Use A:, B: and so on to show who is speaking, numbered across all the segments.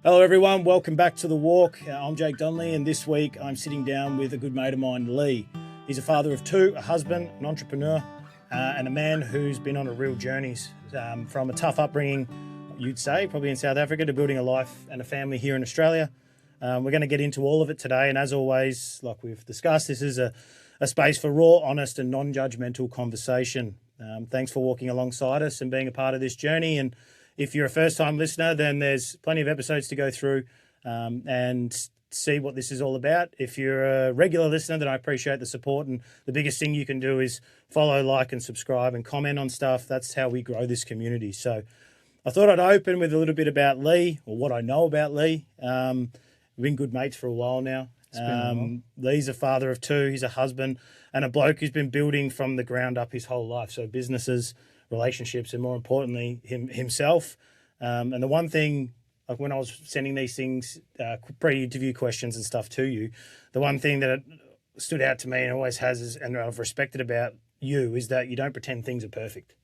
A: Hello everyone, welcome back to The Walk. I'm Jake Donnelly, and this week I'm sitting down with a good mate of mine, Lee. He's a father of two, a husband, an entrepreneur, and a man who's been on a real journey from a tough upbringing, you'd say, probably in South Africa, to building a life and a family here in Australia. We're going to get into all of it today, and as always, like we've discussed, this is a space for raw, honest and non-judgmental conversation. Thanks for walking alongside us and being a part of this journey. And if you're a first-time listener, then there's plenty of episodes to go through and see what this is all about. If you're a regular listener, then I appreciate the support. And the biggest thing you can do is follow, like, and subscribe and comment on stuff. That's how we grow this community. So I thought I'd open with a little bit about Lee, or what I know about Lee. We've been good mates for a while now. Lee's a father of two. He's a husband and a bloke who's been building from the ground up his whole life. So businesses, relationships, and more importantly, himself. And the one thing, like when I was sending these things, pre-interview questions and stuff to you, the one thing that stood out to me and always has, and I've respected about you, is that you don't pretend things are perfect.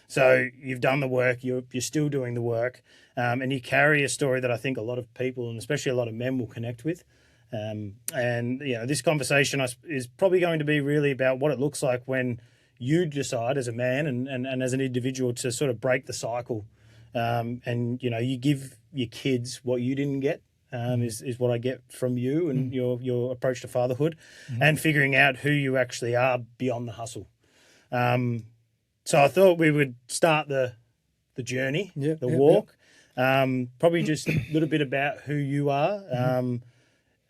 A: So you've done the work, you're still doing the work, and you carry a story that I think a lot of people, and especially a lot of men, will connect with. And you know, this conversation is probably going to be really about what it looks like when you decide as a man and as an individual to sort of break the cycle. And, you know, you give your kids what you didn't get, is what I get from you and your approach to fatherhood, and figuring out who you actually are beyond the hustle. So I thought we would start the journey, the walk. Probably just a little bit about who you are.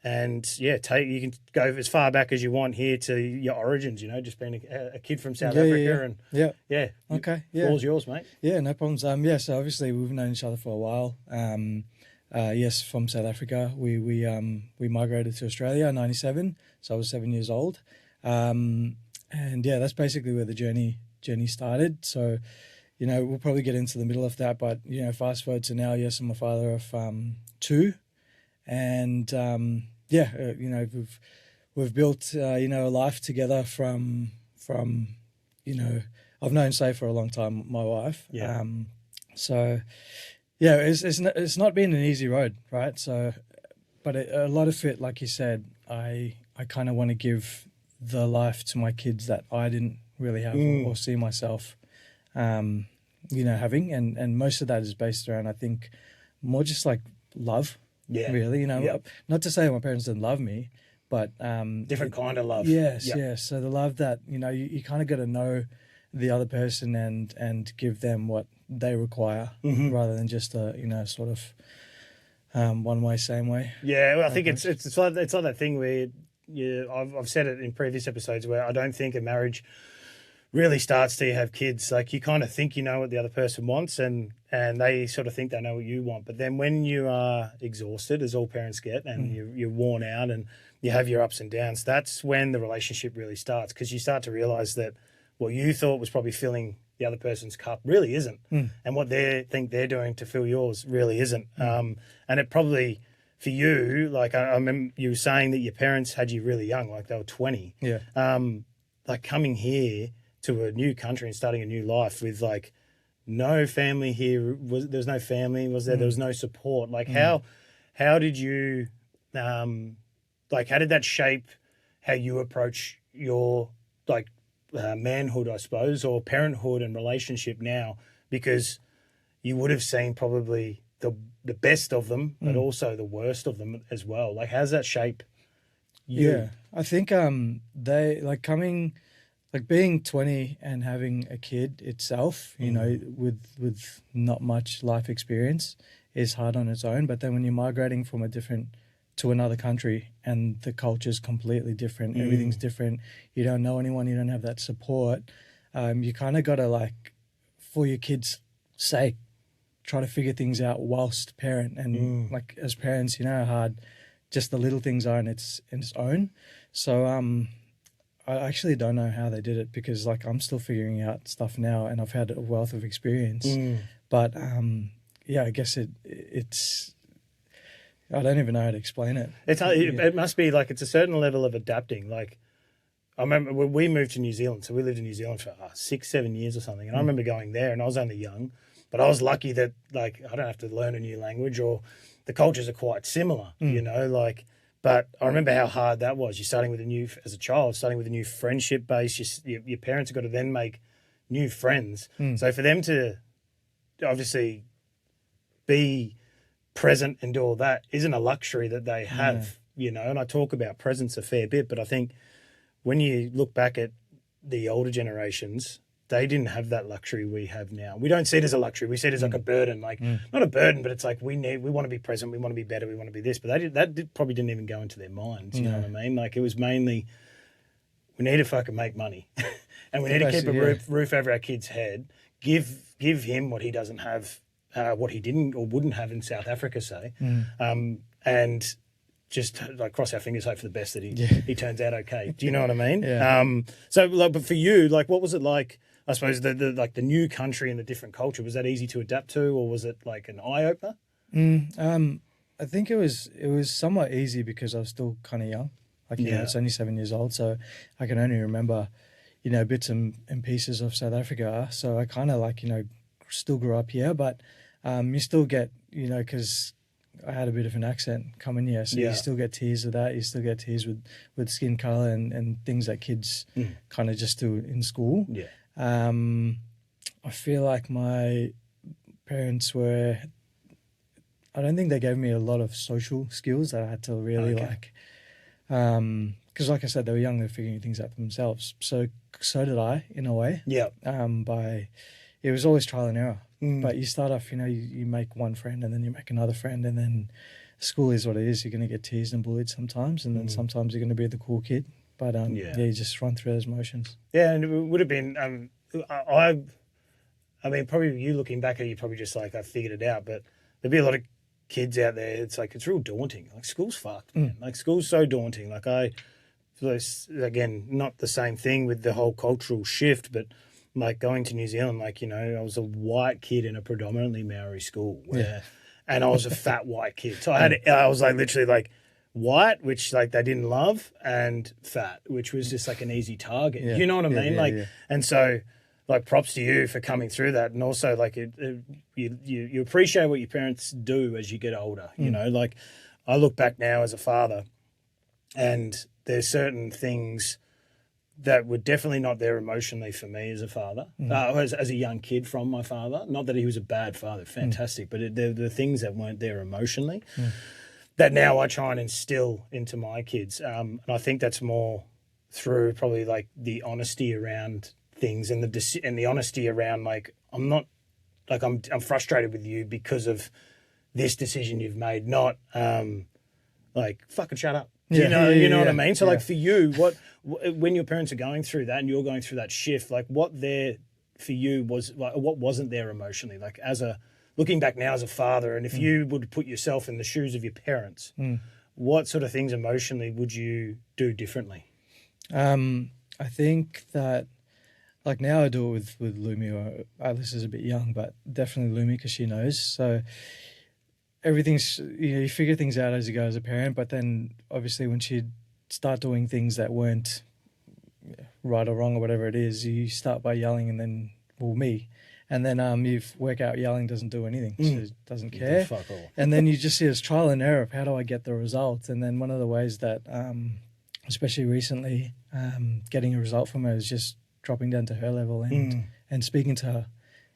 A: And yeah, you can go as far back as you want here to your origins, you know, just being a kid from South Africa.
B: Okay.
A: Floor's yours, mate.
B: Yeah, no problems. So obviously we've known each other for a while. Yes, from South Africa. We migrated to Australia in '97, so I was 7 years old. And yeah, that's basically where the journey started. So, you know, we'll probably get into the middle of that, but you know, fast forward to now, yes, I'm a father of two. And you know, we've built you know, a life together from you know, I've known Say for a long time, my wife. So yeah, it's not been an easy road, right? So, but a lot of it, like you said, I kind of want to give the life to my kids that I didn't really have or see myself, you know, having, and most of that is based around, I think, more just like love. Yeah, really, you know, not to say my parents didn't love me, but
A: different kind of love.
B: Yes. So the love that, you know, you kind of got to know the other person and give them what they require, rather than just a, you know, sort of one way, same way.
A: Yeah, well, I think it's like that thing where I've said it in previous episodes where I don't think a marriage really starts till you have kids. Like, you kind of think you know what the other person wants, and they sort of think they know what you want. But then when you are exhausted, as all parents get, and you're worn out and you have your ups and downs, that's when the relationship really starts, because you start to realise that what you thought was probably filling the other person's cup really isn't, and what they think they're doing to fill yours really isn't. And it probably, for you, like I remember you were saying that your parents had you really young, like they were 20.
B: Yeah.
A: Like coming here to a new country and starting a new life with like no family here, there was no family, was there? There was no support. Like how did you, like how did that shape how you approach your like manhood, I suppose, or parenthood and relationship now? Because you would have seen probably the best of them, but also the worst of them as well. Like, how's that shape you?
B: Yeah, I think they like coming. Like being 20 and having a kid itself, you know, with not much life experience is hard on its own. But then when you're migrating from to another country and the culture's completely different, everything's different, you don't know anyone, you don't have that support, you kind of got to, like, for your kids' sake, try to figure things out whilst parent. And like as parents, you know how hard just the little things are in its own. So, I actually don't know how they did it, because like I'm still figuring out stuff now and I've had a wealth of experience. But yeah, I guess it's I don't even know how to explain it.
A: It must be like it's a certain level of adapting. Like I remember when we moved to New Zealand, so we lived in New Zealand for 6-7 years or something, and I remember going there and I was only young, But I was lucky that like I don't have to learn a new language, or the cultures are quite similar, you know, like. But I remember how hard that was. You're starting with as a child, starting with a new friendship base. Your parents have got to then make new friends. So for them to obviously be present and do all that isn't a luxury that they have, you know. And I talk about presence a fair bit, but I think when you look back at the older generations, they didn't have that luxury we have now. We don't see it as a luxury. We see it as like a burden, like not a burden, but it's like we want to be present, we want to be better, we want to be this. But probably didn't even go into their minds. You know what I mean? Like it was mainly we need to fucking make money, and we need to keep a roof over our kid's head. Give him what he doesn't have, what he didn't or wouldn't have in South Africa, say, and just like cross our fingers, hope for the best that he turns out okay. Do you know what I mean?
B: Yeah.
A: So, like, but for you, like, what was it like? I suppose the new country and the different culture, was that easy to adapt to, or was it like an eye opener?
B: I think it was somewhat easy because I was still kind of young. Like, you know, it's only 7 years old, so I can only remember, you know, bits and pieces of South Africa. So I kind of like, you know, still grew up here, but you still get, you know, because I had a bit of an accent coming here, so you still get teased with that. You still get teased with skin color and things that kids kind of just do in school.
A: Yeah.
B: I feel like my parents were, I don't think they gave me a lot of social skills that I had to really like, because like I said, they were young, they were figuring things out for themselves. So did I, in a way.
A: Yeah.
B: It was always trial and error. But you start off, you know, you make one friend and then you make another friend, and then school is what it is. You're going to get teased and bullied sometimes, and then sometimes you're going to be the cool kid. But you just run through those motions.
A: Yeah, and it would have been, I mean, probably you looking back at it, you're probably just like, I figured it out. But there'd be a lot of kids out there, it's like, it's real daunting. Like, school's fucked, man. Like, school's so daunting. Like, again, not the same thing with the whole cultural shift, but like going to New Zealand, like, you know, I was a white kid in a predominantly Maori school and I was a fat white kid. So I was like literally like white, which like they didn't love, and fat, which was just like an easy target. You know what I mean? And so like props to you for coming through that. And also like you appreciate what your parents do as you get older, you know, like I look back now as a father and there's certain things that were definitely not there emotionally for me as a father, as a young kid from my father. Not that he was a bad father, fantastic, but the things that weren't there emotionally that now I try and instill into my kids. And I think that's more through probably like the honesty around things and the honesty around like, I'm frustrated with you because of this decision you've made, not like fucking shut up. You know what I mean? So like for you, when your parents are going through that and you're going through that shift, like what there for you was like, what wasn't there emotionally? Like looking back now as a father, and if you would put yourself in the shoes of your parents, what sort of things emotionally would you do differently?
B: I think that like now I do it with Lumi, or Alice is a bit young, but definitely Lumi because she knows. So everything's, you know, you figure things out as you go as a parent, but then obviously when she'd start doing things that weren't right or wrong or whatever it is, you start by yelling, and then, well, me. And then you work out yelling doesn't do anything. She doesn't care.
A: Fuck all.
B: And then you just see it's trial and error of how do I get the result. And then one of the ways that, especially recently, getting a result from her is just dropping down to her level and speaking to her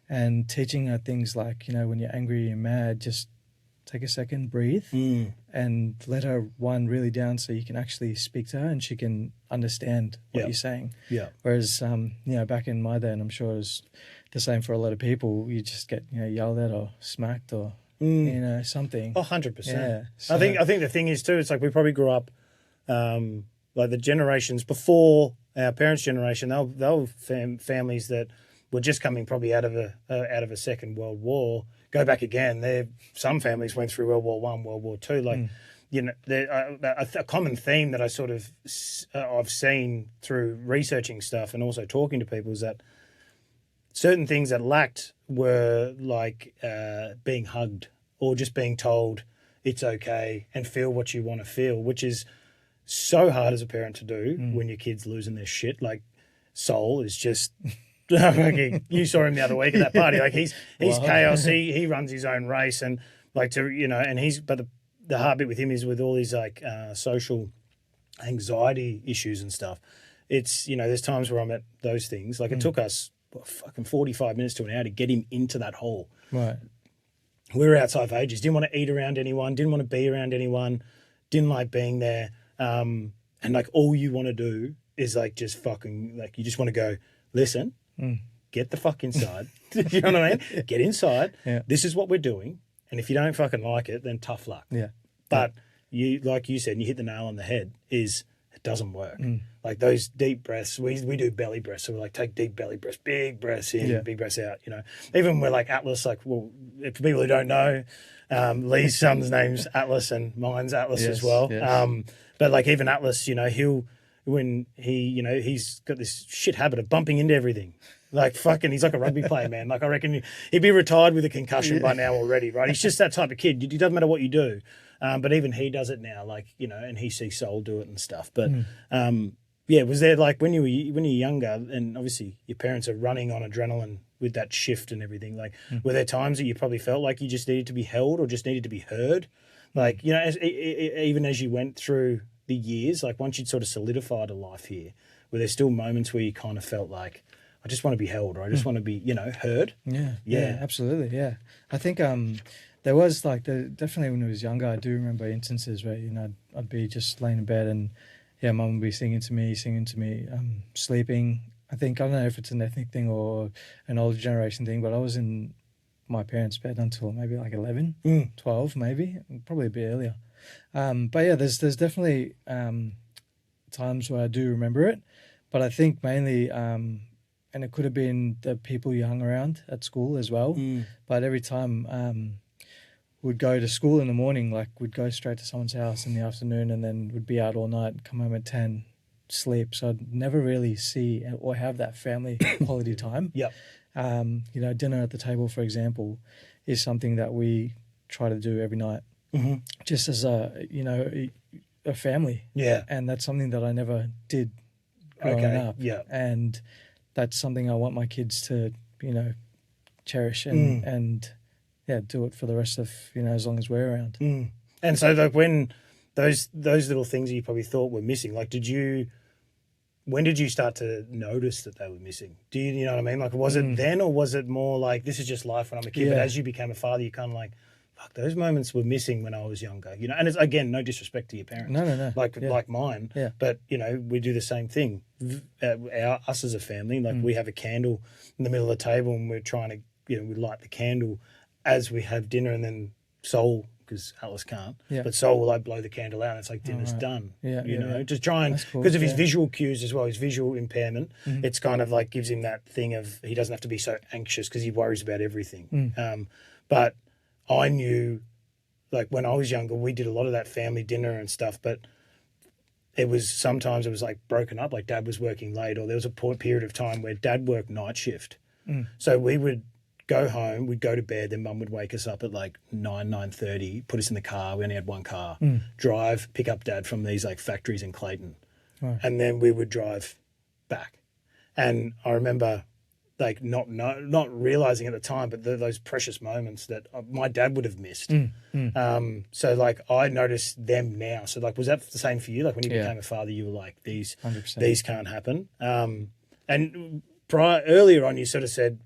B: and teaching her things like, you know, when you're angry and mad, just take a second, breathe, and let her wind really down so you can actually speak to her and she can understand what you're saying. Yeah. Whereas, you know, back in my day, and I'm sure it was the same for a lot of people, you just get, you know, yelled at or smacked or, you know, something.
A: 100%.
B: Yeah. So,
A: I think the thing is too, it's like we probably grew up, like the generations before our parents' generation, they were families that were just coming probably out of a Second World War. Go back again. Some families went through World War One, World War Two. Like, you know, a common theme that I sort of I've seen through researching stuff and also talking to people is that certain things that lacked were like being hugged or just being told it's okay and feel what you want to feel, which is so hard as a parent to do when your kid's losing their shit. Like, soul is just You saw him the other week at that party. Like he's
B: Wow.
A: chaos. He runs his own race, and like and the hard bit with him is with all these like social anxiety issues and stuff. It's there's times where I'm at those things. Like it took us fucking 45 minutes to an hour to get him into that hall.
B: Right.
A: We were outside for ages. Didn't want to eat around anyone. Didn't want to be around anyone. Didn't like being there. And like all you want to do is like just fucking like you just want to go listen. Get the fuck inside. You know what I mean? Get inside.
B: Yeah.
A: This is what we're doing. And if you don't fucking like it, then tough luck.
B: Yeah.
A: But you, like you said, and you hit the nail on the head, is it doesn't work. Like those deep breaths, we do belly breaths. So we like take deep belly breaths, big breaths in, big breaths out, Even we're like Atlas, like, well, if people who don't know, Lee's son's name's Atlas and mine's Atlas as well.
B: Yes.
A: But like even Atlas, he's got this shit habit of bumping into everything. Like fucking, he's like a rugby player, man. Like I reckon he'd be retired with a concussion by now already, right? He's just that type of kid. It doesn't matter what you do. But even he does it now, like, and he sees Soul do it and stuff. But was there like when you're younger, and obviously your parents are running on adrenaline with that shift and everything, like were there times that you probably felt like you just needed to be held or just needed to be heard? Like, even as you went through the years, like once you'd sort of solidified a life here, were there still moments where you kind of felt like, I just want to be held, or I just want to be, heard?
B: Yeah, absolutely. Yeah. I think there was definitely when I was younger, I do remember instances where, I'd be just laying in bed and mum would be singing to me, sleeping. I don't know if it's an ethnic thing or an older generation thing, but I was in my parents' bed until maybe like 11, 12 maybe, probably a bit earlier. But yeah, there's definitely times where I do remember it, but I think mainly, and it could have been the people you hung around at school as well. But every time we'd go to school in the morning, like we'd go straight to someone's house in the afternoon and then we'd be out all night, come home at 10, sleep. So I'd never really see or have that family quality time.
A: Yep.
B: Dinner at the table, for example, is something that we try to do every night. Just as a family.
A: Yeah.
B: And that's something that I never did growing up.
A: Yeah.
B: And that's something I want my kids to, cherish and do it for the rest of, as long as we're around.
A: And so like when those little things you probably thought were missing, like when did you start to notice that they were missing? Do you know what I mean? Like was it then, or was it more like this is just life when I'm a kid, but as you became a father, you kind of like, fuck, those moments were missing when I was younger, and it's, again, no disrespect to your parents.
B: No.
A: Like mine. Yeah. But, we do the same thing. Us as a family, like we have a candle in the middle of the table and we're trying to, we light the candle as we have dinner, and then Soul, because Atlas can't, but Soul will blow the candle out and it's like dinner's done. Just try and, because of his visual cues as well, his visual impairment, it's kind of like gives him that thing of he doesn't have to be so anxious because he worries about everything. But I knew, like when I was younger, we did a lot of that family dinner and stuff, but sometimes it was like broken up, like Dad was working late, or there was a period of time where Dad worked night shift. So we would go home, we'd go to bed, then Mum would wake us up at like 9:30, put us in the car. We only had one car, drive, pick up Dad from these like factories in Clayton. Right. And then we would drive back. And I remember like not realizing at the time, but those precious moments that my dad would have missed. So like I noticed them now. So like, was that the same for you? Like when you became a father, you were like, these
B: 100%.
A: These can't happen. And earlier on, you sort of said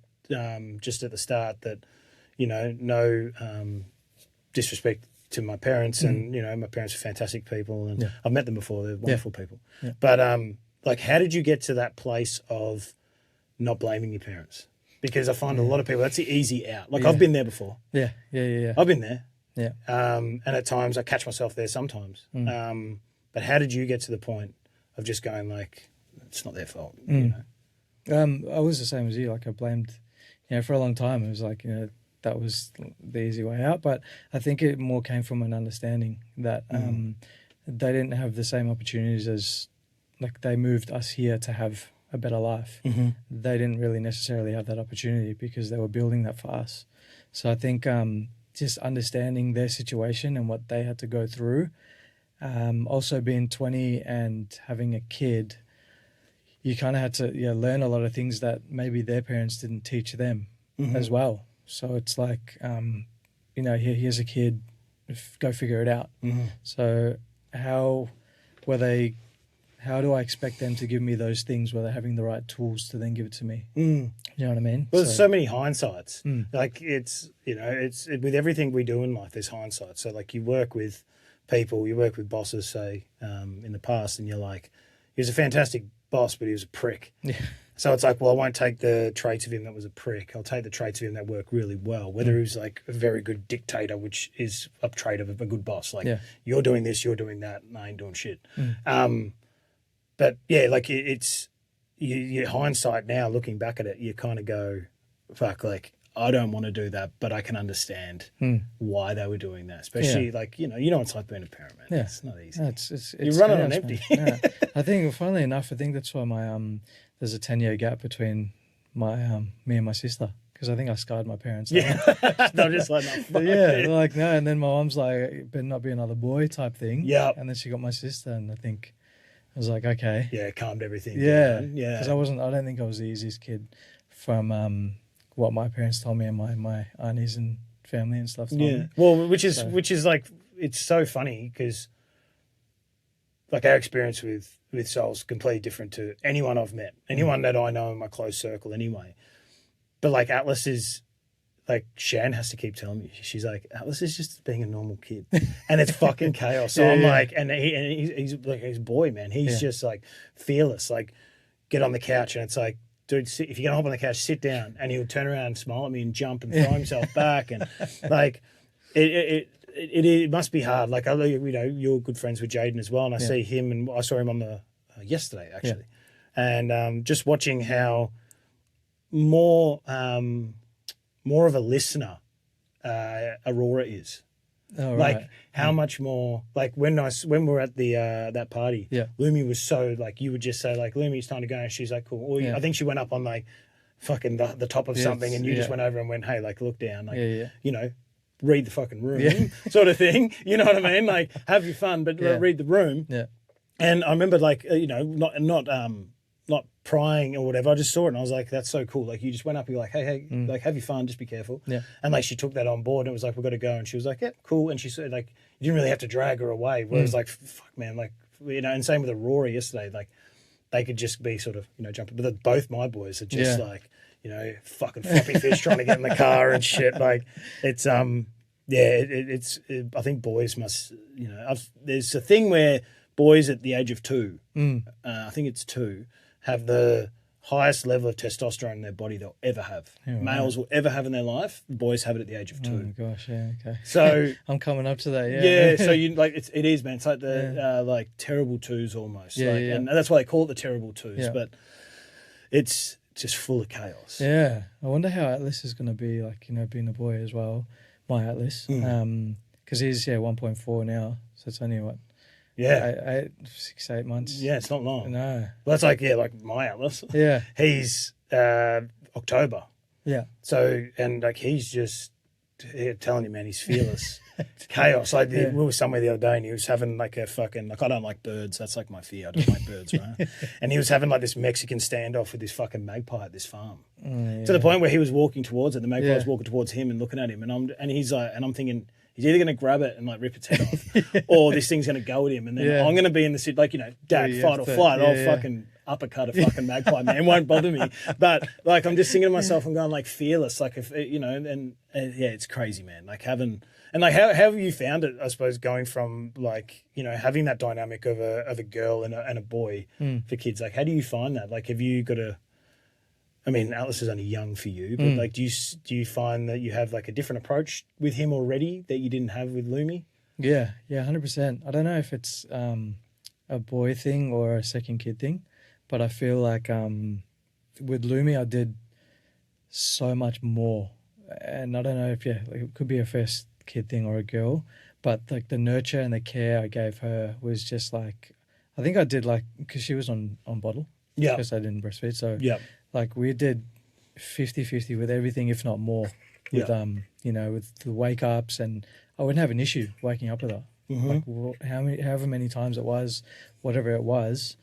A: just at the start that, no disrespect to my parents, and my parents are fantastic people, and I've met them before. They're wonderful people. Yeah. But like, how did you get to that place of not blaming your parents? Because I find a lot of people, that's the easy out. Like I've been there before.
B: Yeah.
A: I've been there.
B: Yeah.
A: And at times I catch myself there sometimes. But how did you get to the point of just going like, it's not their fault,
B: I was the same as you. Like I blamed, for a long time it was like, that was the easy way out. But I think it more came from an understanding that they didn't have the same opportunities as, like they moved us here to have a better life. They didn't really necessarily have that opportunity because they were building that for us. So I think just understanding their situation and what they had to go through, also being 20 and having a kid, you kind of had to learn a lot of things that maybe their parents didn't teach them as well. So it's like, here's a kid, go figure it out. So how do I expect them to give me those things where they're having the right tools to then give it to me? You know what I mean?
A: Well, there's so many hindsights. Like it's with everything we do in life, there's hindsight. So like you work with people, you work with bosses, say, in the past, and you're like, he was a fantastic boss, but he was a prick. Yeah. So it's like, well, I won't take the traits of him that was a prick. I'll take the traits of him that work really well, whether he was like a very good dictator, which is a trait of a good boss. Like, you're doing this, you're doing that, and I ain't doing shit. But yeah, like it's you hindsight now, looking back at it, you kind of go, fuck, like I don't want to do that, but I can understand why they were doing that. Especially like, you know it's like being a parent, man. Yeah. It's not easy.
B: No, it's
A: you run it on empty.
B: I think, funnily enough, I think that's why there's a 10-year gap between me and my sister. Because I think I scarred my parents.
A: Yeah, they're just like, no,
B: they're like, no. And then my mom's like, better not be another boy type thing.
A: Yeah.
B: And then she got my sister, and I think I was like, okay.
A: Yeah, calmed everything
B: down.
A: Yeah.
B: Because I don't think I was the easiest kid from what my parents told me and my aunties and family and stuff told me.
A: Well, which is like, it's so funny because like our experience with Sol's completely different to anyone I've met, anyone that I know in my close circle anyway. But like Atlas is, like Shan has to keep telling me, she's like, Atlas is just being a normal kid, and it's fucking chaos. So I'm like, and he's like, he's a boy, man. He's just like fearless. Like, get on the couch, and it's like, dude, if you're gonna hop on the couch, sit down. And he would turn around and smile at me and jump and throw himself back, and like, it must be hard. Like, I know, you're good friends with Jaden as well, and I see him, and I saw him on the yesterday actually, and just watching how more of a listener Aurora is.
B: Oh, right.
A: Like how much more, like when we were at the that party, Lumi was so like, you would just say like, Lumi, it's time to go, and she's like, cool. Or I think she went up on like fucking the top of something, and you just went over and went, hey, like look down, like you know, read the fucking room, sort of thing. You know what I mean? Like have your fun, but read the room. Yeah. And I remember like not prying or whatever. I just saw it and I was like, that's so cool. Like you just went up and you're like, hey, like have your fun, just be careful. Yeah. And like she took that on board and it was like, we've got to go. And she was like, yeah, cool. And she said like, you didn't really have to drag her away. Whereas like, fuck man, like, and same with Aurora yesterday, like they could just be sort of, jumping. But both my boys are just like, fucking floppy fish trying to get in the car and shit. Like it's, it's I think boys must, there's a thing where boys at the age of 2, I think it's 2, have the highest level of testosterone in their body they'll ever have. Yeah, males will ever have in their life. Boys have it at the age of 2.
B: Oh my gosh, yeah, okay.
A: So
B: I'm coming up to that,
A: yeah. So you like it is, man. It's like the like terrible twos almost. And that's why they call it the terrible twos. Yeah. But it's just full of chaos.
B: Yeah, I wonder how Atlas is going to be like, being a boy as well. My Atlas, because he's 1.4 now, so it's only what.
A: Yeah.
B: 6-8 months.
A: Yeah, it's not long.
B: No.
A: Well, that's like, like my Atlas.
B: Yeah.
A: He's October.
B: Yeah.
A: So, and like he's just telling you, man, he's fearless. Chaos. Like we were somewhere the other day and he was having like a fucking, like I don't like birds. That's like my fear. I don't like birds, right? And he was having like this Mexican standoff with this fucking magpie at this farm. To the point where he was walking towards it. The magpie was walking towards him and looking at him. And he's like, and I'm thinking, he's either going to grab it and like rip its head off, or this thing's going to go at him, and then I'm going to be in the sit like dad, fight or flight. I'll fucking uppercut a fucking magpie, man. It won't bother me. But like I'm just thinking to myself, I'm going like fearless, like if and it's crazy, man. Like having and like how have you found it? I suppose going from like having that dynamic of a girl and a boy for kids. Like how do you find that? Like have you got a I mean, Atlas is only young for you, but like, do you find that you have like a different approach with him already that you didn't have with Lumi?
B: Yeah, 100%. I don't know if it's a boy thing or a second kid thing, but I feel like with Lumi I did so much more, and I don't know if like, it could be a first kid thing or a girl, but like the nurture and the care I gave her was just like, I think I did like because she was on bottle, because I didn't breastfeed, so like we did 50-50 with everything, if not more, with with the wake ups, and I wouldn't have an issue waking up with her. Like however many times it was, whatever it was,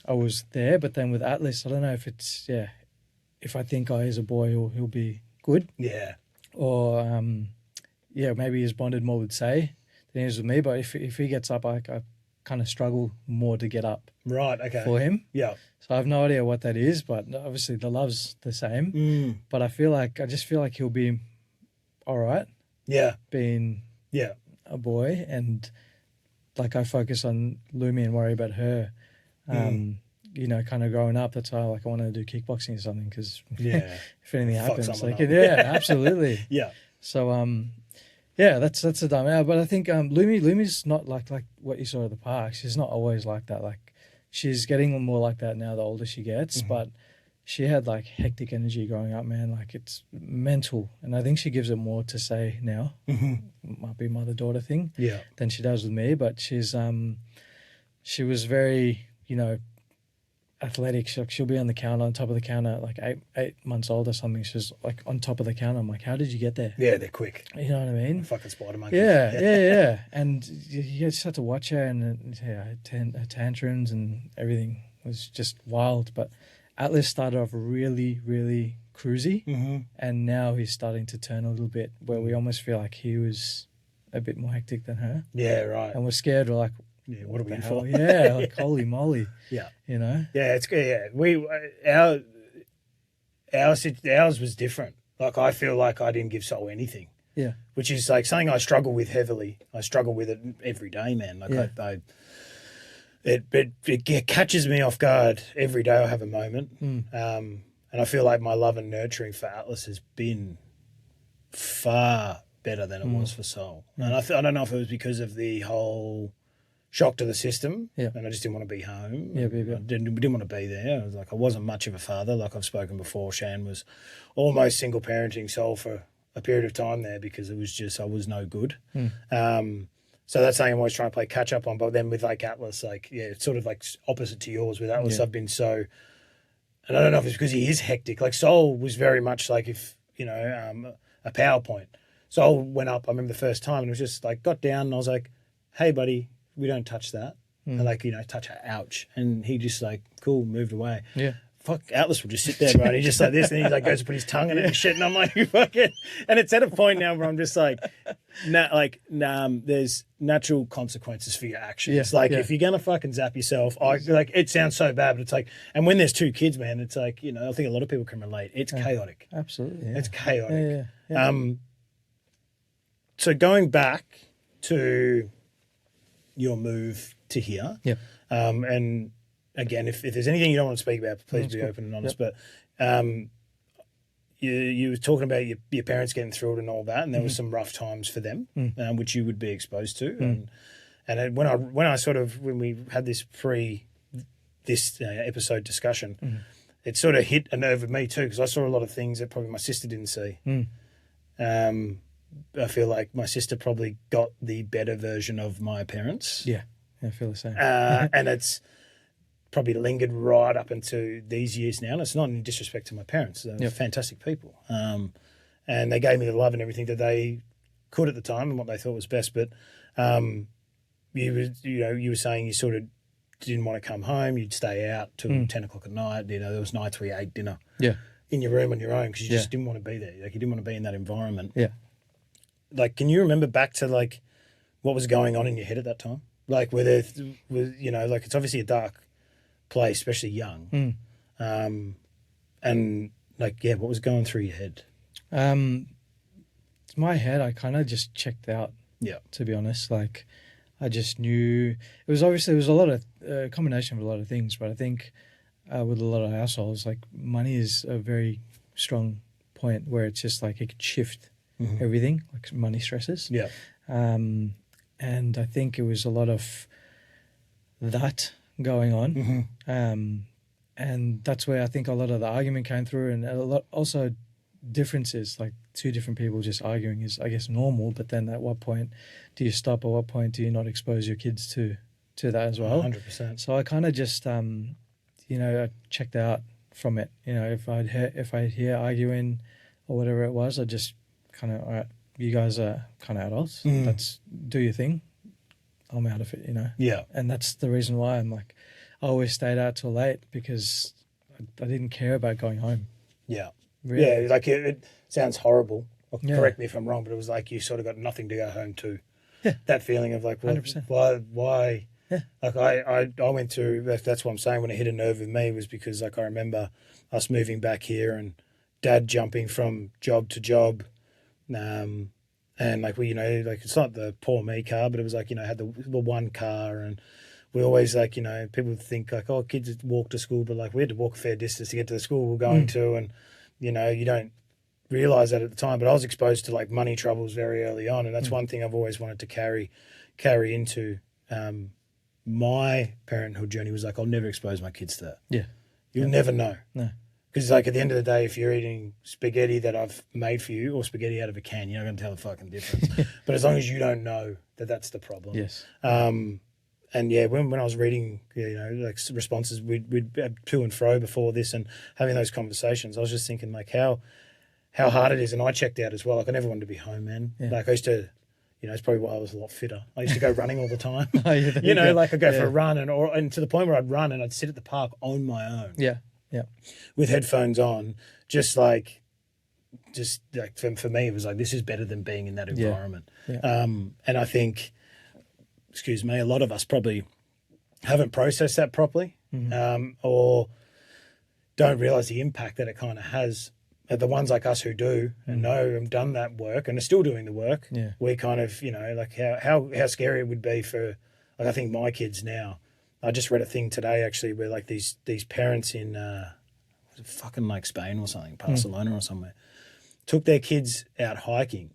B: I was there. But then with Atlas, I don't know if it's if I think he's a boy, he'll be good.
A: Yeah.
B: Or maybe he's bonded more with Say than he is with me. But if he gets up, I kind of struggle more to get up.
A: Right. Okay.
B: For him.
A: Yeah.
B: So I have no idea what that is, but obviously the love's the same. But I just feel like he'll be all right.
A: Yeah.
B: Being a boy, and like I focus on Lumi and worry about her. You know, kind of growing up, that's why I want to do kickboxing or something, because if anything happens, absolutely.
A: Yeah.
B: So that's a dynamic. But I think Lumi's not like what you saw at the park. She's not always like that. Like, she's getting more like that now the older she gets. But she had like hectic energy growing up, man. Like, it's mental, and I think she gives it more to Say now. Might be mother-daughter thing.
A: Yeah.
B: Than she does with me. But she was very, you know, athletic. She'll be on the counter, on top of the counter, like eight months old or something. She's like on top of the counter. I'm like, how did you get there?
A: Yeah, they're quick.
B: You know what I mean?
A: Fucking spider monkeys.
B: Yeah. And you just have to watch her, and her tantrums and everything was just wild. But Atlas started off really, really cruisy, and now he's starting to turn a little bit, where we almost feel like he was a bit more hectic than her.
A: Yeah, right.
B: And we're scared. We're like,
A: yeah, what are we in for?
B: Yeah, like holy moly.
A: Yeah.
B: You know?
A: Yeah, it's good. Yeah. Ours was different. Like, I feel like I didn't give Sol anything.
B: Yeah.
A: Which is like something I struggle with heavily. I struggle with it every day, man. Like it catches me off guard every day. I have a moment. And I feel like my love and nurturing for Atlas has been far better than it was for Sol. And I don't know if it was because of the whole shock to the system, and I just didn't want to be home.
B: Yeah,
A: I didn't want to be there. I was like, I wasn't much of a father. Like I've spoken before, Shan was almost single parenting Sol for a period of time there, because it was just, I was no good. So that's something I'm always trying to play catch up on. But then with like Atlas, like, it's sort of like opposite to yours. With Atlas, I've been so, and I don't know if it's because he is hectic. Like Sol was very much like, if, you know, a PowerPoint. Sol went up, I remember the first time, and it was just like, got down, and I was like, hey buddy, we don't touch that. And like, you know, touch her, ouch. And he just like, cool, moved away.
B: Yeah.
A: Fuck, Atlas will just sit there, bro. And he's just like this, and he like goes to put his tongue in it and shit. And I'm like, you fucking. And it's at a point now where I'm just like, there's natural consequences for your actions.
B: Yeah,
A: like if you're gonna fucking zap yourself, like it sounds so bad, but it's like, and when there's two kids, man, it's like, you know, I think a lot of people can relate. It's chaotic.
B: Absolutely. Yeah.
A: It's chaotic.
B: Yeah.
A: So going back to your move to here, and again, if there's anything you don't want to speak about, please be open and honest. But you were talking about your parents getting through it and all that, and there was some rough times for them, which you would be exposed to. And when we had this episode discussion, it sort of hit a nerve with me too, because I saw a lot of things that probably my sister didn't see. I feel like my sister probably got the better version of my parents.
B: Yeah, I feel the same.
A: And it's probably lingered right up into these years now. And it's not in disrespect to my parents. They're fantastic people. And they gave me the love and everything that they could at the time and what they thought was best. But you were saying you sort of didn't want to come home. You'd stay out till 10 o'clock at night. You know, there was nights where you ate dinner in your room on your own because you just didn't want to be there. Like, you didn't want to be in that environment.
B: Yeah.
A: Like, can you remember back to, like, what was going on in your head at that time? Like, where there was, you know, like, it's obviously a dark place, especially young. And, like, what was going through your head?
B: My head, I kind of just checked out, to be honest. Like, I just knew, it was a lot of, combination of a lot of things, but I think with a lot of households, like, money is a very strong point where it's just like, it could shift everything, like money stresses.
A: Yeah.
B: And I think it was a lot of that going on. And that's where I think a lot of the argument came through, and a lot also differences, like two different people just arguing is, I guess, normal. But then at what point do you stop? At what point do you not expose your kids to that as well?
A: 100%.
B: So I kind of just, I checked out from it. You know, if I'd hear arguing or whatever it was, I just kind of, all right, you guys are kind of adults. Let's do your thing. I'm out of it, you know.
A: Yeah.
B: And that's the reason why I'm like, I always stayed out till late because I didn't care about going home.
A: Yeah.
B: Really.
A: Yeah, like it sounds horrible.
B: Yeah.
A: Correct me if I'm wrong, but it was like you sort of got nothing to go home to.
B: Yeah.
A: That feeling of like, well,
B: 100%.
A: why?
B: Yeah.
A: Like I went through, that's what I'm saying, when it hit a nerve with me was because like I remember us moving back here and Dad jumping from job to job. And like we, like it's not the poor me car, but it was like, had the one car, and we always like, people think like, oh, kids walk to school, but like we had to walk a fair distance to get to the school we're going to, and you don't realize that at the time. But I was exposed to like money troubles very early on, and that's one thing I've always wanted to carry into my parenthood journey. Was like, I'll never expose my kids to that.
B: Yeah.
A: You'll never know.
B: No.
A: Because like at the end of the day, if you're eating spaghetti that I've made for you or spaghetti out of a can, you're not going to tell the fucking difference. But as long as you don't know that that's the problem.
B: Yes.
A: And yeah, when I was reading, like responses, we'd have to and fro before this and having those conversations, I was just thinking like how hard it is. And I checked out as well. Like I never wanted to be home, man.
B: Yeah.
A: Like I used to, it's probably why I was a lot fitter. I used to go running all the time.
B: Oh, yeah,
A: like I'd go for a run and to the point where I'd run and I'd sit at the park on my own.
B: Yeah. Yeah.
A: With headphones on, just like for me, it was like, this is better than being in that environment.
B: Yeah.
A: And I think, excuse me, a lot of us probably haven't processed that properly, or don't realize the impact that it kind of has. The ones like us who do and know and done that work and are still doing the work, we kind of, like how scary it would be for, like I think my kids now. I just read a thing today actually where like these parents in was it fucking like Spain or something, Barcelona or somewhere, took their kids out hiking.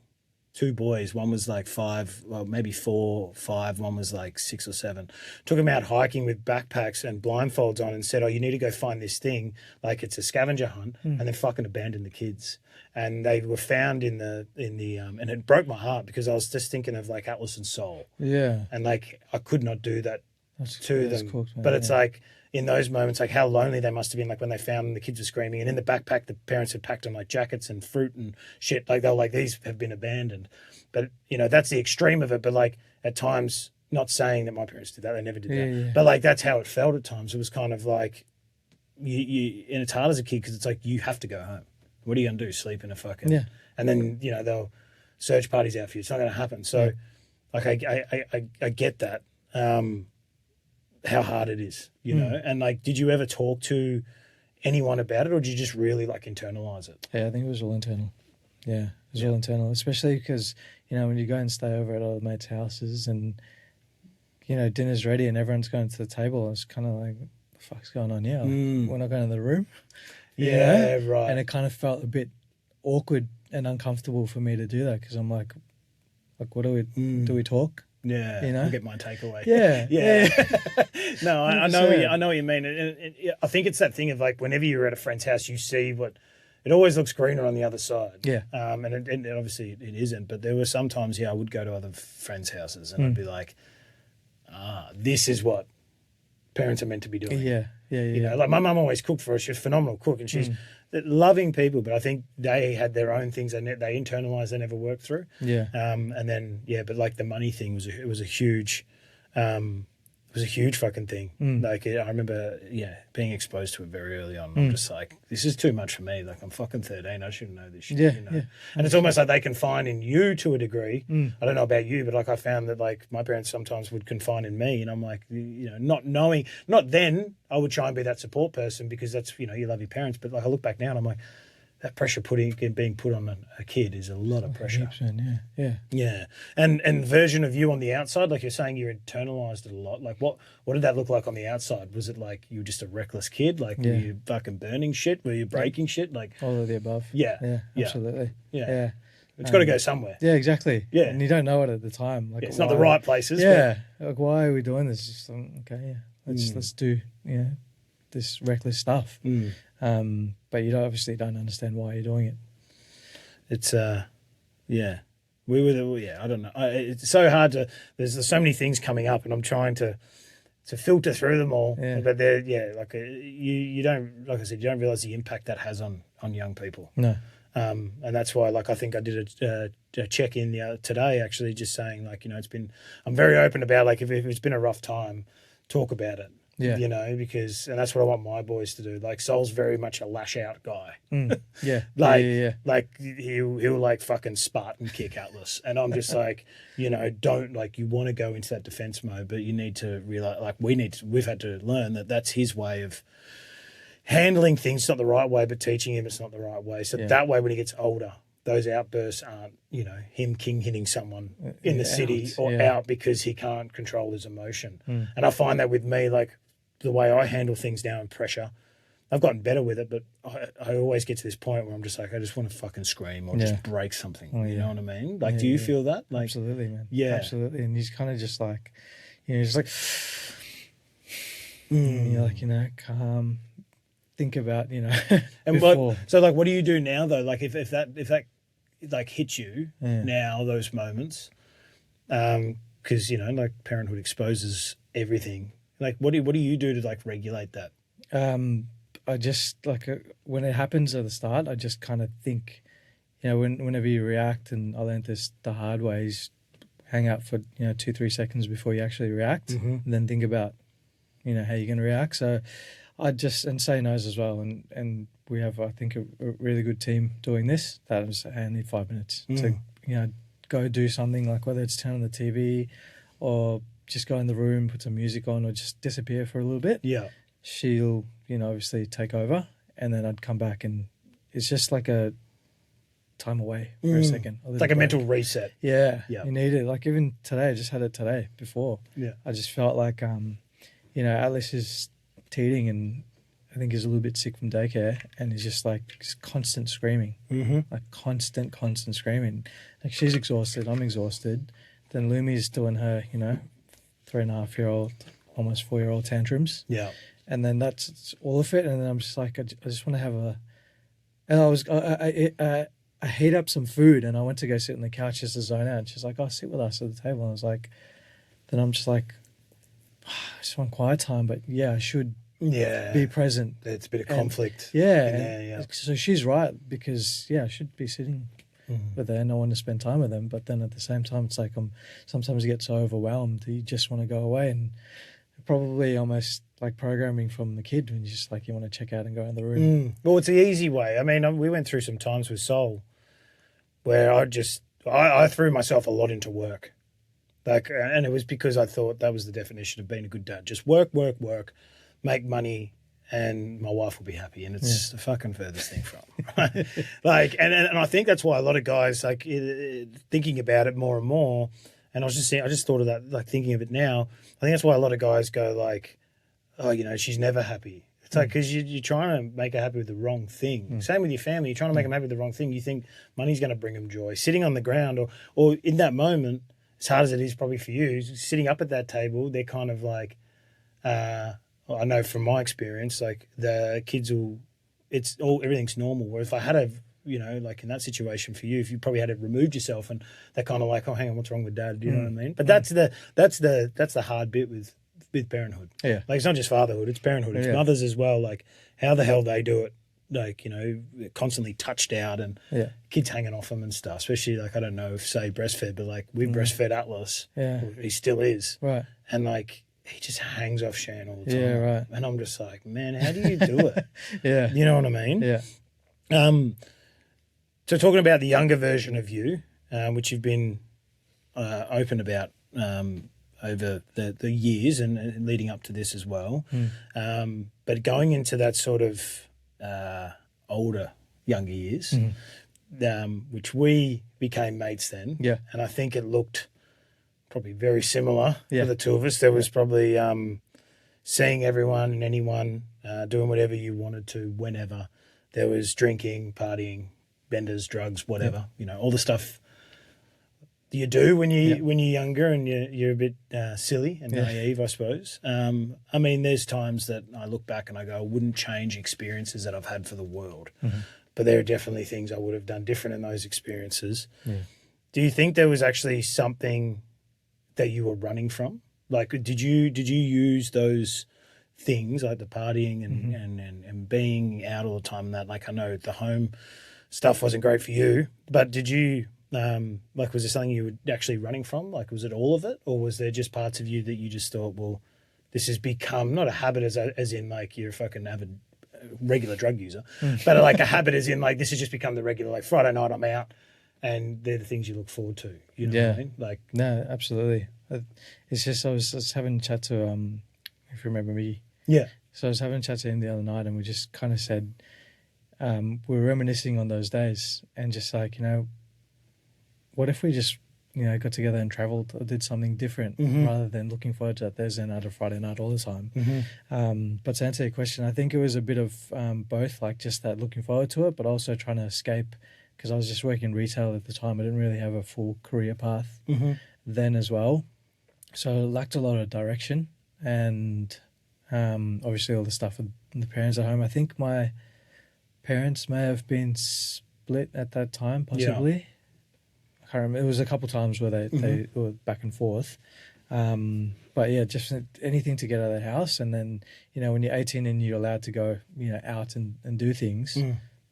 A: 2 boys, one was like 5, well maybe 4, 5, one was like 6 or 7. Took them out hiking with backpacks and blindfolds on and said, "Oh, you need to go find this thing, like it's a scavenger hunt," and then fucking abandoned the kids. And they were found in the and it broke my heart because I was just thinking of like Atlas and Soul.
B: Yeah.
A: And like I could not do that to them.
B: Cool,
A: but it's like in those moments, like how lonely they must have been, like when they found them, the kids were screaming, and in the backpack the parents had packed them like jackets and fruit and shit, like they were like, these have been abandoned. But that's the extreme of it. But like at times, not saying that my parents did that, they never did that, but like that's how it felt at times. It was kind of like you and it's hard as a kid because it's like you have to go home. What are you gonna do, sleep in a fucking and then they'll search parties out for you. It's not gonna happen. So like I get that, how hard it is, and like, did you ever talk to anyone about it, or did you just really like internalize it?
B: Yeah, I think it was all internal. Yeah, it was all internal, especially because, when you go and stay over at other mates' houses and, dinner's ready and everyone's going to the table, it's kind of like, what the fuck's going on here? We're not going to the room.
A: Yeah, right.
B: And it kind of felt a bit awkward and uncomfortable for me to do that because I'm like, what do we talk?
A: Yeah, I'll get my takeaway.
B: Yeah.
A: No, I know what you mean. And I think it's that thing of like whenever you're at a friend's house, you see what it always looks greener on the other side.
B: Yeah.
A: And it obviously it isn't. But there were some times, I would go to other friends' houses and I'd be like, this is what parents are meant to be doing.
B: Yeah.
A: Like my mum always cooked for us. She was a phenomenal cook, and she's loving people. But I think they had their own things they internalized, they never worked through.
B: Yeah.
A: And then but like the money thing was a huge fucking thing. Like I remember being exposed to it very early on. I'm just like, this is too much for me. Like I'm fucking 13. I shouldn't know this shit.
B: Yeah.
A: And it's almost like they confine in you to a degree. I don't know about you, but like I found that like my parents sometimes would confine in me, and I'm like, not knowing. Not then I would try and be that support person because that's you love your parents. But like I look back now and I'm like, that pressure being put on a kid is a lot of pressure.
B: 100%,
A: Yeah. And version of you on the outside, like you're saying, you internalized it a lot. Like what did that look like on the outside? Was it like you were just a reckless kid? Like were you fucking burning shit? Were you breaking shit? Like
B: all of the above.
A: Yeah.
B: Absolutely. Yeah.
A: It's got to go somewhere.
B: Yeah, exactly.
A: Yeah.
B: And you don't know it at the time. Like
A: it's not the right places.
B: Yeah. Like why are we doing this? Just okay, let's do this reckless stuff. But you obviously don't understand why you're doing it.
A: It's we were I don't know. It's so hard to. There's so many things coming up, and I'm trying to filter through them all.
B: Yeah.
A: But they're like you don't, like I said, you don't realize the impact that has on young people.
B: No.
A: And that's why, like, I think I did a check in today, actually, just saying, like, I'm very open about, like, if it's been a rough time, talk about it.
B: Yeah.
A: You know, and that's what I want my boys to do. Like Sol's very much a lash out guy.
B: Yeah.
A: Like he'll like fucking Spartan kick Atlas. And I'm just like, you know, don't like, you want to go into that defense mode, but you need to realize, like we've had to learn that that's his way of handling things. It's not the right way, but teaching him it's not the right way. So that way, when he gets older, those outbursts aren't, you know, him king hitting someone in the city out because he can't control his emotion. And I find that with me, like the way I handle things now in pressure, I've gotten better with it, but I always get to this point where I'm just like, I just want to fucking scream or just break something. You know what I mean? Like, do you feel that? Like,
B: absolutely, man.
A: Yeah.
B: Absolutely. And he's kind of just like, you know, just like, and you're like, you know, calm, think about, you know,
A: and so like, what do you do now though? Like if that like hits you now, those moments, because, you know, like parenthood exposes everything. Like, what do you do to like regulate that?
B: I just like when it happens at the start, I just kind of think, you know, whenever you react, and I learned this the hard way, is hang out for, you know, 2-3 seconds before you actually react, and then think about, you know, how you're going to react. So I just, and say no's as well, and we have, I think, a really good team doing this. That was, I need 5 minutes to, you know, go do something, like whether it's turn on the TV or just go in the room, put some music on, or just disappear for a little bit.
A: Yeah.
B: She'll, you know, obviously take over, and then I'd come back, and it's just like a time away for a second.
A: It's like a mental reset.
B: Yeah. You need it. Like even today, I just had it today before.
A: Yeah.
B: I just felt like, you know, Atlas is teething, and I think he's a little bit sick from daycare, and he's just like constant screaming, like constant screaming. Like she's exhausted, I'm exhausted. Then Lumi's doing her, you know, 3.5-year-old, almost 4-year-old tantrums.
A: Yeah.
B: And then that's all of it. And then I'm just like, I just want to have I heat up some food, and I went to go sit on the couch just to zone out. And she's like, oh, sit with us at the table. And I was like, then I'm just like, I just want quiet time, but yeah, I should be present.
A: It's a bit of conflict.
B: Yeah. So she's right, because I should be sitting with her, and I want to spend time with them. But then at the same time, it's like sometimes you get so overwhelmed that you just want to go away, and probably almost like programming from the kid, when you just like, you want to check out and go in the room.
A: Well, it's the easy way. I mean, we went through some times with Sol where I threw myself a lot into work. Like, and it was because I thought that was the definition of being a good dad. Just work, make money, and my wife will be happy. And it's the fucking furthest thing from. Right? Like, and I think that's why a lot of guys, like, thinking about it more and more, and I just thought of that, like, thinking of it now, I think that's why a lot of guys go like, oh, you know, she's never happy. It's like, because you're trying to make her happy with the wrong thing. Same with your family. You're trying to make them happy with the wrong thing. You think money's going to bring them joy. Sitting on the ground or in that moment, as hard as it is probably for you, sitting up at that table, they're kind of like, I know from my experience, like the kids everything's normal. Where if I had you know, like in that situation for you, if you probably had to remove yourself, and they're kind of like, oh, hang on, what's wrong with dad? Do you know what I mean? But that's the hard bit with parenthood.
B: Yeah.
A: Like, it's not just fatherhood, it's parenthood. It's mothers as well. Like, how the hell they do it. Like, you know, constantly touched out, and kids hanging off them and stuff. Especially, like, I don't know if, say, breastfed, but like we breastfed Atlas. Yeah. He still is. Right. And like, he just hangs off Shan all the time. Yeah, right. And I'm just like, man, how do you do it? Yeah. You know what I mean? Yeah. So talking about the younger version of you, which you've been open about over the years and leading up to this as well. But going into that sort of younger years, which we became mates then. Yeah. And I think it looked probably very similar for the two of us. There was probably seeing everyone and anyone doing whatever you wanted to whenever. There was drinking, partying, benders, drugs, whatever, you know, all the stuff you do when you're younger and you're a bit silly and naive, I suppose. I mean, there's times that I look back and I go, I wouldn't change experiences that I've had for the world. But there are definitely things I would have done different in those experiences. Do you think there was actually something that you were running from? Like, did you use those things, like the partying and being out all the time, and that, like, I know the home stuff wasn't great for you, but did you, like, was there something you were actually running from? Like, was it all of it, or was there just parts of you that you just thought, well, this has become not a habit as in like you're a fucking avid regular drug user, but like a habit as in like this has just become the regular, like Friday night I'm out and they're the things you look forward to. You know what I mean? Like,
B: no, absolutely. It's just, I was having a chat to, if you remember me.
A: Yeah.
B: So I was having a chat to him the other night and we just kind of said, we were reminiscing on those days and just like, you know, what if we just, you know, got together and travelled or did something different rather than looking forward to that Thursday night or Friday night all the time. But to answer your question, I think it was a bit of both, like just that looking forward to it, but also trying to escape, because I was just working retail at the time. I didn't really have a full career path then as well. So I lacked a lot of direction and obviously all the stuff with the parents at home. I think my parents may have been split at that time, possibly. Yeah. I can't remember. It was a couple of times where they were back and forth. But yeah, just anything to get out of the house. And then, you know, when you're 18 and you're allowed to go, you know, out and do things,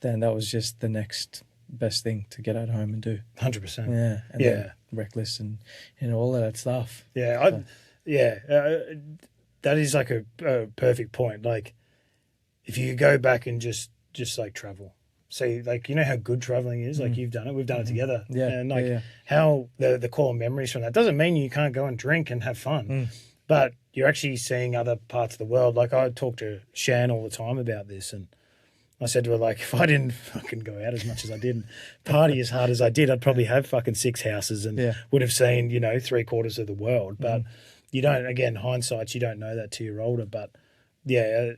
B: then that was just the next best thing to get out home and do.
A: 100%.
B: Yeah. And then reckless and, you know, all of that stuff.
A: Yeah. That is like a perfect point. Like if you go back and just like travel, say, like, you know how good traveling is, like you've done it, we've done it together.
B: Yeah.
A: And like how the core memories from that doesn't mean you can't go and drink and have fun, but you're actually seeing other parts of the world. Like I talk to Shan all the time about this, and I said to her, like, if I didn't fucking go out as much as I did and party as hard as I did, I'd probably have fucking 6 houses and would have seen, you know, 3/4 of the world. But you don't, again, hindsight, you don't know that till you're older. But yeah,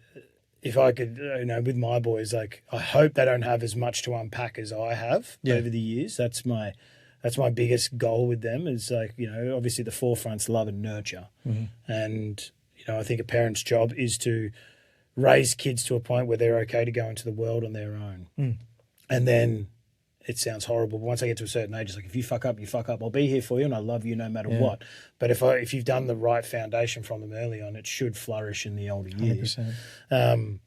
A: if I could, you know, with my boys, like, I hope they don't have as much to unpack as I have over the years. That's my biggest goal with them is, like, you know, obviously the forefront's love and nurture. And, you know, I think a parent's job is to raise kids to a point where they're okay to go into the world on their own. And then it sounds horrible, but once I get to a certain age, it's like, if you fuck up, you fuck up. I'll be here for you and I love you no matter what. But if you've done the right foundation from them early on, it should flourish in the older years.
B: 100%.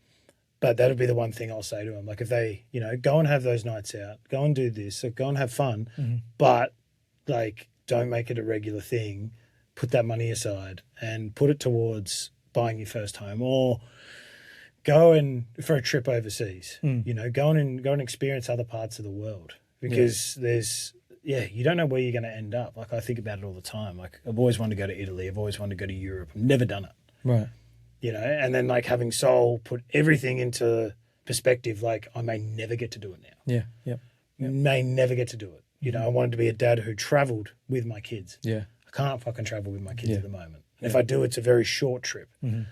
A: But that'll be the one thing I'll say to them. Like, if they, you know, go and have those nights out, go and do this, go and have fun, but, like, don't make it a regular thing. Put that money aside and put it towards buying your first home, or go and for a trip overseas. You know, go and experience other parts of the world, because you don't know where you're going to end up. Like, I think about it all the time. Like, I've always wanted to go to Italy. I've always wanted to go to Europe. I've never done it.
B: Right.
A: You know, and then, like, having Soul put everything into perspective, like, I may never get to do it now.
B: Yeah. Yep.
A: May never get to do it. You know, I wanted to be a dad who travelled with my kids.
B: Yeah.
A: I can't fucking travel with my kids at the moment. And if I do, it's a very short trip. And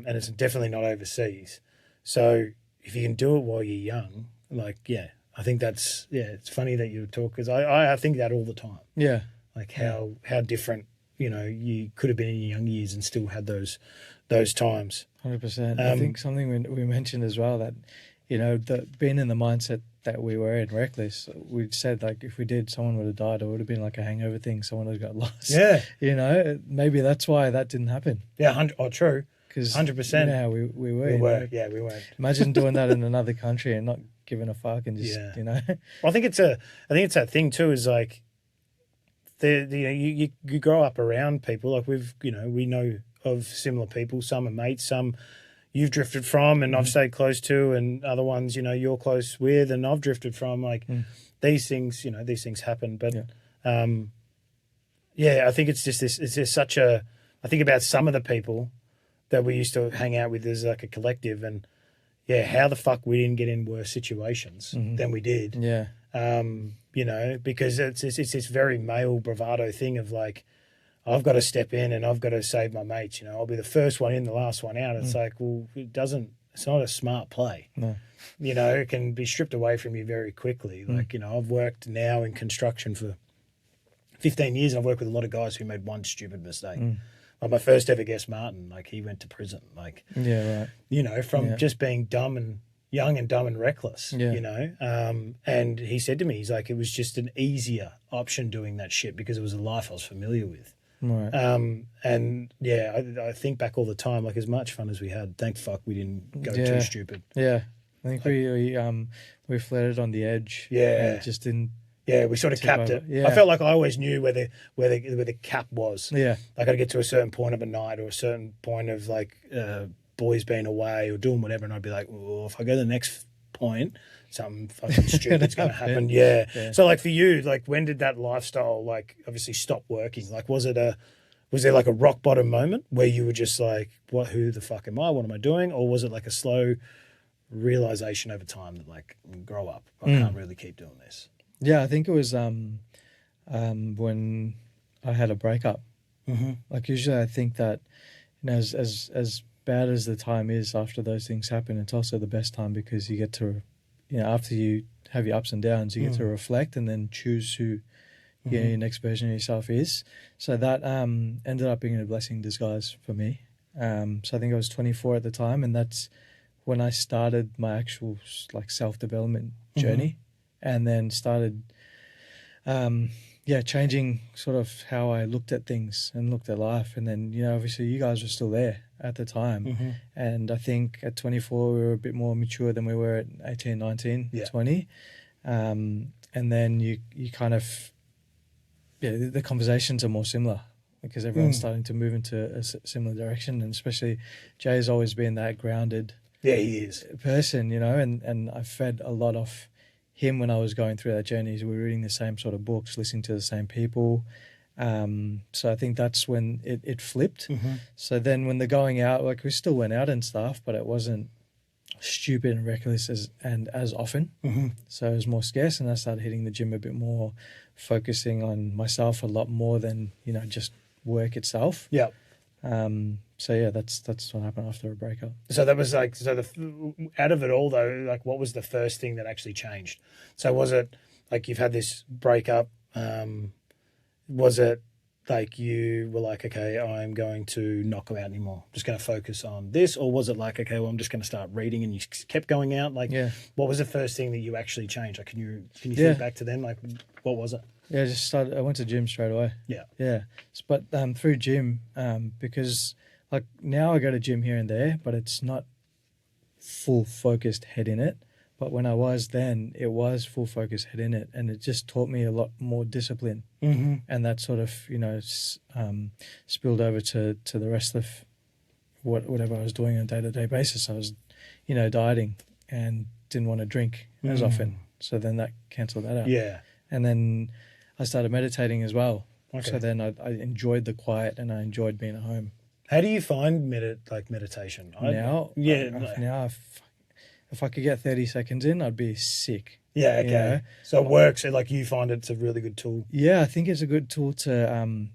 A: it's definitely not overseas. So if you can do it while you're young, like, I think that's, it's funny that you talk, because I think that all the time. Yeah. Like how different, you know, you could have been in your young years and still had those times.
B: 100%. I think something we mentioned as well, that, you know, being in the mindset that we were in reckless, we said, like, if we did, someone would have died. It would have been like a hangover thing. Someone would have got lost. Yeah. You know, maybe that's why that didn't happen. Yeah. True. Because 100%. You know how we were. We were. Yeah, we were. Imagine doing that in another country and not giving a fuck and just, you know. Well, I think it's that thing too, is like, you grow up around people. Like, we know of similar people. Some are mates, some you've drifted from and I've stayed close to, and other ones, you know, you're close with and I've drifted from. Like, these things happen. But I think it's just this, it's just such a, I think about some of the people that we used to hang out with as like a collective, and how the fuck we didn't get in worse situations than we did. Yeah. You know, because it's this very male bravado thing of like, I've got to step in and I've got to save my mates. You know, I'll be the first one in, the last one out. It's like, well, it's not a smart play. No. You know, it can be stripped away from you very quickly. Like, you know, I've worked now in construction for 15 years and I've worked with a lot of guys who made one stupid mistake. Like my first ever guest, Martin, like, he went to prison. Like, you know, from just being young and dumb and reckless, you know. And he said to me, he's like, it was just an easier option doing that shit because it was a life I was familiar with. Right. And I think back all the time, like, as much fun as we had, thank fuck we didn't go too stupid. Yeah. I think we flirted on the edge. Yeah. And just didn't
A: Yeah, we sort of
B: took
A: capped
B: over.
A: it.
B: Yeah.
A: I felt like I always knew where the cap was.
B: Yeah.
A: Like I'd get to a certain point of a night or a certain point of like boys being away or doing whatever, and I'd be like, oh, if I go to the next point, something fucking stupid's going to happen. Yeah.
B: Yeah.
A: So like for you, like when did that lifestyle like obviously stop working? Like was there like a rock bottom moment where you were just like, what? Who the fuck am I? What am I doing? Or was it like a slow realization over time that like grow up? I can't really keep doing this.
B: Yeah, I think it was when I had a breakup.
A: Mm-hmm.
B: Like usually, I think that as bad as the time is after those things happen, it's also the best time because you get to, after you have your ups and downs, you get to reflect and then choose who your next version of yourself is. So that ended up being a blessing in disguise for me. So I think I was 24 at the time, and that's when I started my actual like self-development journey, and then started changing sort of how I looked at things and looked at life. And then, obviously you guys were still there at the time. And I think at 24, we were a bit more mature than we were at 18, 19, 20. And then you kind of, the conversations are more similar because everyone's starting to move into a similar direction. And especially Jay's always been that grounded
A: he is
B: person, and I fed a lot of him when I was going through that journey. We were reading the same sort of books, listening to the same people. So I think that's when it flipped. So then when the going out, like we still went out and stuff, but it wasn't stupid and reckless as often. So it was more scarce, and I started hitting the gym a bit more, focusing on myself a lot more than, just work itself.
A: Yeah.
B: So yeah, that's what happened after a breakup.
A: So that was like, out of it all though, like what was the first thing that actually changed? So was it like you've had this breakup? Was it like you were like, okay, I'm going to not go out anymore, just going to focus on this? Or was it like, okay, well, I'm just going to start reading, and you kept going out? Like, what was the first thing that you actually changed? Like, can you think back to then? Like, what was it?
B: Yeah, I went to gym straight away. Yeah. But through gym, because like now I go to gym here and there, but it's not full focused head in it. But when I was then, it was full focus head in it, and it just taught me a lot more discipline. And that sort of spilled over to the rest of whatever I was doing on a day-to-day basis. I was dieting and didn't want to drink as often, so then that cancelled that out. And then I started meditating as well. So then I enjoyed the quiet, and I enjoyed being at home.
A: How do you find meditation?
B: Now, if I could get 30 seconds in, I'd be sick.
A: Yeah, okay. So it works. Like you find it's a really good tool.
B: Yeah, I think it's a good tool to.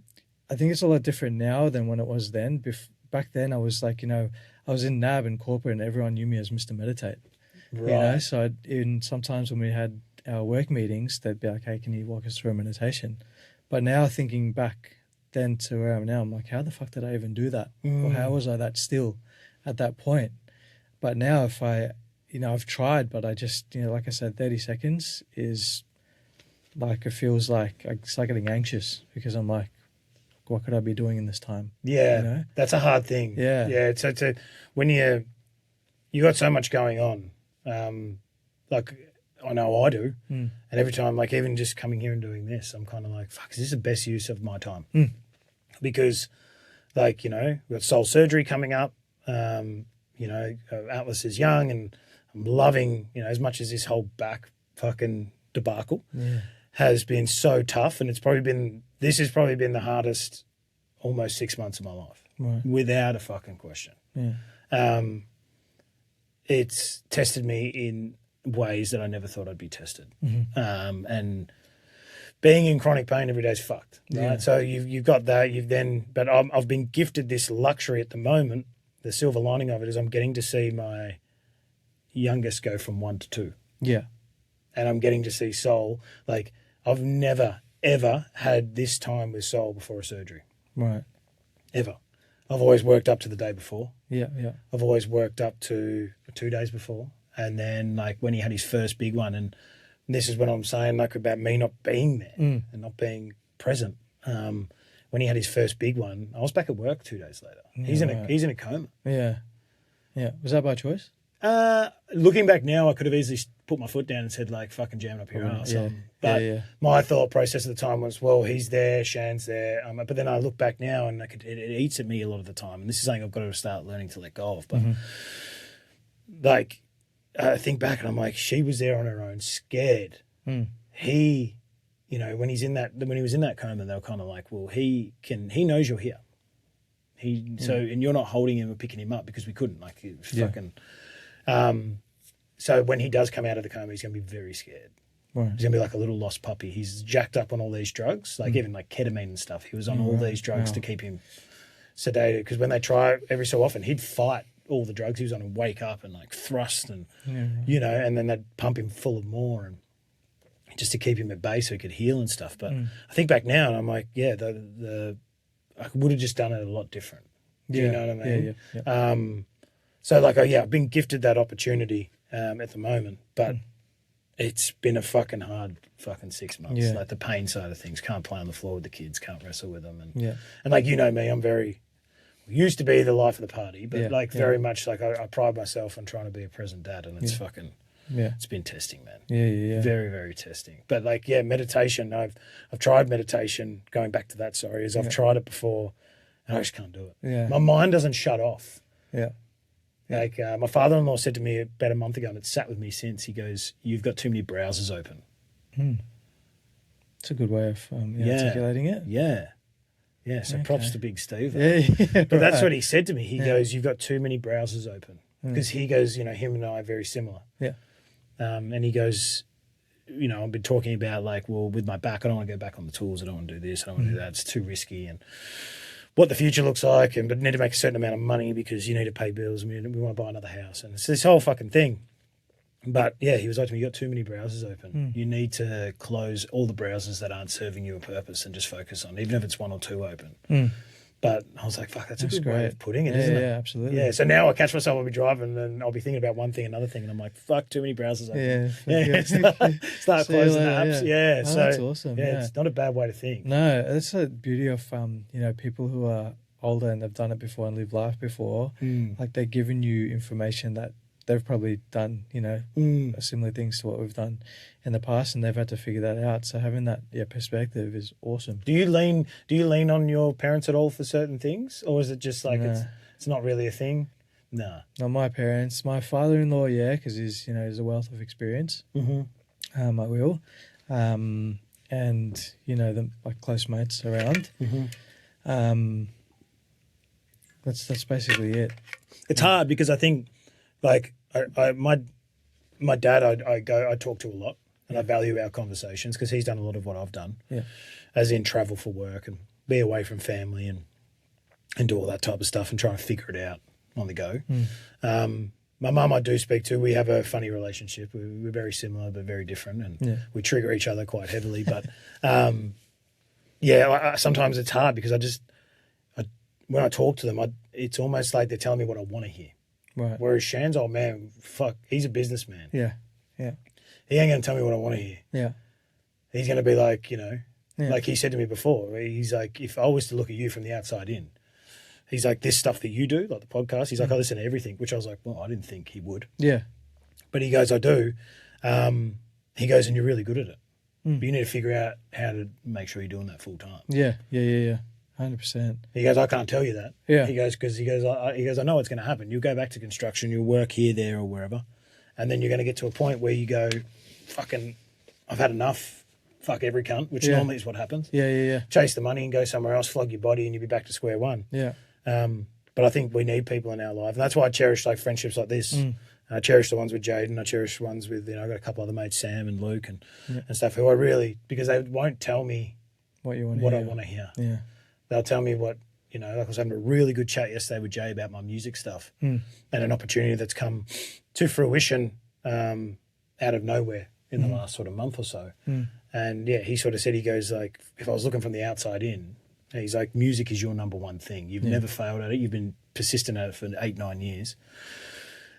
B: I think it's a lot different now than when it was then. Back then, I was like, I was in NAB and corporate, and everyone knew me as Mr. Meditate.
A: Right.
B: So sometimes when we had our work meetings, they'd be like, "Hey, can you walk us through a meditation?" But now thinking back then to where I am now, I'm like, how the fuck did I even do that? Or how was I that still at that point? But now if I've tried, but I just, like I said, 30 seconds is like, it feels like I start getting anxious because I'm like, what could I be doing in this time?
A: Yeah, that's a hard thing. Yeah. So when you got so much going on, like I know I do, and every time, like even just coming here and doing this, I'm kind of like, fuck, is this the best use of my time? Because, like, we've got soul surgery coming up. Atlas is young, and I'm loving, as much as this whole back fucking debacle has been so tough, and this has probably been the hardest almost 6 months of my life, without a fucking question. It's tested me in ways that I never thought I'd be tested. And being in chronic pain every day is fucked, right? So you've got that. But I've been gifted this luxury at the moment. The silver lining of it is I'm getting to see my youngest go from 1 to 2.
B: Yeah.
A: And I'm getting to see Sol. Like, I've never, ever had this time with Sol before a surgery.
B: Right.
A: Ever. I've always worked up to the day before.
B: Yeah.
A: I've always worked up to 2 days before. And then, like, when he had his first big one, and this is what I'm saying, like, about me not being there and not being present. When he had his first big one, I was back at work 2 days later. He's in a coma.
B: Yeah. Was that by choice?
A: Looking back now, I could have easily put my foot down and said, like, fucking jam it up your ass. But
B: yeah.
A: my thought process at the time was, well, he's there, Shan's there. But then I look back now and it eats at me a lot of the time. And this is something I've got to start learning to let go of. But like, I think back and I'm like, she was there on her own, scared. He, you know, when he was in that coma, they were kind of like, well, he knows you're here. And you're not holding him or picking him up because we couldn't. Like, it was fucking. So when he does come out of the coma, he's going to be very scared. Right. He's going to be like a little lost puppy. He's jacked up on all these drugs, like even like ketamine and stuff. He was on all these drugs to keep him sedated. Because when they try every so often, he'd fight all the drugs he was on and wake up and like thrust and, you know, and then they'd pump him full of more and just to keep him at bay so he could heal and stuff. But I think back now and I'm like, yeah, I would have just done it a lot different. Do you know what I mean? Yeah. So like, I've been gifted that opportunity at the moment, but it's been a fucking hard fucking 6 months. Like the pain side of things, can't play on the floor with the kids, can't wrestle with them. And like, you know me, I'm used to be the life of the party, but very much like I pride myself on trying to be a present dad, and it's fucking, it's been testing, man. Very, very testing. But like, meditation, I've tried meditation, going back to that, I've tried it before and I just can't do it. My mind doesn't shut off. Like my father-in-law said to me about a month ago, and it's sat with me since. He goes, "You've got too many browsers open."
B: It's a good way of articulating it.
A: So props to Big Steve. But that's what he said to me. He goes, "You've got too many browsers open," because he goes, you know, him and I are very similar. And he goes, you know, I've been talking about like, well, with my back, I don't want to go back on the tools. I don't want to do this. I don't want to do that. It's too risky. And what the future looks like, but need to make a certain amount of money because you need to pay bills. We want to buy another house. And it's this whole fucking thing. But he was like to me, you got too many browsers open. You need to close all the browsers that aren't serving you a purpose and just focus on, even if it's one or two open. But I was like, fuck, that's a good way of putting it, isn't it?
B: Yeah, absolutely.
A: Yeah, so now I catch myself, I'll be driving and I'll be thinking about one thing, another thing, and I'm like, fuck, too many browsers open. Start closing apps. So
B: that's awesome.
A: It's not a bad way to think.
B: No, that's the beauty of, you know, people who are older and they've done it before and lived life before. Like, they're giving you information that they've probably done, you know, similar things to what we've done in the past, and they've had to figure that out. So having that perspective is awesome. Do you lean on your parents at all for certain things, or is it just like it's not really a thing? No. Not my parents. My father-in-law, because he's a wealth of experience. I will, and you know, my close mates around. That's basically it.
A: It's hard because I think, like, my dad, I talk to a lot, and I value our conversations because he's done a lot of what I've done, as in travel for work and be away from family and do all that type of stuff and try and figure it out on the go. My mum I do speak to. We have a funny relationship. We're very similar but very different, and we trigger each other quite heavily. But sometimes it's hard because when I talk to them, it's almost like they're telling me what I want to hear.
B: Right.
A: Whereas Shan's old man, he's a businessman.
B: Yeah.
A: He ain't going to tell me what I want to hear.
B: Yeah.
A: He's going to be like, you know, like he said to me before, he's like, if I was to look at you from the outside in, he's like, this stuff that you do, like the podcast, he's like, I listen to everything, which I was like, well, I didn't think he would. Yeah. But he goes, I do. He goes, and you're really good at it. But you need to figure out how to make sure you're doing that full time. Yeah.
B: 100%.
A: He goes, I can't tell you that.
B: Yeah.
A: He goes, I know what's going to happen. You'll go back to construction, you'll work here, there, or wherever. And then you're going to get to a point where you go, fucking, I've had enough. Fuck every cunt, which normally is what happens. Yeah. Chase the money and go somewhere else, flog your body, and you'll be back to square one. Yeah. But I think we need people in our life. And that's why I cherish like friendships like this. I cherish the ones with Jaden. I cherish the ones with, I've got a couple other mates, Sam and Luke and stuff, who I really, because they won't tell me what I want to hear. Yeah. They'll tell me what, like I was having a really good chat yesterday with Jay about my music stuff and an opportunity that's come to fruition out of nowhere in the last sort of month or so. And he sort of said, he goes like, if I was looking from the outside in, he's like, music is your number one thing. You've never failed at it. You've been persistent at it for 8-9 years.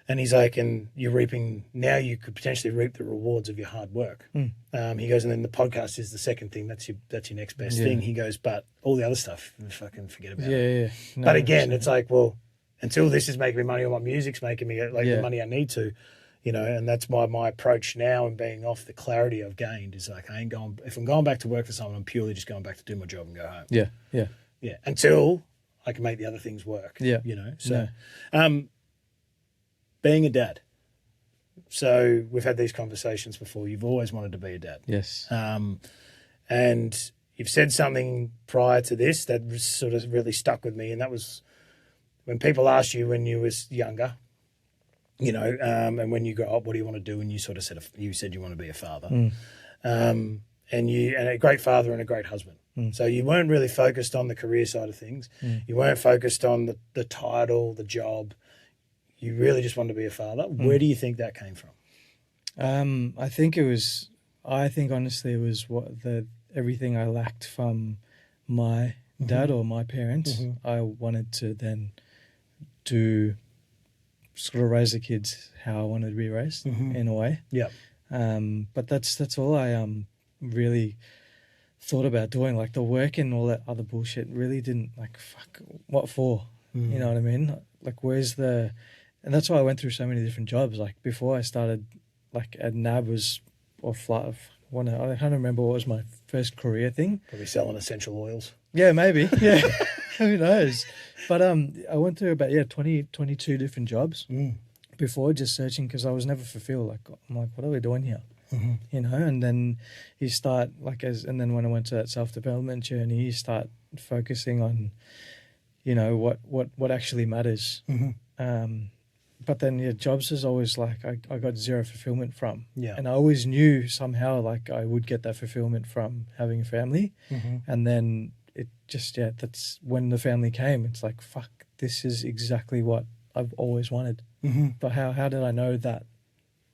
A: And he's like, and you're reaping, now you could potentially reap the rewards of your hard work. He goes, and then the podcast is the second thing. That's your next best thing. He goes, but all the other stuff, fucking forget about it. No, but again, it's like, well, until this is making me money or my music's making me like the money I need to, you know, and that's my approach now, and being off the clarity I've gained is like, I ain't going, if I'm going back to work for someone, I'm purely just going back to do my job and go home.
B: Yeah. Yeah.
A: Yeah. Until I can make the other things work.
B: Yeah.
A: You know, so, being a dad. So we've had these conversations before. You've always wanted to be a dad.
B: Yes.
A: And you've said something prior to this that sort of really stuck with me, and that was when people asked you when you was younger, you know, and when you grow up, what do you want to do? And you sort of said you want to be a father, and a great father and a great husband. So you weren't really focused on the career side of things. You weren't focused on the title, the job. You really just wanted to be a father. Where do you think that came from?
B: I think honestly it was everything I lacked from my dad or my parents. I wanted to then sort of raise the kids how I wanted to be raised in a way.
A: Yeah.
B: But that's all I really thought about doing. Like the work and all that other bullshit really didn't, like, fuck, what for? You know what I mean? Like, and that's why I went through so many different jobs. Like before I started, like at NAB I can't remember what was my first career thing.
A: Probably selling essential oils.
B: Yeah, maybe. Yeah. Who knows? But I went through about 22 different jobs before, just searching, because I was never fulfilled. Like, I'm like, what are we doing here? You know, and then you start and then when I went to that self-development journey, you start focusing on, you know, what actually matters. But then jobs is always like I got zero fulfillment from. Yeah. And I always knew somehow like I would get that fulfillment from having a family. And then it just, that's when the family came. It's like, fuck, this is exactly what I've always wanted. But how did I know that,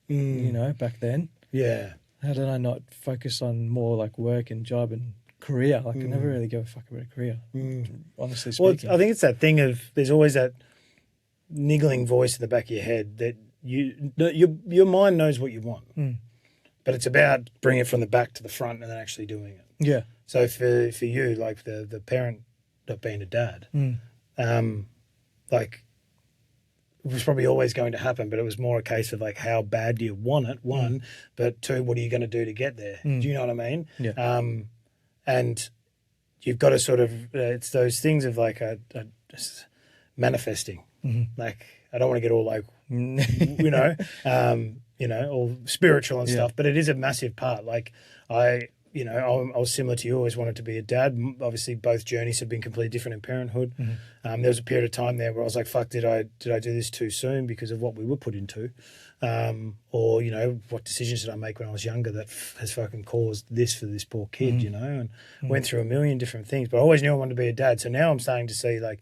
B: you know, back then? Yeah. How did I not focus on more like work and job and career? Like I never really gave a fuck about a career, honestly speaking.
A: Well, I think it's that thing of there's always that niggling voice in the back of your head that your mind knows what you want, but it's about bringing it from the back to the front and then actually doing it. Yeah. So for you, like the parent not being a dad, like it was probably always going to happen, but it was more a case of like how bad do you want it? One, but two, what are you going to do to get there? Do you know what I mean? Yeah. And you've got to sort of it's those things of like manifesting. Like I don't want to get all like you know, all spiritual and stuff, but it is a massive part. Like I was similar to you. Always wanted to be a dad. Obviously, both journeys have been completely different in parenthood. There was a period of time there where I was like, "Fuck, did I do this too soon because of what we were put into, or you know, what decisions did I make when I was younger that has fucking caused this for this poor kid, you know?" And went through a million different things, but I always knew I wanted to be a dad. So now I'm starting to see like.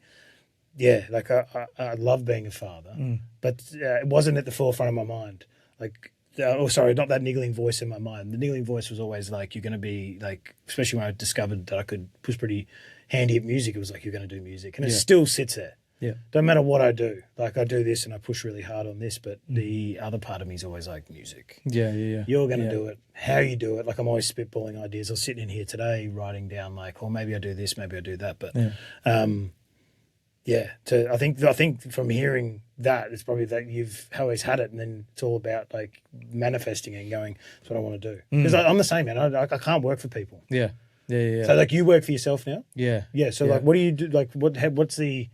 A: Yeah, like I love being a father, but it wasn't at the forefront of my mind. Like, not that niggling voice in my mind. The niggling voice was always like, you're going to be like, especially when I discovered that I was pretty handy at music. It was like, you're going to do music, and it still sits there. Yeah, don't matter what I do. Like I do this and I push really hard on this, but the other part of me is always like music. Yeah. You're going to do it. How you do it? Like I'm always spitballing ideas. I was sitting in here today writing down like, oh, maybe I do this, maybe I do that, but. Yeah, I think from hearing that, it's probably that you've always had it, and then it's all about like manifesting it and going, that's what I want to do. Because I'm the same, man. I can't work for people. Yeah. So like you work for yourself now? Yeah. So like what do you do? Like what's the,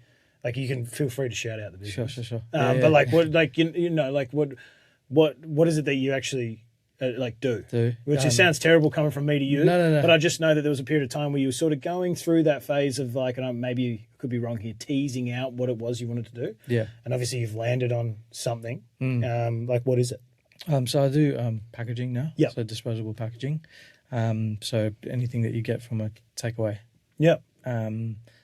A: like you can feel free to shout out the business. Sure. But like what, like, you know, like what is it that you actually like do? Which it sounds terrible coming from me to you. No. But I just know that there was a period of time where you were sort of going through that phase of like, and maybe could be wrong here, teasing out what it was you wanted to do. Yeah. And obviously you've landed on something. Like what is it? So
B: I do packaging now.
A: Yeah.
B: So disposable packaging. So anything that you get from a takeaway.
A: Yeah.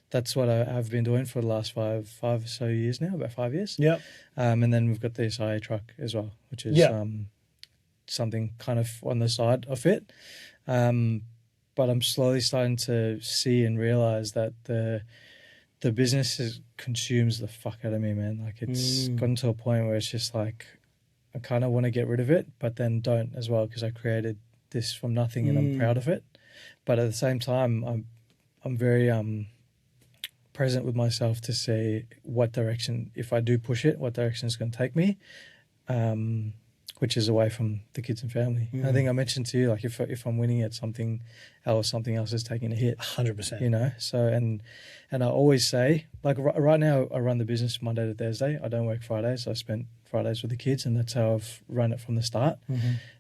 B: That's what I've been doing for the last five or so years now, about 5 years.
A: Yeah.
B: And then we've got the SIA truck as well, which is something kind of on the side of it. But I'm slowly starting to see and realize that the business consumes the fuck out of me, man. Like it's gotten to a point where it's just like I kind of want to get rid of it, but then don't as well, because I created this from nothing and I'm proud of it. But at the same time, I'm very present with myself to see what direction, if I do push it, what direction it's going to take me. which is away from the kids and family. I think I mentioned to you, like if I'm winning at something else is taking a hit.
A: 100%.
B: You know, so and I always say, like right now I run the business Monday to Thursday. I don't work Fridays. I spent Fridays with the kids, and that's how I've run it from the start.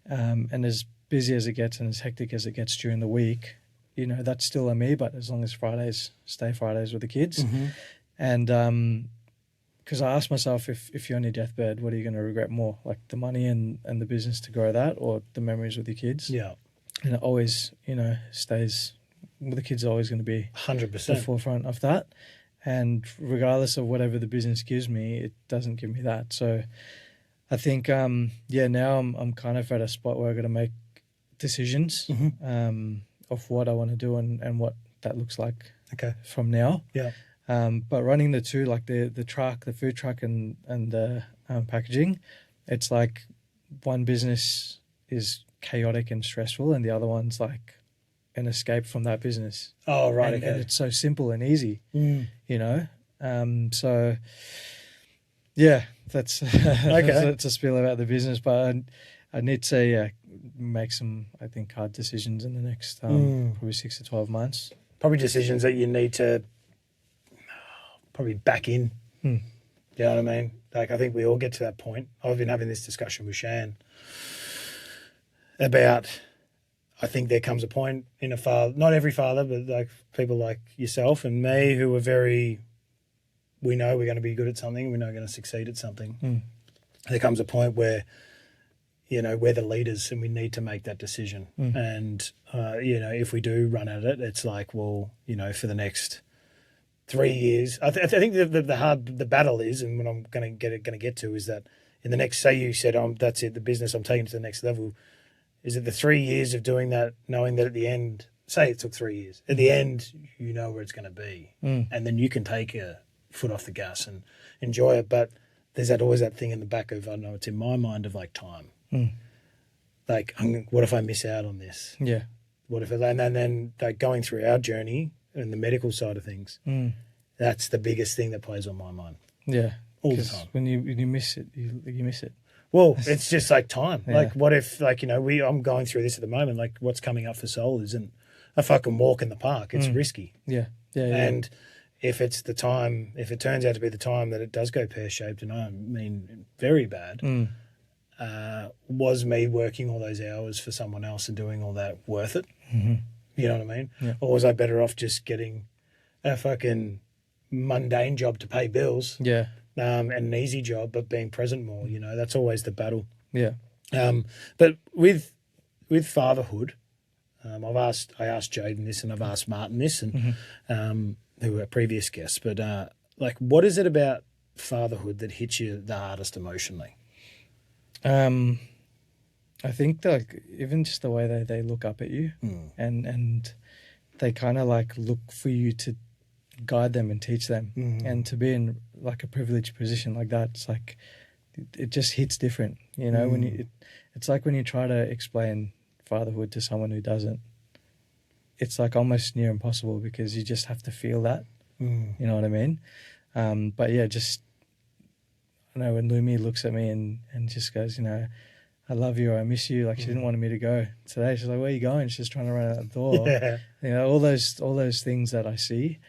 B: And as busy as it gets and as hectic as it gets during the week, you know, that's still on me. But as long as Fridays stay Fridays with the kids, and because I asked myself, if you're on your deathbed, what are you going to regret more, like the money and the business to grow that, or the memories with your kids?
A: Yeah.
B: And it always, you know, stays. The kids are always going to be
A: 100%.
B: the forefront of that. And regardless of whatever the business gives me, it doesn't give me that. So I think, now I'm kind of at a spot where I've got to make decisions of what I want to do and what that looks like from now.
A: Yeah.
B: But running the two, like the truck, the food truck and the packaging, it's like one business is chaotic and stressful and the other one's like an escape from that business.
A: Oh, right.
B: And it's so simple and easy, you know? So, yeah, that's, that's a spiel about the business. But I need to make some, I think, hard decisions in the next probably 6 to 12 months.
A: Probably decisions that you need to probably back in. You know what I mean? Like, I think we all get to that point. I've been having this discussion with Shan about, I think there comes a point in a father, not every father, but like people like yourself and me who are very, we know we're going to be good at something, we know we're going to succeed at something. There comes a point where, you know, we're the leaders and we need to make that decision. And, you know, if we do run at it, it's like, well, you know, for the next 3 years, I think the battle is, and what I'm going to get to is that in the next, say you said, that's it, the business, I'm taking it to the next level. Is it the 3 years of doing that, knowing that at the end, say it took 3 years, at the end, you know where it's going to be. And then you can take a foot off the gas and enjoy it. But there's always that thing in the back of, I don't know, it's in my mind of like time. Like, what if I miss out on this?
B: Yeah.
A: What if, and then like going through our journey and the medical side of things, that's the biggest thing that plays on my mind.
B: Yeah.
A: All the time.
B: When you miss it, you miss it.
A: Well, it's just like time. Yeah. Like, what if, like, you know, I'm going through this at the moment. Like, what's coming up for Soul isn't a fucking walk in the park. It's risky.
B: Yeah.
A: And if it's the time, if it turns out to be the time that it does go pear-shaped, and I mean very bad, was me working all those hours for someone else and doing all that worth it? You know what I mean?
B: Yeah.
A: Or was I better off just getting a fucking mundane job to pay bills?
B: Yeah.
A: And an easy job, but being present more, you know, that's always the battle.
B: Yeah.
A: But with fatherhood, I asked Jaden this, and I've asked Martin this, and who were previous guests. But like, what is it about fatherhood that hits you the hardest emotionally?
B: I think like even just the way they look up at you, and they kind of like look for you to guide them and teach them, and to be in like a privileged position like that, it's like it just hits different, you know. When it's like when you try to explain fatherhood to someone who doesn't, it's like almost near impossible because you just have to feel that, you know what I mean? But yeah, just I know when Lumi looks at me and just goes, you know, I love you or I miss you. Like, she didn't want me to go today. She's like, where are you going? She's trying to run out the door.
A: Yeah.
B: You know, all those things that I see,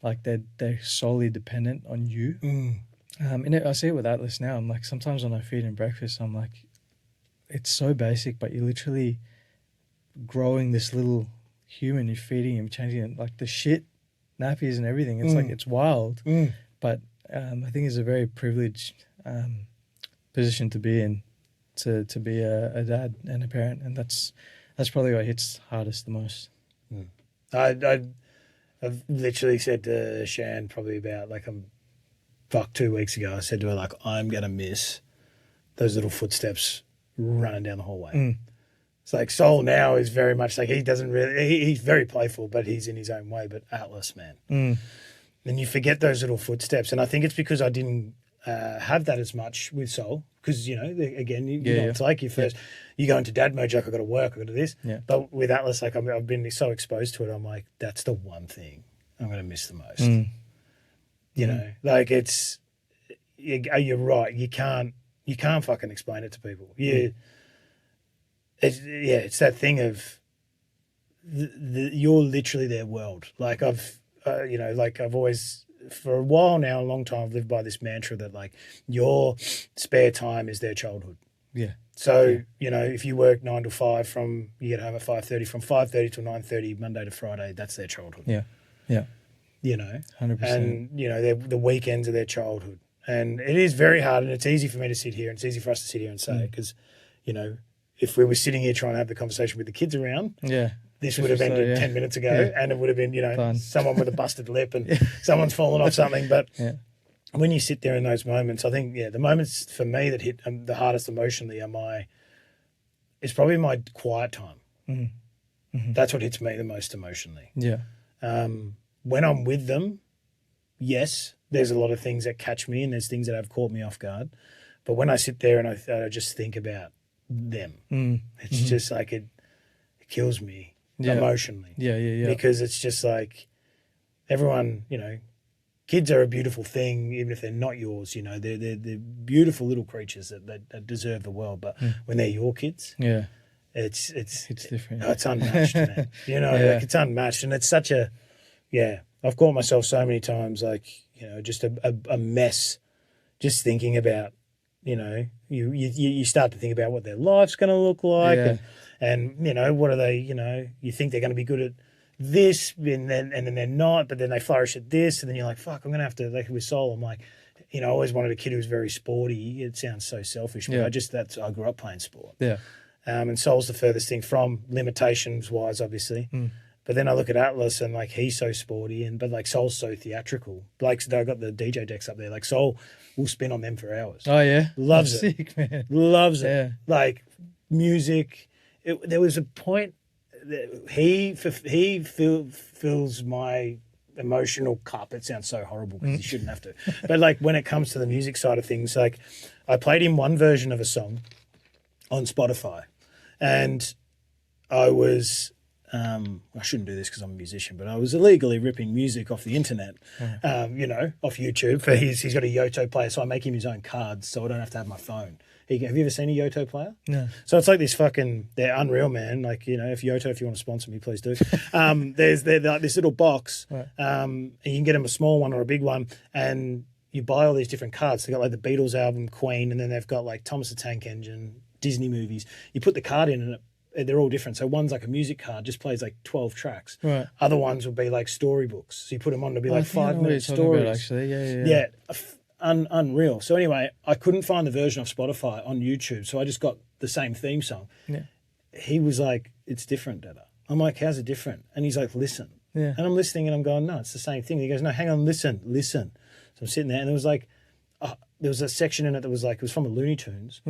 B: like they're solely dependent on you. And I see it with Atlas now. I'm like, sometimes when I feed him breakfast, I'm like, it's so basic, but you're literally growing this little human. You're feeding him, changing it, like the shit, nappies and everything. It's like, it's wild. But I think it's a very privileged position to be in, to be a dad and a parent, and that's probably what hits hardest the most.
A: I've literally said to Shan probably about 2 weeks ago, I said to her, like, I'm going to miss those little footsteps running down the hallway. It's like Sol now is very much like, he doesn't really, he's very playful, but he's in his own way. But Atlas, man. And you forget those little footsteps. And I think it's because I didn't have that as much with Sol. Because, you know, again, you know, it's like you go into dad mode, like, I've got to work, I've got to do this. Yeah. But with Atlas, like, I've been so exposed to it, I'm like, that's the one thing I'm going to miss the most. You know, like, you're right. You can't You can't fucking explain it to people. It's that thing of you're literally their world. Like I've always, for a while now, a long time, I've lived by this mantra that like your spare time is their childhood.
B: Yeah.
A: So, if you work 9 to 5 you get home at 5:30, from 5:30 till 9:30, Monday to Friday, that's their childhood.
B: Yeah. Yeah.
A: 100%.
B: 100%.
A: And, the weekends are their childhood. And it is very hard, and it's easy for me to sit here, and it's easy for us to sit here and say it, because, if we were sitting here trying to have the conversation with the kids around, this would have ended 10 minutes ago, and it would have been, someone with a busted lip and someone's fallen off something. But when you sit there in those moments, I think, the moments for me that hit the hardest emotionally is probably my quiet time.
B: Mm-hmm. Mm-hmm.
A: That's what hits me the most emotionally.
B: Yeah.
A: When I'm with them, yes, there's a lot of things that catch me and there's things that have caught me off guard. But when I sit there and I just think about them, it's just like it kills me emotionally.
B: Yeah.
A: Because it's just like everyone, kids are a beautiful thing, even if they're not yours. They're beautiful little creatures that deserve the world. But when they're your kids, it's
B: different.
A: It's unmatched, man. Like it's unmatched, and it's such a I've caught myself so many times, like just a mess, just thinking about you start to think about what their life's going to look like, and what are they, you think they're going to be good at this, and then they're not, but then they flourish at this, and then you're like, fuck, I'm going to have to, like with Sol, I'm like, I always wanted a kid who was very sporty. It sounds so selfish, but I grew up playing sport. Yeah. And Sol's the furthest thing from limitations wise, obviously. But then I look at Atlas and like he's so sporty, but like Sol's so theatrical. Like I've got the DJ decks up there. Like Sol will spin on them for hours.
B: Oh yeah,
A: loves
B: That's
A: it.
B: Sick, man.
A: Loves it. Like music. There was a point that he fills my emotional cup. It sounds so horrible because he shouldn't have to. But like when it comes to the music side of things, like I played him one version of a song on Spotify, and I was. I shouldn't do this because I'm a musician, but I was illegally ripping music off the internet, off YouTube. He's got a Yoto player, so I make him his own cards so I don't have to have my phone. Have you ever seen a Yoto player?
B: No.
A: So it's like this they're unreal, man. Like, if Yoto, if you want to sponsor me, please do. They're like this little box, and you can get them a small one or a big one, and you buy all these different cards. They've got like the Beatles album, Queen, and then they've got like Thomas the Tank Engine, Disney movies. You put the card in and they're all different. So one's like a music card, just plays like 12 tracks. Right. Other ones will be like storybooks. So you put them on to be like 5-minute stories.
B: About, actually. Yeah.
A: Unreal. So anyway, I couldn't find the version of Spotify on YouTube, so I just got the same theme song. Yeah. He was like, "It's different, Dada." I'm like, "How's it different?" And he's like, "Listen." Yeah. And I'm listening, and I'm going, "No, it's the same thing." He goes, "No, hang on, listen." So I'm sitting there, and there was like, there was a section in it that was like, it was from a Looney Tunes.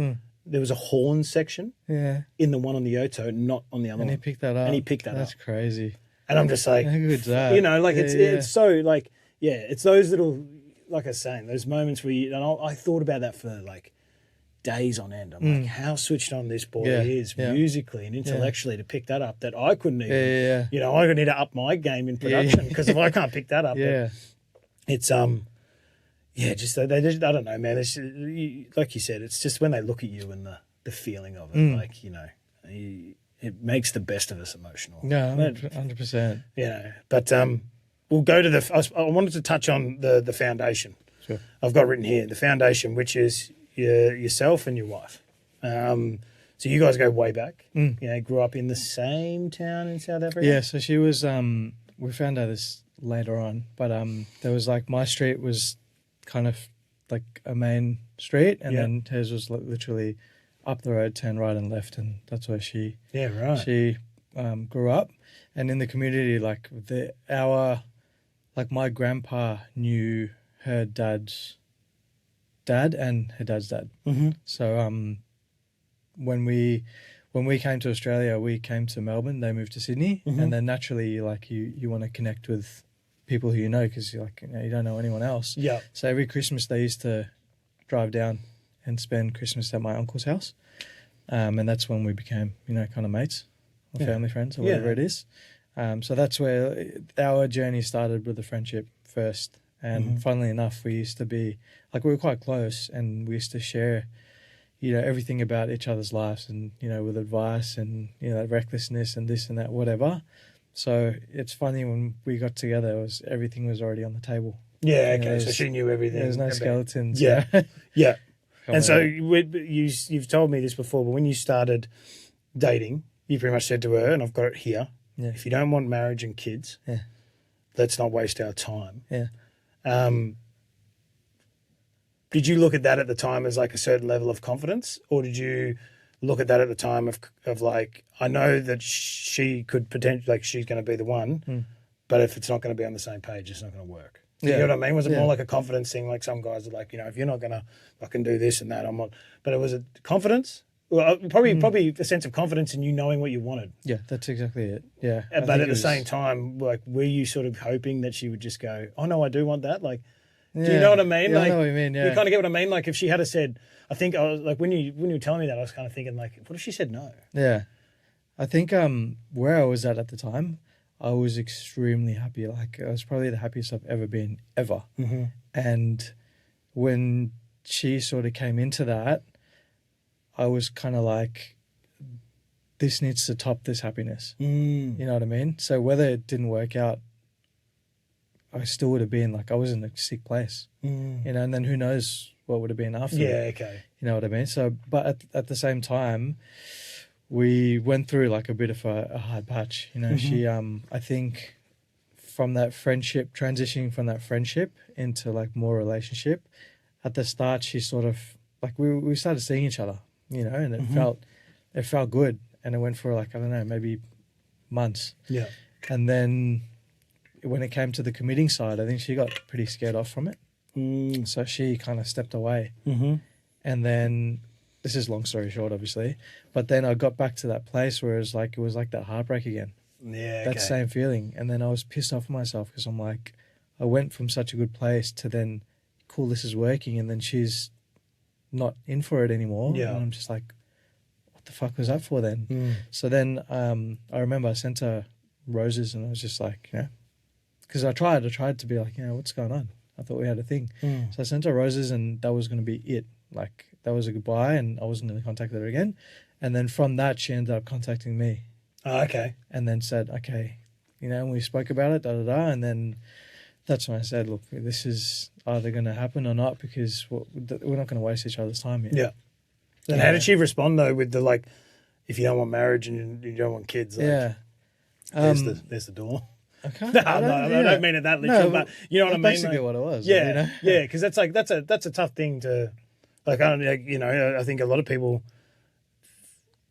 A: There was a horn section in the one on the Yoto, not on the other one.
B: And he picked that up. That's crazy.
A: And I'm just like,
B: how good's that?
A: It's so like, it's those little, like I was saying, those moments where I thought about that for like days on end. I'm like, how switched on this boy is musically and intellectually to pick that up, that I couldn't even, I need to up my game in production because if I can't pick that up, it's, just I don't know, man. It's, like you said, it's just when they look at you and the feeling of it, like it makes the best of us emotional.
B: No, 100%.
A: But we'll go to I wanted to touch on the foundation. Sure. I've got written here the foundation, which is yourself and your wife. So you guys go way back. Grew up in the same town in South Africa.
B: Yeah. So she was. We found out this later on, but there was like my street was kind of like a main street, and then hers was like literally up the road, turn right and left, and that's where she grew up. And in the community, like my grandpa knew her dad's dad and her dad's dad. So when we came to Australia, we came to Melbourne, they moved to Sydney, and then naturally like you want to connect with people who because you don't know anyone else. Yeah. So every Christmas they used to drive down and spend Christmas at my uncle's house, and that's when we became kind of mates or family friends or whatever it is. So that's where our journey started, with a friendship first. And funnily enough, we used to be we were quite close, and we used to share everything about each other's lives, and with advice and recklessness and this and that, whatever. So it's funny, when we got together, everything was already on the table.
A: Yeah, okay. So she knew everything.
B: There's no skeletons.
A: Yeah, yeah. And so
B: out.
A: you've told me this before, but when you started dating, you pretty much said to her, and I've got it here, if you don't want marriage and kids, let's not waste our time.
B: Yeah.
A: Did you look at that at the time as like a certain level of confidence, or did you look at that at the time of like, I know that she could potentially, like, she's going to be the one, but if it's not going to be on the same page, it's not going to work. You know what I mean? Was it more like a confidence thing? Like some guys are like, if you're not going to fucking do this and that, I'm not. But it was a confidence? Well, probably a sense of confidence in you knowing what you wanted.
B: Yeah, that's exactly it. Yeah.
A: But at the same time, like, were you sort of hoping that she would just go, oh, no, I do want that? Like, do you know what I mean?
B: Yeah,
A: like,
B: I know what you mean, yeah.
A: You kind of get what I mean? Like, if she had said, I think I was like, when you were telling me that, I was kind of thinking, like, what if she said no?
B: Yeah. I think where I was at the time, I was extremely happy. Like, I was probably the happiest I've ever been, ever.
A: Mm-hmm.
B: And when she sort of came into that, I was kind of like, this needs to top this happiness. You know what I mean? So whether it didn't work out, I still would have been like, I was in a sick place, and then who knows what would have been after.
A: Yeah, okay.
B: You know what I mean? So, but at the same time, we went through like a bit of a hard patch. She, I think from that friendship, transitioning from that friendship into like more relationship, at the start, she sort of, like, we started seeing each other, and it felt good. And it went for like, I don't know, maybe months.
A: Yeah. And
B: then when it came to the committing side, I think she got pretty scared off from it. So she kind of stepped away. And then, this is long story short, obviously, but then I got back to that place where it was like that heartbreak again.
A: Yeah,
B: that same feeling. And then I was pissed off at myself because I'm like, I went from such a good place to then, cool, this is working, and then she's not in for it anymore.
A: Yeah.
B: And I'm just like, what the fuck was that for then? So then I remember I sent her roses, and I was just like, because I tried to be like, what's going on? I thought we had a thing. So I sent her roses, and that was going to be it. Like, that was a goodbye, and I wasn't going to contact her again. And then from that, she ended up contacting me.
A: Oh, okay.
B: And then said, okay, and we spoke about it, and then that's when I said, look, this is either going to happen or not, because we're not going to waste each other's time here.
A: Yeah. And how did she respond, though, with the, like, if you don't want marriage and you don't want kids? Like, there's the door.
B: Okay.
A: I don't mean it that literal, but you know what I mean?
B: Basically what it was.
A: Yeah, yeah, because that's a tough thing to, like, I think a lot of people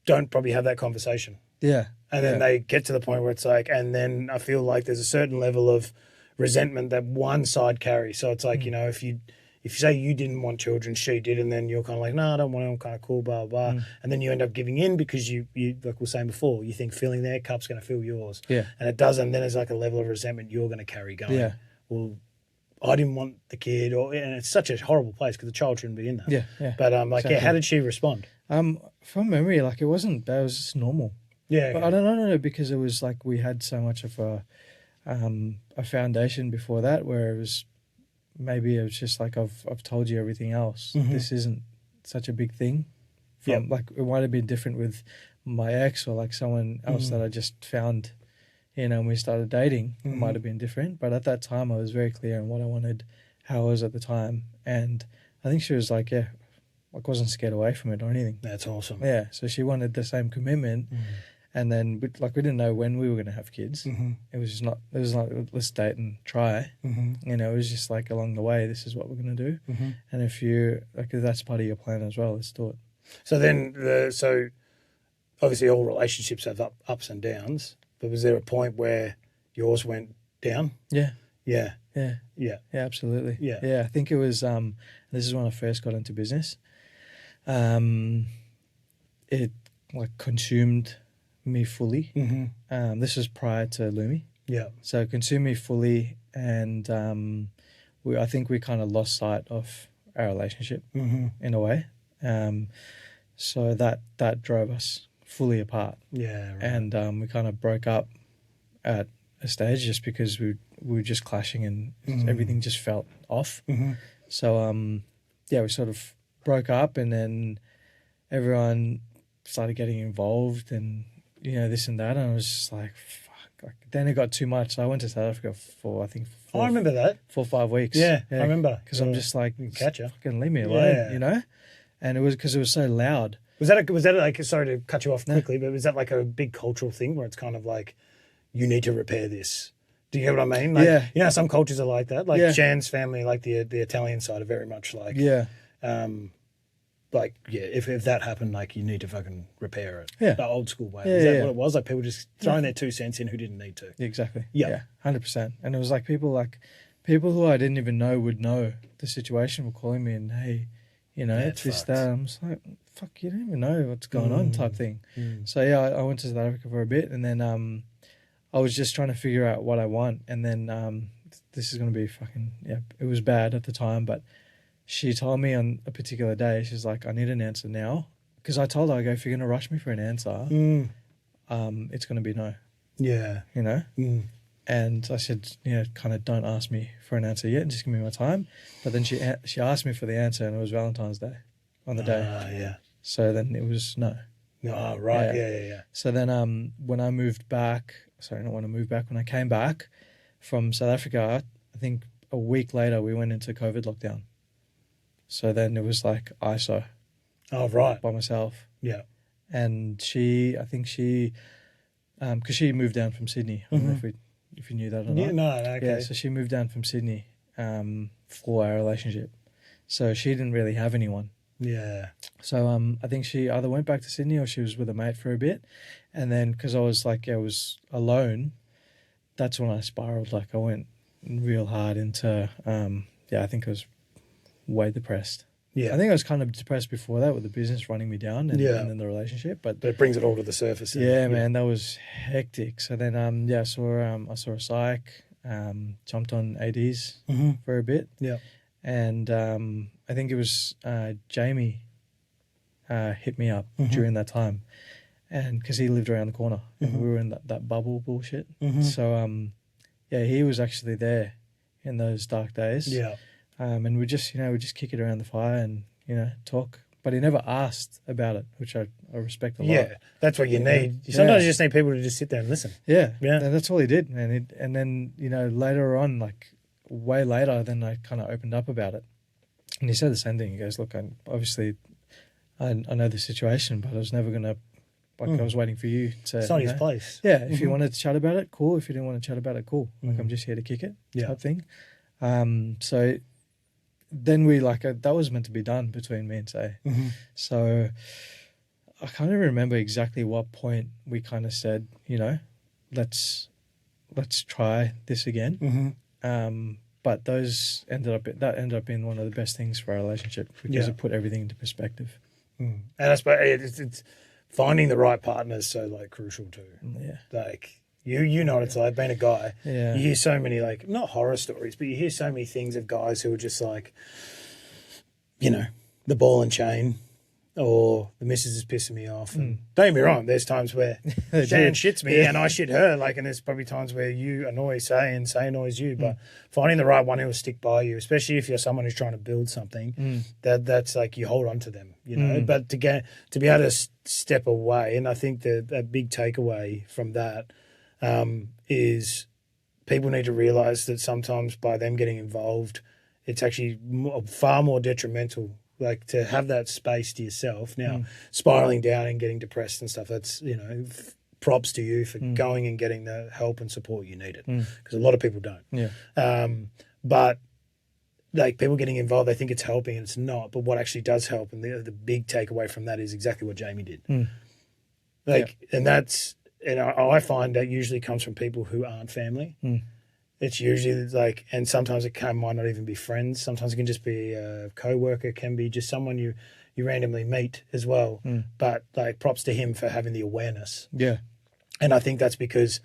A: don't probably have that conversation.
B: Yeah.
A: And then they get to the point where it's like, and then I feel like there's a certain level of resentment that one side carries. So it's like, if you say you didn't want children, she did, and then you're kind of like, no, I don't want them, kind of cool, blah, blah, blah. And then you end up giving in because you like we were saying before, you think filling their cup's going to fill yours. Yeah. And it doesn't. Then there's like a level of resentment you're going to carry going. Yeah. Well, I didn't want the kid, and it's such a horrible place because the child shouldn't be in there. Yeah. But exactly. How did she respond?
B: From memory, like, it wasn't bad, it was just normal. Yeah. But I don't know, because it was like we had so much of a foundation before that, where it was just like, I've told you everything else. This isn't such a big thing. Like, it might have been different with my ex or like someone else that I just found, and we started dating. It might have been different, but at that time I was very clear on what I wanted, how I was at the time, and I think she was like, like, wasn't scared away from it or anything.
A: That's awesome.
B: Yeah, so she wanted the same commitment. And then, we didn't know when we were going to have kids. It was like, let's date and try. It was just like, along the way, this is what we're going to do. And if that's part of your plan as well, let's do it.
A: So then, so obviously all relationships have ups and downs, but was there a point where yours went down?
B: Yeah.
A: Yeah.
B: Yeah.
A: Yeah.
B: Yeah, absolutely.
A: Yeah.
B: Yeah, I think it was, this is when I first got into business. It like consumed me fully. This was prior to Lumi. Yeah. So it consumed me fully, and I think we kind of lost sight of our relationship in a way. So that drove us fully apart. Yeah. Right. And we kind of broke up at a stage just because we were just clashing, and everything just felt off. So we sort of broke up, and then everyone started getting involved and, this and that. And I was just like, fuck. Then it got too much. So I went to South Africa for, I think,
A: I remember that.
B: 4 or 5 weeks.
A: Yeah, I remember.
B: Because I'm just like,
A: catch ya.
B: fucking leave me alone,
A: Yeah.
B: And it was because it was so loud.
A: Was that like, sorry to cut you off quickly, but was that like a big cultural thing where it's kind of like, you need to repair this? Do you get what I mean? Like,
B: Yeah.
A: Some cultures are like that. Like
B: Yeah.
A: Jan's family, like the Italian side, are very much like, if that happened, like you need to fucking repair it.
B: Yeah.
A: The old school way.
B: Yeah,
A: Is that
B: yeah.
A: what it was? Like people just throwing their 2 cents in who didn't need to.
B: Exactly.
A: Yeah.
B: Yeah, 100%. And it was like people who I didn't even know would know the situation were calling me and, hey,
A: it's
B: this,
A: fucked.
B: that. I'm just like, fuck, you don't even know what's going on type thing. So, I went to South Africa for a bit and then I was just trying to figure out what I want. And then this is going to be fucking, it was bad at the time, but she told me on a particular day, she's like, I need an answer now. Because I told her, I go, if you're going to rush me for an answer, it's going to be no.
A: Yeah.
B: And I said, kind of don't ask me for an answer yet, just give me my time. But then she asked me for the answer and it was Valentine's Day on the day.
A: Yeah.
B: So then it was no.
A: Oh, right. Yeah.
B: So then when I moved back, when I came back from South Africa, I think a week later we went into COVID lockdown. So then it was like ISO.
A: Oh, right.
B: By myself.
A: Yeah.
B: And because she moved down from Sydney. I don't know if you knew that or not.
A: Yeah, no, okay.
B: Yeah, so she moved down from Sydney for our relationship. So she didn't really have anyone.
A: Yeah.
B: So I think she either went back to Sydney or she was with a mate for a bit. And then because I was alone, that's when I spiraled. Like I went real hard into, I think I was way depressed.
A: Yeah.
B: I think I was kind of depressed before that with the business running me down and then the relationship. But
A: it brings it all to the surface.
B: Yeah, man, that was hectic. So then, I saw a psych, jumped on ADs for a bit.
A: Yeah.
B: And I think it was Jamie hit me up during that time. And because he lived around the corner and we were in that bubble bullshit. So, he was actually there in those dark days.
A: Yeah.
B: And we just kick it around the fire and, talk. But he never asked about it, which I respect a lot.
A: Yeah, that's what you need. Sometimes you just need people to just sit there and listen.
B: Yeah. And that's all he did. And then, later on, like way later, then I kind of opened up about it. And he said the same thing. He goes, look, I know the situation, but I was never going to, I was waiting for you to.
A: It's not his place.
B: Yeah, if you wanted to chat about it, cool. If you didn't want to chat about it, cool. Like I'm just here to kick it type thing. So then we that was meant to be done between me and Say. So I can't even remember exactly what point we kind of said, let's try this again. But that ended up being one of the best things for our relationship because it put everything into perspective.
A: And I suppose it's finding the right partner is so crucial too.
B: Yeah.
A: Like you know what it's like being a guy.
B: Yeah.
A: You hear so many not horror stories, but you hear so many things of guys who are just the ball and chain, or the missus is pissing me off. And don't get me wrong, there's times where Shan shits me and I shit her. And there's probably times where you annoy Say and Say annoys you. But finding the right one who will stick by you, especially if you're someone who's trying to build something, that's you hold on to them, But to be able to step away, and I think a big takeaway from that is people need to realise that sometimes by them getting involved, it's actually far more detrimental. To have that space to yourself. Now, spiraling down and getting depressed and stuff, that's, props to you for going and getting the help and support you needed. Because a lot of people don't.
B: Yeah.
A: But people getting involved, they think it's helping and it's not. But what actually does help, and the big takeaway from that is exactly what Jamie did. And I find that usually comes from people who aren't family. It's usually and sometimes it might not even be friends. Sometimes it can just be a co-worker, can be just someone you randomly meet as well. But props to him for having the awareness.
B: Yeah.
A: And I think that's because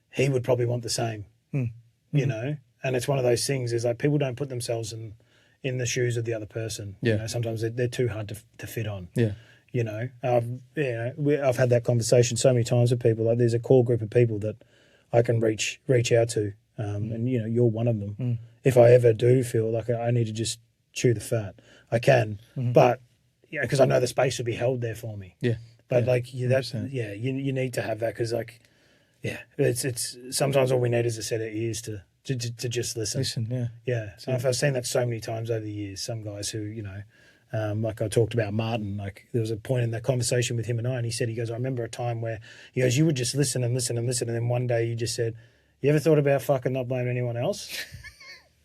A: he would probably want the same, And it's one of those things is people don't put themselves in the shoes of the other person.
B: Yeah.
A: Sometimes they're too hard to fit on.
B: Yeah.
A: I've had that conversation so many times with people. There's a core group of people that I can reach out to. And you're one of them. If I ever do feel like I need to just chew the fat, I can. But yeah, because I know the space will be held there for me.
B: Yeah.
A: But
B: Yeah,
A: like that's
B: 100%.
A: you need to have that because like it's sometimes all we need is a set of ears to just listen.
B: Listen, yeah.
A: Yeah, and I've seen that so many times over the years. Some guys who like I talked about Martin. Like there was a point in that conversation with him and I, and he goes, I remember a time where he goes, you would just listen and listen and listen, and then one day you just said, you ever thought about fucking not blaming anyone else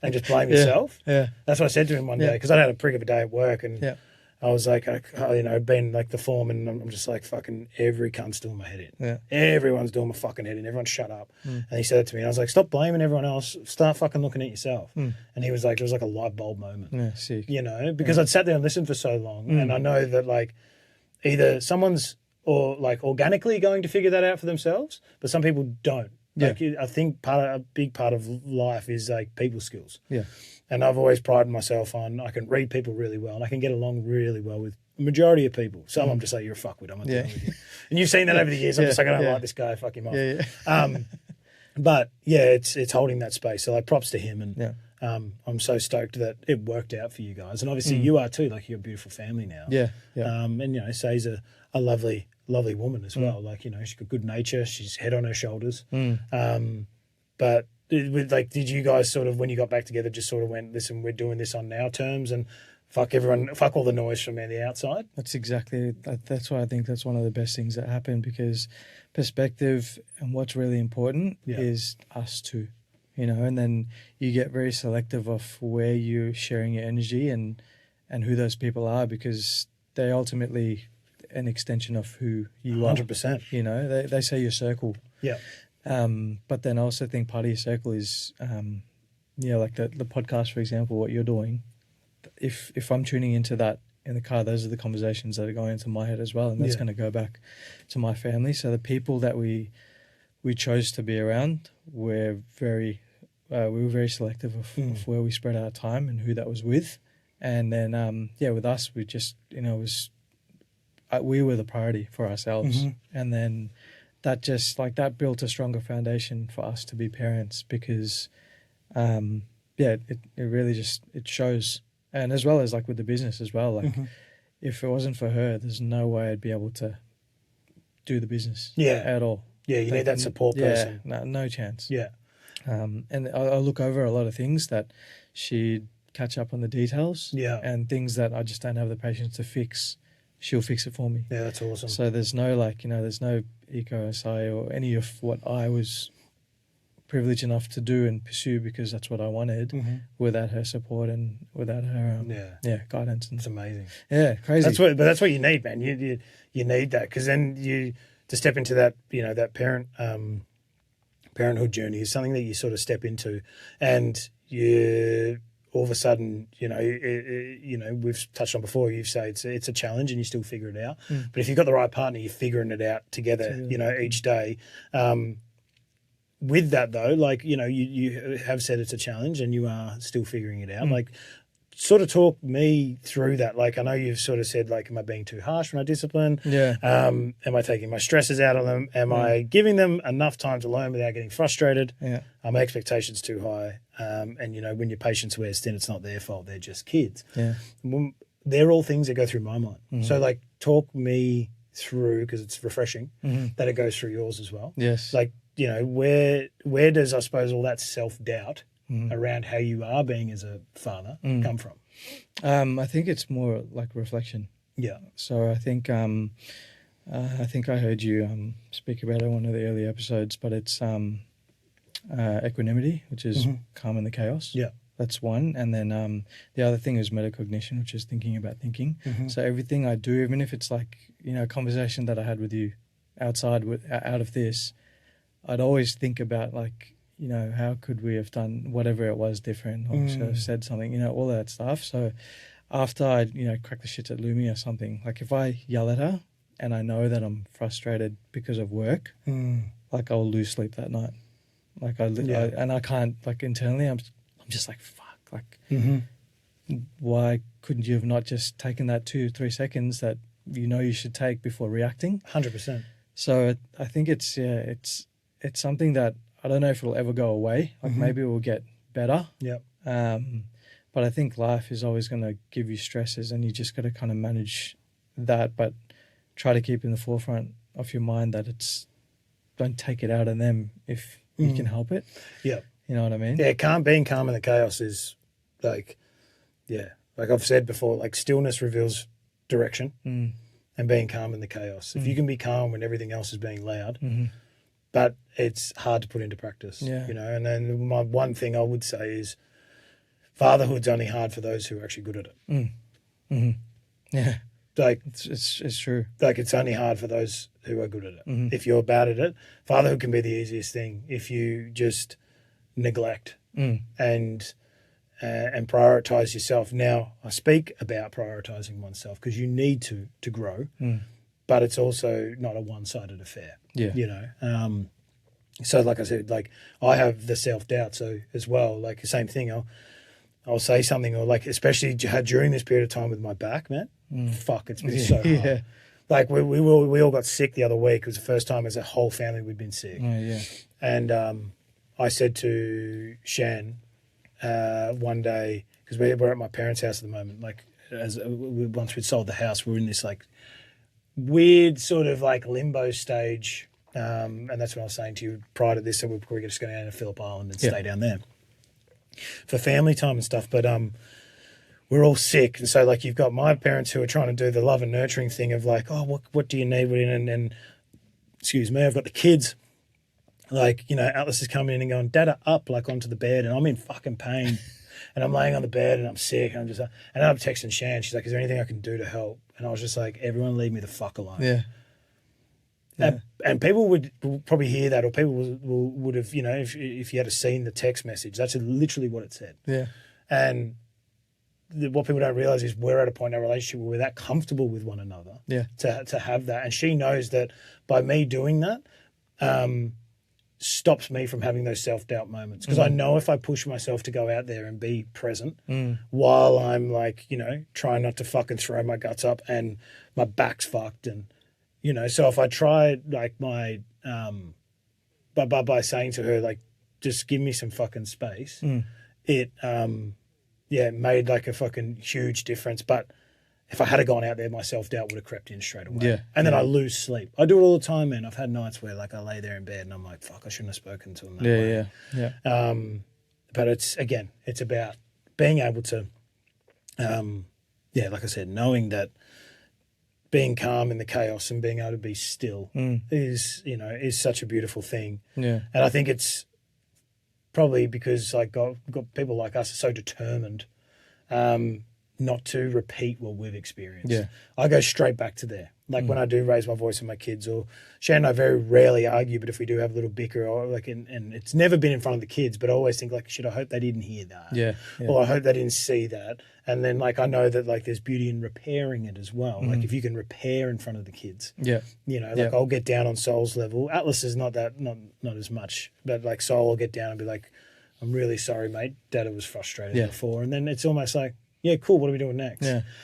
A: and just blame yourself?
B: Yeah.
A: That's what I said to him one day because I had a prick of a day at work and.
B: Yeah.
A: I was like, been like the foreman, and I'm just like, fucking every cunt's doing my head in.
B: Yeah.
A: Everyone's doing my fucking head in. Everyone shut up. And he said it to me, and I was like, stop blaming everyone else. Start fucking looking at yourself. And he was like, it was like a light bulb moment.
B: Yeah, sick.
A: Because I'd sat there and listened for so long, and I know that like either someone's or like organically going to figure that out for themselves, but some people don't. Like I think a big part of life is like people skills.
B: Yeah.
A: And I've always prided myself on I can read people really well and I can get along really well with the majority of people. Some I'm just like, you're a fucckwit, I'm not dealing with you. And you've seen that over the years. I'm just like, I don't like this guy, fuck him off.
B: Yeah.
A: But yeah, it's holding that space. So like props to him and I'm so stoked that it worked out for you guys. And obviously you are too, like you're a beautiful family now.
B: Yeah.
A: And Say's a lovely woman as well. Like, she's got good nature, she's head on her shoulders. But did you guys sort of, when you got back together, just sort of went, listen, we're doing this on our terms and fuck all the noise from the outside?
B: That's exactly, that's why I think that's one of the best things that happened, because perspective and what's really important is us two, and then you get very selective of where you're sharing your energy and who those people are, because they ultimately an extension of who you are.
A: 100%.
B: They say your circle.
A: Yeah.
B: But then I also think part of your circle is, like the podcast, for example, what you're doing. If I'm tuning into that in the car, those are the conversations that are going into my head as well, and that's going to go back to my family. So the people that we chose to be around, we were very selective of where we spread our time and who that was with, and then with us, we just we were the priority for ourselves, and then. That just that built a stronger foundation for us to be parents, because it really just it shows, and as well as like with the business as well, if it wasn't for her, there's no way I'd be able to do the business at all.
A: You need that support person.
B: No chance. And I look over a lot of things that she'd catch up on the details, and things that I just don't have the patience to fix, she'll fix it for me.
A: Yeah, that's awesome.
B: So there's no there's no eco-SI or any of what I was privileged enough to do and pursue, because that's what I wanted, without her support and without her guidance. And
A: it's amazing.
B: Yeah, crazy.
A: That's what you need, man. You need that, because then to step into that that parenthood journey is something that you sort of step into, and you. All of a sudden, we've touched on before, you've said it's a challenge and you still figure it out. But if you've got the right partner, you're figuring it out together, each day. With that though, you have said it's a challenge and you are still figuring it out. Sort of talk me through that. I know you've sort of said, am I being too harsh when I discipline?
B: Yeah.
A: Am I taking my stresses out on them? Am I giving them enough time to learn without getting frustrated?
B: Yeah.
A: Are my expectations too high? And when your patience wears thin, it's not their fault. They're just kids.
B: Yeah.
A: They're all things that go through my mind. So talk me through, because it's refreshing that it goes through yours as well.
B: Yes.
A: Where does, I suppose, all that self-doubt around how you are being as a father come from?
B: I think it's more like reflection.
A: Yeah.
B: So I think I heard you speak about it in one of the early episodes, but it's equanimity, which is calm in the chaos.
A: Yeah.
B: That's one. And then the other thing is metacognition, which is thinking about thinking. So everything I do, even if it's a conversation that I had with you out of this, I'd always think about how could we have done whatever it was different, or should have said something, all that stuff. So after I, crack the shits at Lumi or something, if I yell at her and I know that I'm frustrated because of work, I'll lose sleep that night. And I can't, internally, I'm just fuck, why couldn't you have not just taken that 2-3 seconds that you should take before reacting?
A: 100%.
B: So I think it's something that I don't know if it'll ever go away. Maybe it will get better.
A: Yeah.
B: But I think life is always going to give you stresses, and you just got to kind of manage that, but try to keep in the forefront of your mind that don't take it out on them if you can help it.
A: Yeah.
B: You know what I mean?
A: Yeah, being calm in the chaos is like, like I've said before, like stillness reveals direction and being calm in the chaos. If you can be calm when everything else is being loud, but it's hard to put into practice, you know. And then my one thing I would say is fatherhood's only hard for those who are actually good at it.
B: Yeah.
A: Like
B: it's true.
A: Like it's only hard for those who are good at it. If you're bad at it, fatherhood can be the easiest thing if you just neglect and prioritize yourself. Now, I speak about prioritizing oneself because you need to grow, but it's also not a one-sided affair.
B: Yeah,
A: you know. So, like I said, like I have the self-doubt, so as well, like the same thing. I'll say something, or like especially during this period of time with my back, man. Fuck, it's been so hard.
B: Yeah.
A: Like we all got sick the other week. It was the first time as a whole family we'd been sick.
B: Yeah.
A: And I said to Shan one day, because we're at my parents' house at the moment. Like once we'd sold the house, we were in this like weird sort of like limbo stage. And that's what I was saying to you prior to this. So we're probably just going down to Phillip Island and stay down there for family time and stuff. But we're all sick, and so like you've got my parents who are trying to do the love and nurturing thing of like, oh, what do you need? And excuse me, I've got the kids. Like, you know, Atlas is coming in and going, Dada, up, like onto the bed, and I'm in fucking pain. And I'm laying on the bed and I'm sick. And and I'm texting Shan. She's like, is there anything I can do to help? And I was just like, everyone leave me the fuck alone.
B: Yeah.
A: And people would probably hear that, or people would have, you know, if you had seen the text message, that's literally what it said.
B: Yeah.
A: And what people don't realize is we're at a point in our relationship where we're that comfortable with one another to have that. And she knows that by me doing that, stops me from having those self-doubt moments. Because I know if I push myself to go out there and be present while I'm like, you know, trying not to fucking throw my guts up and my back's fucked, and, you know, so if I try like my, by saying to her, like, just give me some fucking space, it made like a fucking huge difference. But if I had gone out there, my self-doubt would have crept in straight away.
B: Yeah.
A: And then I lose sleep. I do it all the time, man. I've had nights where like I lay there in bed and I'm like, fuck, I shouldn't have spoken to him that way.
B: Yeah.
A: But it's about being able to, like I said, knowing that being calm in the chaos and being able to be still is such a beautiful thing.
B: Yeah.
A: And I think it's probably because like got people like us are so determined not to repeat what we've experienced.
B: Yeah.
A: I go straight back to there. Like when I do raise my voice with my kids, or Shan and I very rarely argue, but if we do have a little bicker, or like, and it's never been in front of the kids, but I always think like, shit, I hope they didn't hear that.
B: Yeah.
A: Or I hope they didn't see that. And then like, I know that like there's beauty in repairing it as well. Like if you can repair in front of the kids, you know, like I'll get down on Soul's level. Atlas is not as much, but like Soul will get down and be like, I'm really sorry, mate. Dada was frustrated before. And then it's almost like, yeah, cool. What are we doing next?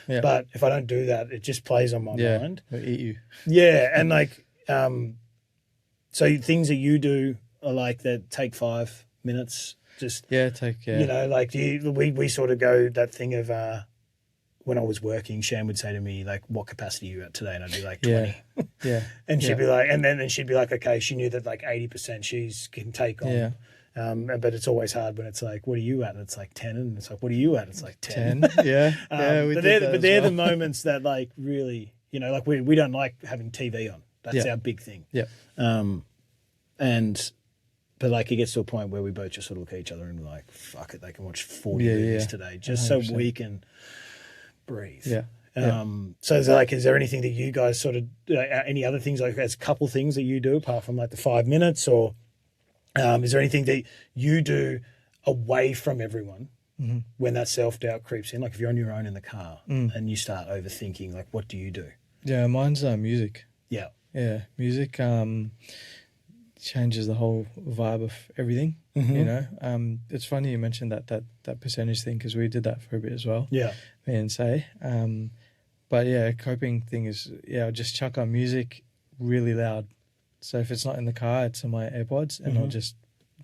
B: Yeah.
A: But if I don't do that, it just plays on my mind.
B: It'll eat you. Yeah.
A: And like, so things that you do are like that take 5 minutes. Just you know, like we sort of go that thing of when I was working, Shan would say to me like, "What capacity are you at today?" And I'd be like 20.
B: Yeah.
A: And she'd be like, and then she'd be like, "Okay." She knew that like 80% she's can take on.
B: Yeah.
A: But it's always hard when it's like, what are you at? And it's like 10. And it's like, what are you at? It's like 10.
B: Yeah.
A: But they're the moments that like really, you know, like we don't like having TV on. That's our big thing.
B: Yeah.
A: But like it gets to a point where we both just sort of look at each other and we're like, fuck it, they can watch 40 movies today just 100%. So we can breathe.
B: Yeah.
A: So is there anything that you guys sort of, any other things, like as a couple things that you do apart from like the 5 minutes, or is there anything that you do away from everyone when that self-doubt creeps in? Like if you're on your own in the car and you start overthinking, like what do you do?
B: Yeah, mine's music.
A: Yeah.
B: Yeah, music changes the whole vibe of everything, you know. It's funny you mentioned that percentage thing, because we did that for a bit as well.
A: Yeah.
B: Me and Say. But yeah, coping thing is, I'll just chuck on music really loud. So if it's not in the car, it's on my AirPods, and I'll just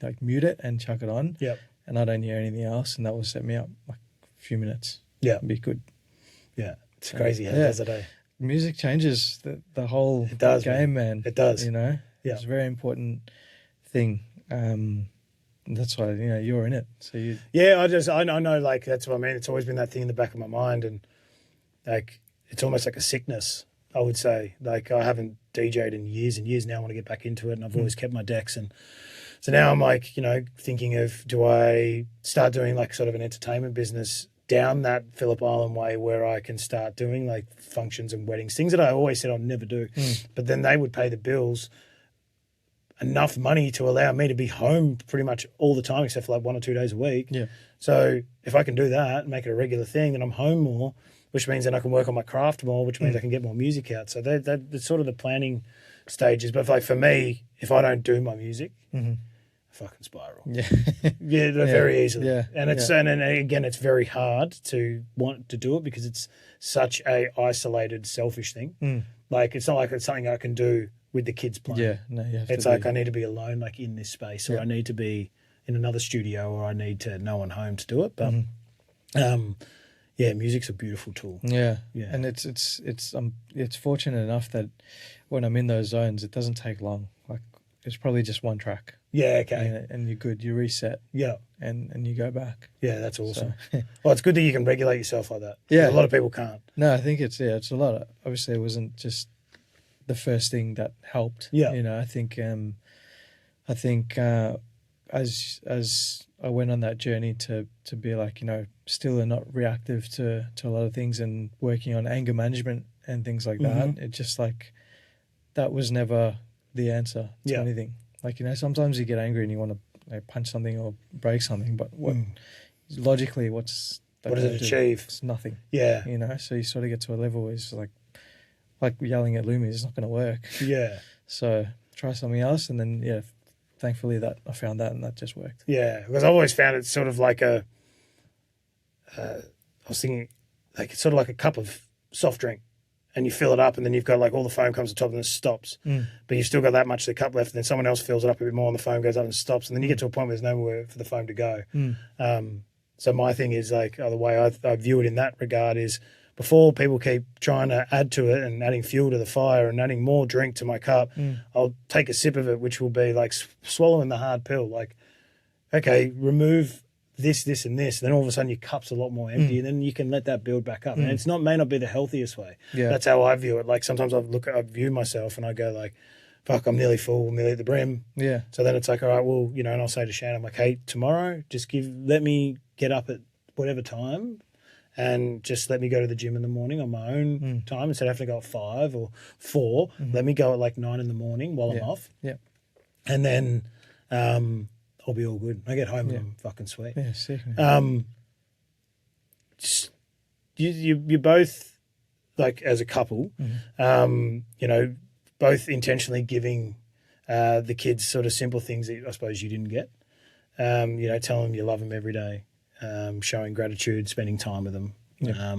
B: like mute it and chuck it on.
A: Yep.
B: And I don't hear anything else, and that will set me up like few minutes.
A: Yeah.
B: It'd be good.
A: Yeah. It's crazy how it does it, eh?
B: Music changes the whole
A: It does,
B: game, man.
A: It does.
B: You know?
A: Yeah.
B: It's a very important thing. That's why, you know, you're in it. So you...
A: Yeah, I know, like, that's what I mean. It's always been that thing in the back of my mind, and, like, it's almost like a sickness, I would say. Like, I haven't DJ'd in years and years now. I want to get back into it, and I've always kept my decks. And so now I'm, like, you know, thinking of, do I start doing, like, sort of an entertainment business down that Phillip Island way where I can start doing, like, functions and weddings, things that I always said I'd never do. But then they would pay the bills, enough money to allow me to be home pretty much all the time, except for like 1 or 2 days a week.
B: Yeah.
A: So if I can do that and make it a regular thing, then I'm home more, which means then I can work on my craft more, which means I can get more music out. So that's sort of the planning stages. But like for me, if I don't do my music, I fucking spiral.
B: Yeah.
A: Yeah, very easily.
B: Yeah.
A: And it's and again, it's very hard to want to do it because it's such a isolated, selfish thing. Like it's not like it's something I can do with the kids playing.
B: Yeah, no, you have
A: it's
B: to
A: like
B: be...
A: I need to be alone, like in this space, or I need to be in another studio, or I need to no one home to do it. But yeah, music's a beautiful tool.
B: Yeah,
A: yeah,
B: and it's fortunate enough that when I'm in those zones, it doesn't take long. Like it's probably just one track.
A: Yeah, okay,
B: and you're good. You reset.
A: Yeah,
B: and you go back.
A: Yeah, that's awesome. So. Well, it's good that you can regulate yourself like that.
B: Yeah,
A: a lot of people can't.
B: No, I think it's a lot. Obviously, it wasn't just the first thing that helped.
A: Yeah,
B: you know, I think as I went on that journey to be like, you know, still and not reactive to a lot of things and working on anger management and things like that. It just like that was never the answer to anything. Like, you know, sometimes you get angry and you want to punch something or break something, but logically, what does
A: it achieve?
B: It's nothing.
A: Yeah,
B: you know. So you sort of get to a level where it's like yelling at Lumi is not going to work. Yeah. So try something else, and then thankfully that I found that and that just worked.
A: Yeah, because I've always found it sort of like I was thinking, like it's sort of like a cup of soft drink, and you fill it up, and then you've got like all the foam comes to the top and it stops, but you've still got that much of the cup left, and then someone else fills it up a bit more, and the foam goes up and stops, and then you get to a point where there's nowhere for the foam to go. So my thing is like the way I view it in that regard is, before people keep trying to add to it and adding fuel to the fire and adding more drink to my cup, I'll take a sip of it, which will be like swallowing the hard pill. Like, okay, remove this, this, and this. And then all of a sudden your cup's a lot more empty, and then you can let that build back up. And it's may not be the healthiest way. Yeah. That's how I view it. Like sometimes I view myself and I go like, fuck, I'm nearly full, I'm nearly at the brim. Yeah. So then it's like, all right, well, you know, and I'll say to Shannon, I'm like, hey, tomorrow, let me get up at whatever time, and just let me go to the gym in the morning on my own time instead of having to go at 5 or 4. Let me go at like 9 in the morning while I'm off. Yeah. And then I'll be all good. I get home and I'm fucking sweet.
B: Yeah, sick.
A: You both, like as a couple, you know, both intentionally giving the kids sort of simple things that I suppose you didn't get. You know, telling them you love them every day. Showing gratitude, spending time with them. Yeah.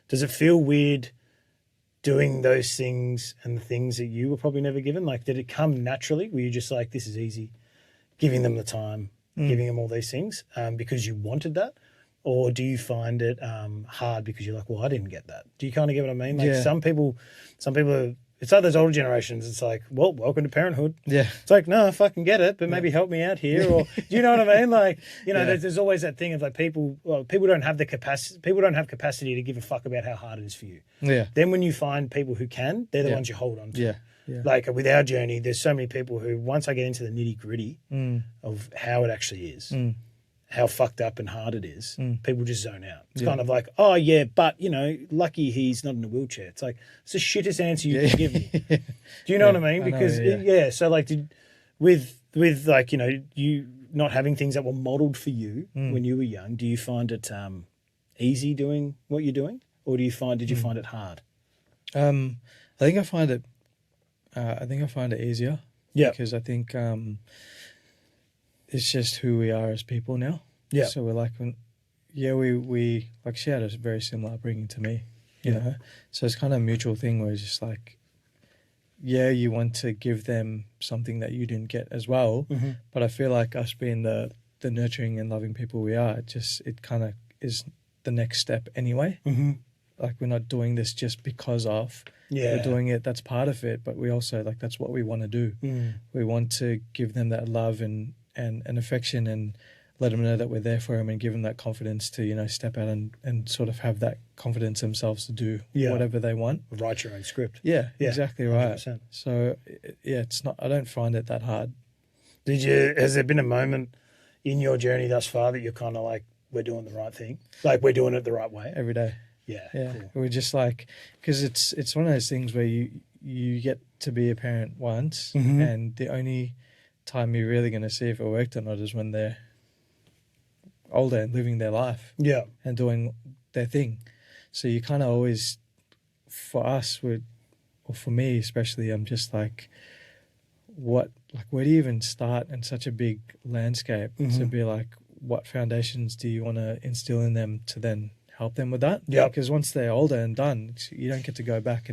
A: Does it feel weird doing those things and the things that you were probably never given? Like, did it come naturally? Were you just like, this is easy, giving them the time, giving them all these things because you wanted that? Or do you find it hard because you're like, well, I didn't get that? Do you kind of get what I mean? Like some people are, it's like those older generations. It's like, well, welcome to parenthood. Yeah. It's like, no, I fucking get it, but maybe help me out here. Or do you know what I mean? Like, you know, there's always that thing of like people don't have the capacity. People don't have capacity to give a fuck about how hard it is for you. Yeah. Then when you find people who can, they're the ones you hold on to. Yeah. Yeah. Like with our journey, there's so many people who, once I get into the nitty gritty of how it actually is, how fucked up and hard it is, people just zone out. It's kind of like, oh yeah, but you know, lucky he's not in a wheelchair. It's like, it's the shittest answer you can give me. Do you know what I mean? Because so like with like, you know, you not having things that were modeled for you when you were young, do you find it easy doing what you're doing, or did you find it hard? I
B: think I find it easier. Yeah, because I think it's just who we are as people now. Yeah. So we're like, we like, she had a very similar upbringing to me, you know. So it's kind of a mutual thing where it's just like, you want to give them something that you didn't get as well. But I feel like us being the nurturing and loving people we are, it kind of is the next step anyway.
A: Mm-hmm.
B: Like we're not doing this just because of.
A: Yeah.
B: We're doing it. That's part of it, but we also like that's what we want to do. We want to give them that love and affection and let them know that we're there for them and give them that confidence to, you know, step out and sort of have that confidence themselves to do whatever they want.
A: Write your own script.
B: Yeah, exactly right.
A: 100%.
B: So, yeah, it's not, I don't find it that hard.
A: Has there been a moment in your journey thus far that you're kind of like, we're doing the right thing? Like we're doing it the right way?
B: Every day.
A: Yeah.
B: Yeah.
A: Cool.
B: We're just like, because it's one of those things where you get to be a parent once and the only time you're really going to see if it worked or not is when they're older and living their life and doing their thing. So you kind of always, for us, or for me especially, I'm just like, where do you even start in such a big landscape to be like, what foundations do you want to instill in them to then help them with that?
A: Yeah.
B: Because once they're older and done, you don't get to go back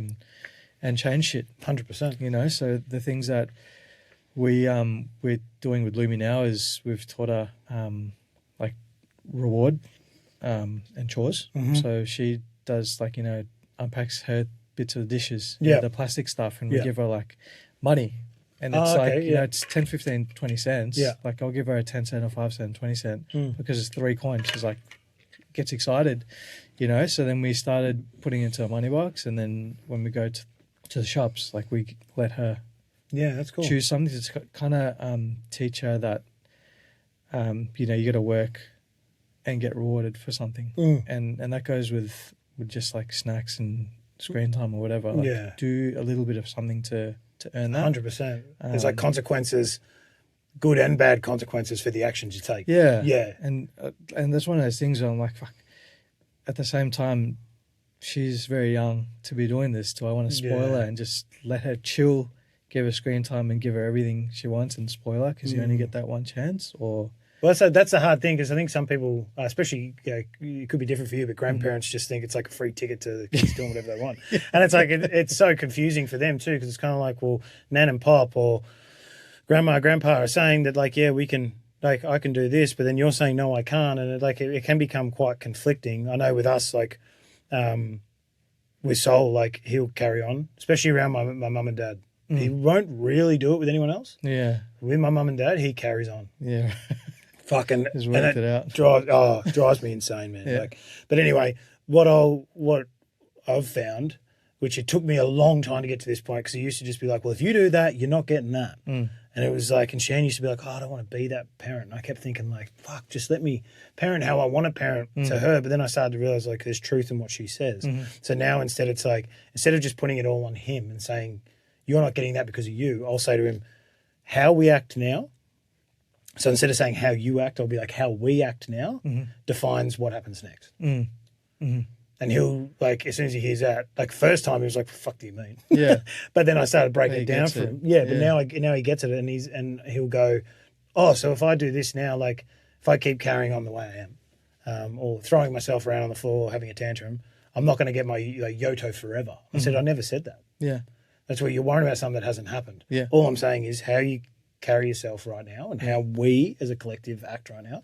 B: and change shit.
A: 100%.
B: You know, so the things that we're doing with Lumi now is we've taught her like reward and chores. So she does like, you know, unpacks her bits of the dishes, the plastic stuff, and we give her like money. And it's you know, it's 10, 15, 20 cents. Yeah. Like I'll give her a 10 cent or 5 cent, 20 cent because it's 3 coins. She's like, gets excited, you know. So then we started putting into a money box, and then when we go to the shops, like we let her
A: that's cool.
B: choose something to kind of teach her that, you know, you got to work and get rewarded for something. And that goes with just like snacks and screen time or whatever. Like do a little bit of something to earn that.
A: 100%. There's like consequences, good and bad consequences for the actions you take.
B: Yeah. And that's one of those things where I'm like, fuck. At the same time, she's very young to be doing this. Do I want to spoil her and just let her chill, give her screen time and give her everything she wants and spoil her because you only get that one chance? Or
A: well, that's the hard thing because I think some people, especially, you know, it could be different for you, but grandparents just think it's like a free ticket to the kids doing whatever they want. And it's like, it's so confusing for them too because it's kind of like, well, Nan and Pop or Grandma, Grandpa are saying that like, yeah, we can, like, I can do this, but then you're saying, no, I can't. And it can become quite conflicting. I know with us, like, with Sol, like he'll carry on, especially around my mum and dad. He won't really do it with anyone else.
B: Yeah.
A: With my mum and dad, he carries on.
B: Yeah.
A: Fucking
B: just worked it out.
A: Drives me insane, man. Yeah. Like, but anyway, what I've found, which it took me a long time to get to this point, because it used to just be like, well, if you do that, you're not getting that. And it was like, and Shane used to be like, oh, I don't want to be that parent. And I kept thinking like, fuck, just let me parent how I want to parent to her. But then I started to realize like there's truth in what she says. So now instead of just putting it all on him and saying, you're not getting that because of you, I'll say to him, how we act now. So instead of saying how you act, I'll be like, how we act now defines what happens next. And he'll, like, as soon as he hears that, like, first time he was like, fuck do you mean?
B: Yeah.
A: But then I started breaking it down for him. Yeah, but now he gets it and he'll go, oh, so if I do this now, like, if I keep carrying on the way I am, or throwing myself around on the floor, having a tantrum, I'm not going to get my Yoto forever. I said, I never said that.
B: Yeah.
A: That's where you're worrying about something that hasn't happened.
B: Yeah.
A: All I'm saying is how you carry yourself right now and how we as a collective act right now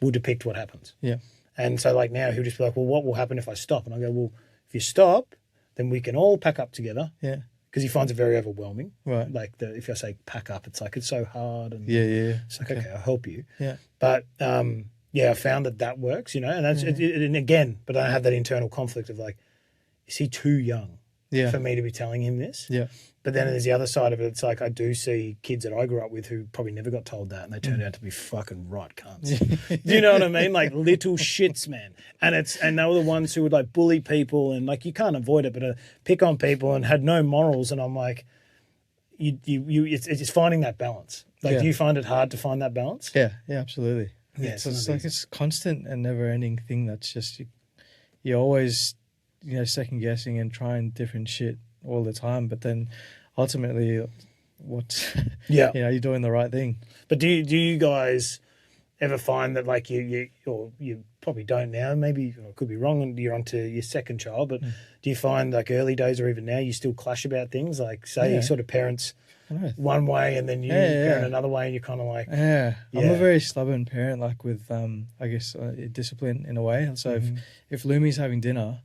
A: will depict what happens.
B: Yeah.
A: And so like now he'll just be like, well, what will happen if I stop? And I go, well, if you stop, then we can all pack up together.
B: Yeah.
A: Because he finds it very overwhelming.
B: Right.
A: Like if I say pack up, it's like, it's so hard. And
B: Yeah.
A: it's like, okay, I'll help you.
B: Yeah.
A: But I found that works, you know, and that's, and again, but I have that internal conflict of like, is he too young for me to be telling him this?
B: Yeah.
A: But then there's the other side of it. It's like I do see kids that I grew up with who probably never got told that, and they turned out to be fucking right cunts. Do you know what I mean? Like little shits, man. And they were the ones who would like bully people, and like you can't avoid it, but pick on people and had no morals. And I'm like, it's finding that balance. Like, do you find it hard to find that balance?
B: Yeah, absolutely.
A: Yeah,
B: it's like it's constant and never-ending thing. That's just you're always, you know, second guessing and trying different shit all the time, but then ultimately you know, you're doing the right thing. But
A: do you guys ever find that like you probably don't now, maybe I could be wrong, and you're onto your second child, but do you find like early days or even now you still clash about things like say sort of parents one way and then you parent another way and you're kind of like...
B: Yeah. I'm a very stubborn parent, like with, I guess, discipline in a way. So if Lumi's having dinner,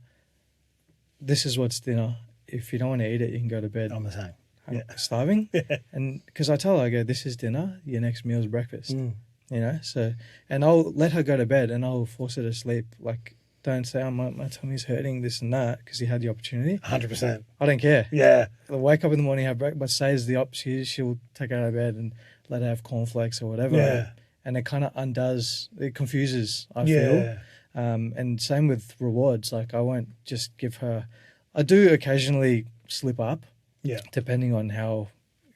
B: this is what's dinner. If you don't want to eat it, you can go to bed.
A: I'm the same.
B: Starving. And because I tell her, I go, this is dinner, your next meal is breakfast. You know, so, and I'll let her go to bed and I'll force her to sleep. Like, don't say, oh, my tummy's hurting, this and that, because you had the opportunity.
A: 100%.
B: I don't care.
A: Yeah.
B: I'll wake up in the morning, have breakfast, but say is the option, she'll take her out of bed and let her have cornflakes or whatever.
A: Yeah.
B: And it kind of it confuses, I feel. And same with rewards. Like, I won't just give her, I do occasionally slip up.
A: Yeah.
B: Depending on how,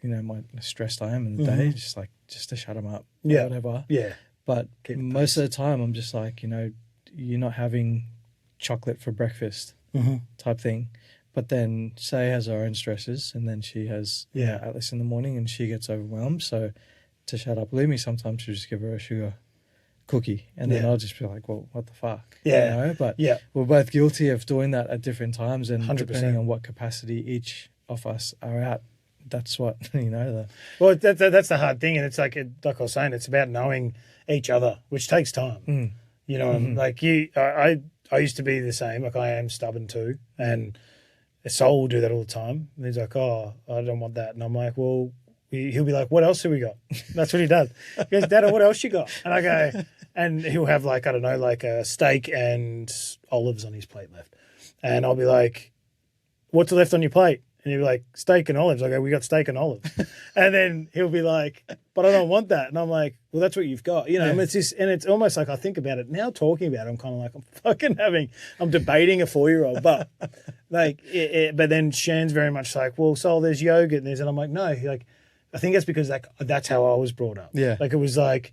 B: my stressed I am in the day, just to shut them up. Or whatever.
A: Yeah.
B: But most of the time, I'm just like, you're not having chocolate for breakfast type thing. But then Say has her own stresses, and then she has Atlas in the morning, and she gets overwhelmed. So to shut up Lumi, sometimes she'll just give her a sugar cookie, and then I'll just be like, well, what the fuck? But we're both guilty of doing that at different times, and 100%. Depending on what capacity each of us are at, that's what
A: well, that's the hard thing, and it's like I was saying, it's about knowing each other, which takes time. Like I used to be the same. Like, I am stubborn too, and Sol will do that all the time. And he's like, oh, I don't want that, and I'm like, well, he'll be like, what else have we got? That's what he does. He goes, Dad, what else you got? And I go, and he'll have like, I don't know, like a steak and olives on his plate left, and I'll be like, what's left on your plate? And he'll be like, steak and olives. I go, we got steak and olives. And then he'll be like, but I don't want that. And I'm like, well, that's what you've got. And it's just, and it's almost like, I think about it now, talking about it, I'm kind of like, I'm debating a 4-year-old. But like, but then Shan's very much like, well, Sol, there's yogurt and I'm like, no. Like, I think that's because that's how I was brought up.
B: Yeah.
A: Like, it was like,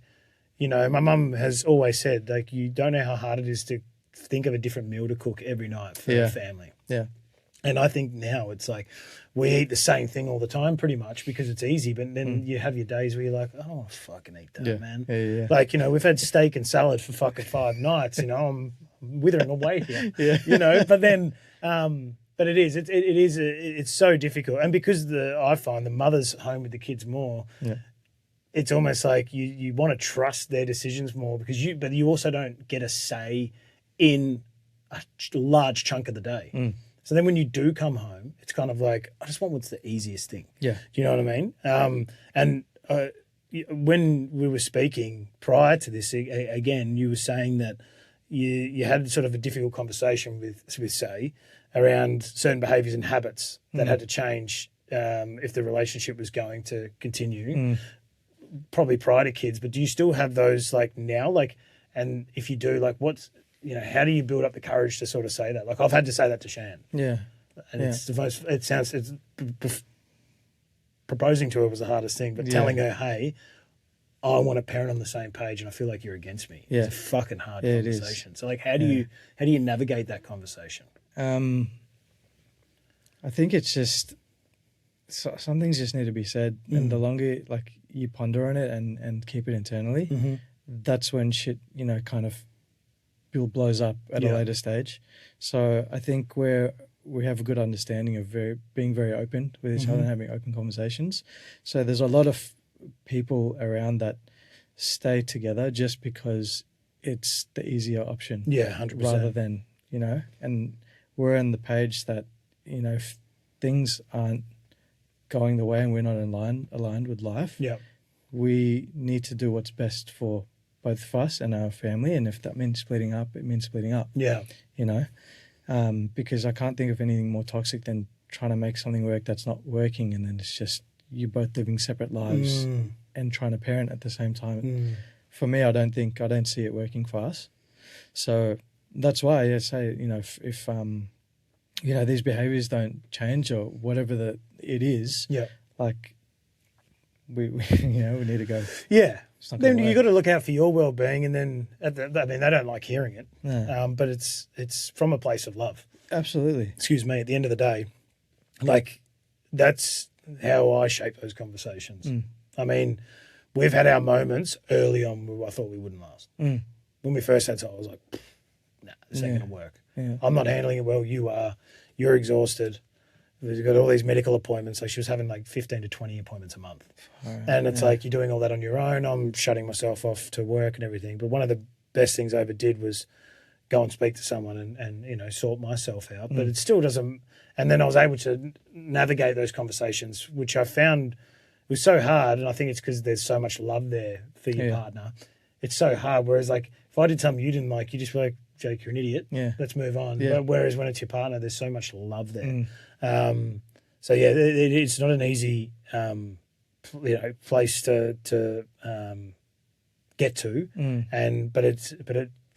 A: my mum has always said, like, you don't know how hard it is to think of a different meal to cook every night for the family.
B: Yeah.
A: And I think now it's like we eat the same thing all the time pretty much because it's easy. But then you have your days where you're like, I don't want to fucking eat that, man.
B: Yeah.
A: Like, we've had steak and salad for fucking 5 nights. I'm withering away here. But then, but it's so difficult. And because I find the mother's home with the kids more, it's almost like you want to trust their decisions more but you also don't get a say in a large chunk of the day. So then when you do come home, it's kind of like, I just want what's the easiest thing.
B: Yeah.
A: Do you know what I mean? And when we were speaking prior to this, again, you were saying that you had sort of a difficult conversation with Say around certain behaviours and habits that had to change if the relationship was going to continue, probably prior to kids. But do you still have those like now? Like, and if you do, like what's... how do you build up the courage to sort of say that? Like, I've had to say that to Shan. Yeah. And it's the most, proposing to her was the hardest thing, but telling her, hey, I want to parent on the same page and I feel like you're against me. Yeah. It's a fucking hard conversation. So like, how do you navigate that conversation?
B: I think it's just, some things just need to be said. And the longer like you ponder on it and keep it internally, that's when shit, kind of blows up at a later stage. So I think we have a good understanding of being very open with each other and having open conversations. So there's a lot of people around that stay together just because it's the easier option.
A: Yeah, 100%.
B: Rather than, and we're on the page that, if things aren't going the way and we're not aligned with life, we need to do what's best for both of us and our family, and if that means splitting up, it means splitting up. Yeah. Because I can't think of anything more toxic than trying to make something work that's not working, and then it's just you both living separate lives and trying to parent at the same time. For me, I don't see it working for us. So that's why I say, if these behaviors don't change or whatever it is, like we need to go.
A: Yeah. Then you got to look out for your well-being, and then they don't like hearing it, but it's from a place of love.
B: Absolutely.
A: Excuse me. At the end of the day, like that's how I shape those conversations. I mean, we've had our moments early on where I thought we wouldn't last. When we first had something, I was like, nah, this ain't gonna work. I'm not handling it well. You are. You're exhausted. we've got all these medical appointments. Like she was having like 15 to 20 appointments a month. And it's like, you're doing all that on your own. I'm shutting myself off to work and everything. But one of the best things I ever did was go and speak to someone and you know, sort myself out. But it still doesn't. And then I was able to navigate those conversations, which I found was so hard. And I think it's because there's so much love there for your partner. It's so hard. Whereas like, if I did something you didn't like, you just be like, Jake, you're an idiot. Yeah. Let's move on. Yeah. Whereas when it's your partner, there's so much love there. So yeah, it's not an easy, you know, place to get to, but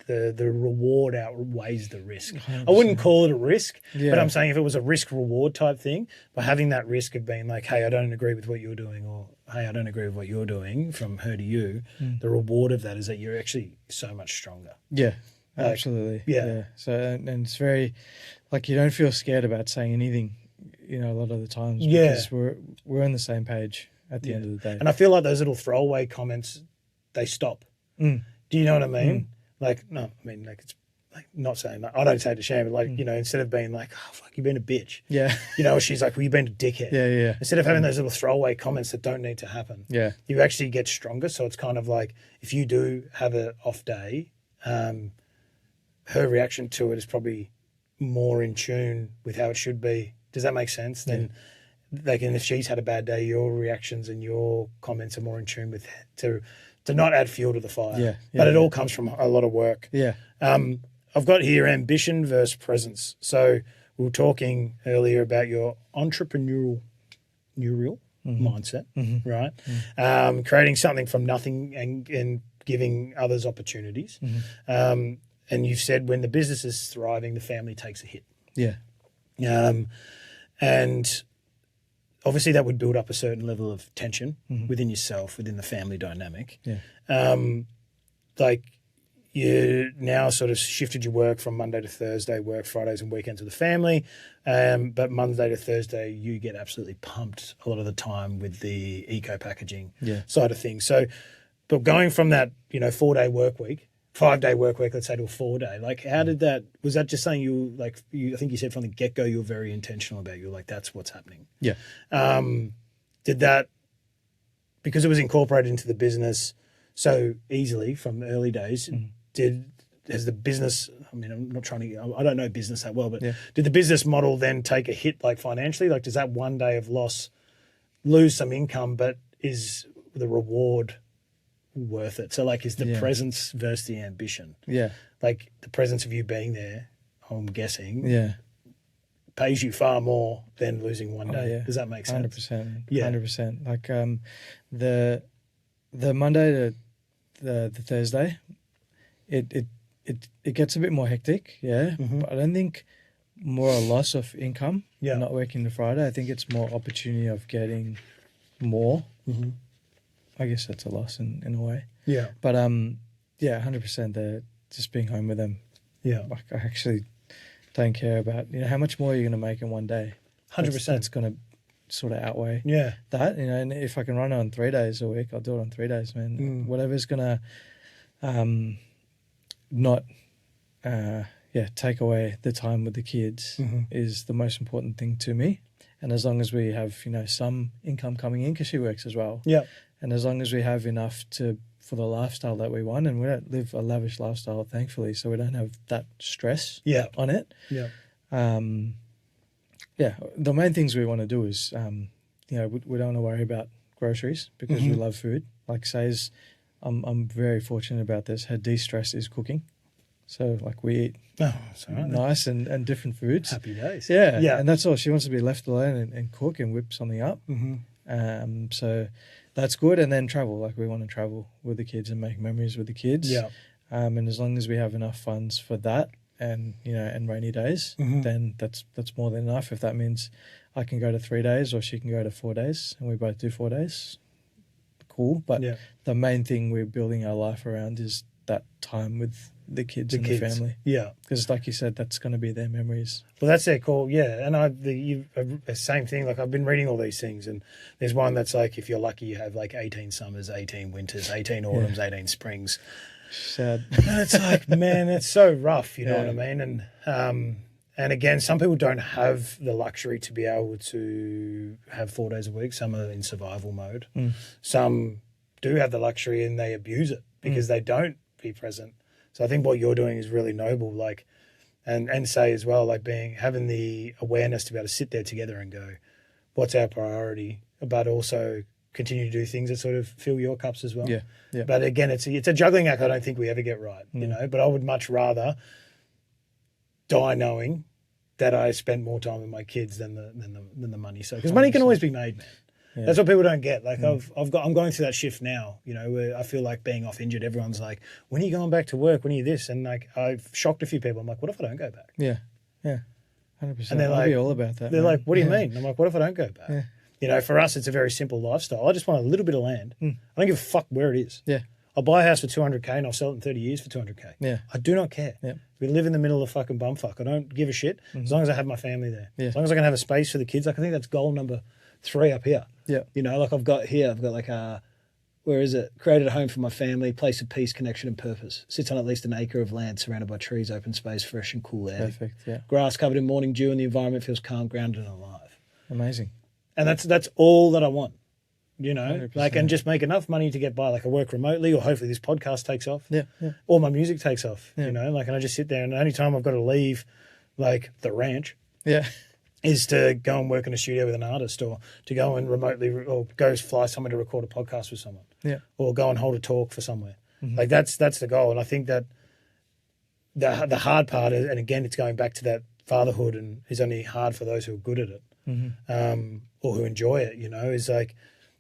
A: the reward outweighs the risk. 100%. I wouldn't call it a risk, but I'm saying if it was a risk reward type thing, by having that risk of being like, hey, I don't agree with what you're doing, or hey, I don't agree with what you're doing, from her to you, the reward of that is that you're actually so much stronger. Yeah. Like, absolutely. Yeah. So, and it's very, like, you don't feel scared about saying anything, you know, a lot of the times, because we're on the same page at the end of the day. And I feel like those little throwaway comments, they stop. Do you know what I mean? Like, no, I mean, like, it's like, not saying that, I don't say it to Shane, but like, you know, instead of being like, oh, fuck, you've been a bitch. Yeah. You know, she's like, well, you've been a dickhead. Yeah. Instead of having those little throwaway comments that don't need to happen. Yeah. You actually get stronger. So it's kind of like, if you do have an off day, her reaction to it is probably more in tune with how it should be. Does that make sense? Then, like, and if she's had a bad day, your reactions and your comments are more in tune with to not add fuel to the fire. But it all comes from a lot of work. I've got here ambition versus presence. So we were talking earlier about your entrepreneurial mindset, right? Creating something from nothing and giving others opportunities. And you've said when the business is thriving, the family takes a hit. And obviously that would build up a certain level of tension within yourself, within the family dynamic. Like, you now sort of shifted your work from Monday to Thursday, work Fridays and weekends with the family. But Monday to Thursday, you get absolutely pumped a lot of the time with the eco packaging side of things. So, but going from that, you know, 4-day work week, 5-day work week, let's say, to a 4-day, like, how did that, was that just something you, like, I think you said from the get-go, you were very intentional about, you were like, that's what's happening. Did that, because it was incorporated into the business so easily from the early days, has the business, I mean, I'm not trying to, I don't know business that well, but did the business model then take a hit, like, financially? Like, does that 1 day of loss lose some income, but is the reward worth it? So, like, is the presence versus the ambition? Like, the presence of you being there, I'm guessing, pays you far more than losing 1 day. Does that make sense? 100%. 100%. Like, the Monday to the Thursday, it gets a bit more hectic, but I don't think more a loss of income, not working the Friday. I think it's more opportunity of getting more. I guess that's a loss in a way. But 100%. Just being home with them. Like, I actually don't care about, you know, how much more you're going to make in 1 day. 100%. That's going to sort of outweigh that, you know. And if I can run it on 3 days a week, I'll do it on 3 days, man. Whatever's going to not take away the time with the kids is the most important thing to me. And as long as we have, you know, some income coming in, because she works as well. And as long as we have enough for the lifestyle that we want, and we don't live a lavish lifestyle, thankfully, so we don't have that stress on it. The main things we want to do is, you know, we don't want to worry about groceries because we love food. Like, Say's, I'm very fortunate about this. Her de-stress is cooking. So, like, we eat nice and different foods. Happy days. Yeah. And that's all. She wants to be left alone and cook and whip something up. So that's good. And then travel. Like, we want to travel with the kids and make memories with the kids. And as long as we have enough funds for that, and, you know, and rainy days, then that's more than enough. If that means I can go to 3 days or she can go to 4 days and we both do 4 days, cool. But the main thing we're building our life around is that time with the kids and the family. Because, like you said, that's going to be their memories. Well, that's their call, and the same thing, like, I've been reading all these things, and there's one that's like, if you're lucky, you have like 18 summers, 18 winters, 18 autumns, 18 springs. Sad. And it's like, man, it's so rough, you know what I mean? And again, some people don't have the luxury to be able to have 4 days a week. Some are in survival mode. Some do have the luxury and they abuse it because they don't be present. So I think what you're doing is really noble, like, and say as well, like having the awareness to be able to sit there together and go, what's our priority, but also continue to do things that sort of fill your cups as well.
B: Yeah. Yeah.
A: But again, it's a juggling act I don't think we ever get right, you know, but I would much rather die knowing that I spent more time with my kids than the money. So, because money can always be made, man. Yeah. That's what people don't get. Like I'm going through that shift now, you know, where I feel like being off injured, everyone's like, when are you going back to work? When are you this? And like, I've shocked a few people. I'm like, what if I don't go back?
B: Yeah. Yeah. 100%.
A: And they're
B: I'll be all about that.
A: They're
B: man.
A: like, what do you mean? I'm like, what if I don't go back?
B: Yeah.
A: You know, for us, it's a very simple lifestyle. I just want a little bit of land. I don't give a fuck where it is.
B: Yeah.
A: I'll buy a house for 200K and I'll sell it in 30 years for 200K.
B: Yeah.
A: I do not care.
B: Yeah.
A: We live in the middle of fucking bumfuck. I don't give a shit as long as I have my family there.
B: Yeah.
A: As long as I can have a space for the kids. Like, I think that's goal number 3 up here.
B: Yeah.
A: You know, like I've got like where is it? Created a home for my family, place of peace, connection and purpose. Sits on at least an acre of land surrounded by trees, open space, fresh and cool air.
B: Perfect. Yeah.
A: Grass covered in morning dew and the environment feels calm, grounded and alive.
B: Amazing.
A: And that's all that I want. You know,
B: 100%.
A: like, and just make enough money to get by. Like, I work remotely, or hopefully this podcast takes off.
B: Yeah. Yeah.
A: Or my music takes off.
B: Yeah.
A: You know, like, and I just sit there, and the only time I've got to leave, like, the ranch,
B: Yeah.
A: is to go and work in a studio with an artist, or to go and remotely, or go fly somewhere to record a podcast with someone.
B: Yeah.
A: Or go and hold a talk for somewhere. Like, that's the goal. And I think that the hard part is, and again, it's going back to that fatherhood, and is only hard for those who are good at it, or who enjoy it. You know, is like,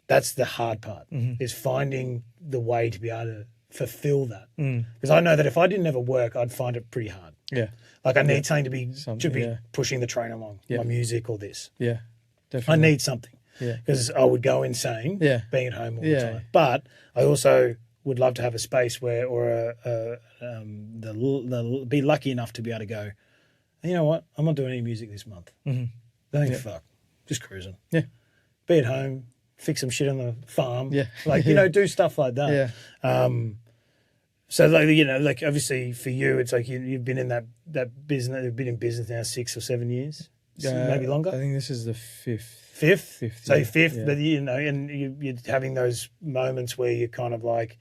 A: that's the hard part, is finding the way to be able to fulfill that. Because I know that if I didn't ever work, I'd find it pretty hard.
B: Yeah.
A: Like, I need something to be
B: yeah.
A: pushing the train along,
B: Yeah.
A: my music or this.
B: Yeah.
A: I
B: Definitely.
A: need something.
B: Yeah.
A: Because I would go insane
B: Yeah.
A: being at home all the
B: Yeah.
A: time. But I also would love to have a space where, or be lucky enough to be able to go, you know what, I'm not doing any music this month. Don't give a fuck. Just cruising.
B: Yeah.
A: Be at home, fix some shit on the farm.
B: Yeah.
A: Like, you know, do stuff like that.
B: Yeah.
A: So, like, you know, like, obviously for you, it's like you've been in that business, you've been in business now 6 or 7 years, maybe longer.
B: I think this is the fifth.
A: Fifth? So
B: yeah.
A: fifth,
B: Yeah.
A: but you know, and you're having those moments where you're kind of like,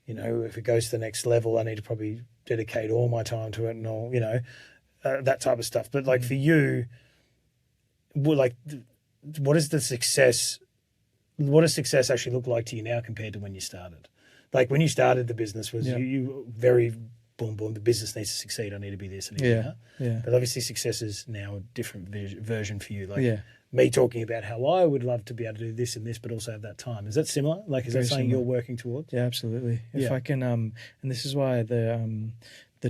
A: you know, if it goes to the next level, I need to probably dedicate all my time to it and all, you know, that type of stuff. But like for you, like, what is the success? What does success actually look like to you now compared to when you started? Like, when you started the business, was you very boom, the business needs to succeed. I need to be this and that.
B: Yeah.
A: But obviously success is now a different version for you. Like,
B: Yeah.
A: me talking about how I would love to be able to do this and this, but also have that time. Is that similar? Like, is
B: Very
A: that something
B: similar.
A: you're working towards?
B: Yeah, absolutely. If
A: Yeah.
B: I can, and this is why the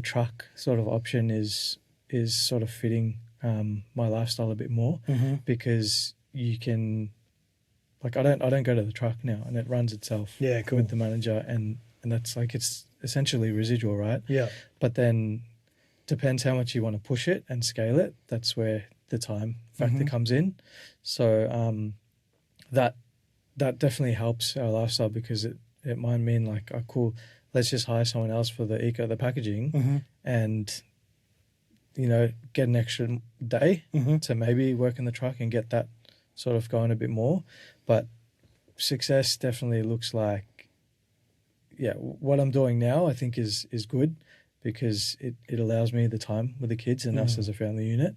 B: truck sort of option is sort of fitting my lifestyle a bit more, because you can, like, I don't go to the truck now, and it runs itself.
A: Yeah, cool.
B: With the manager, and that's like, it's essentially residual, right?
A: Yeah.
B: But then depends how much you want to push it and scale it. That's where the time factor comes in. So that definitely helps our lifestyle, because it might mean like, oh, cool, let's just hire someone else for the packaging, and, you know, get an extra day to maybe work in the truck and get that sort of going a bit more. But success definitely looks like, what I'm doing now, I think is good, because it allows me the time with the kids and us as a family unit.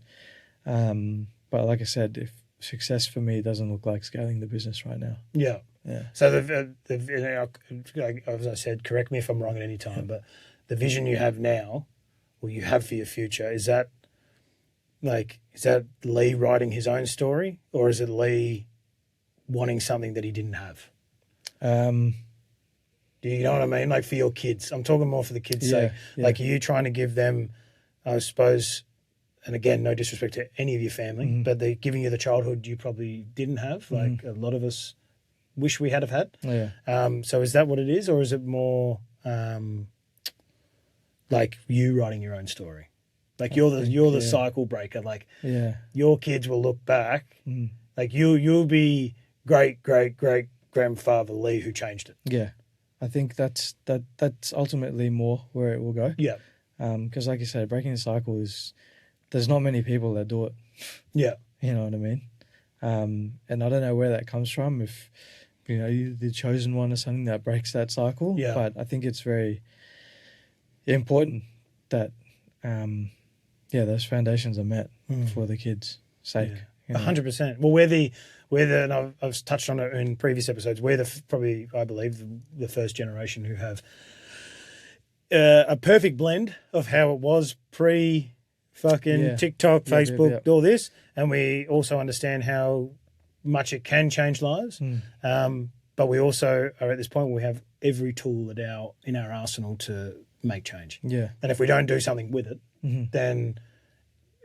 B: But like I said, if success for me doesn't look like scaling the business right now.
A: Yeah.
B: Yeah.
A: So as I said, correct me if I'm wrong at any time, but the vision you have now, or you have for your future, is that Lee writing his own story, or is it Lee wanting something that he didn't have? Do you know what I mean? Like, for your kids, I'm talking more for the kids' sake. Like, are you trying to give them, I suppose, and again, no disrespect to any of your family, but they're giving you the childhood you probably didn't have, like a lot of us wish we had have had.
B: Yeah.
A: So is that what it is, or is it more like you writing your own story? Like, you're the cycle breaker. Like, your kids will look back, like you'll be great grandfather Lee who changed it.
B: Yeah. I think that's ultimately more where it will go.
A: Yeah.
B: Because like you said, breaking the cycle is there's not many people that do it.
A: Yeah.
B: You know what I mean? And I don't know where that comes from, if, you know, you're the chosen one or something that breaks that cycle.
A: Yeah.
B: But I think it's very important that, those foundations are met for the kids' sake.
A: Yeah.
B: You know?
A: 100%. Well, and I've touched on it in previous episodes, we're probably, I believe, the first generation who have a perfect blend of how it was pre-fucking TikTok, Facebook, all this, and we also understand how much it can change lives. But we also are at this point where we have every tool in our arsenal to make change.
B: Yeah.
A: And if we don't do something with it, then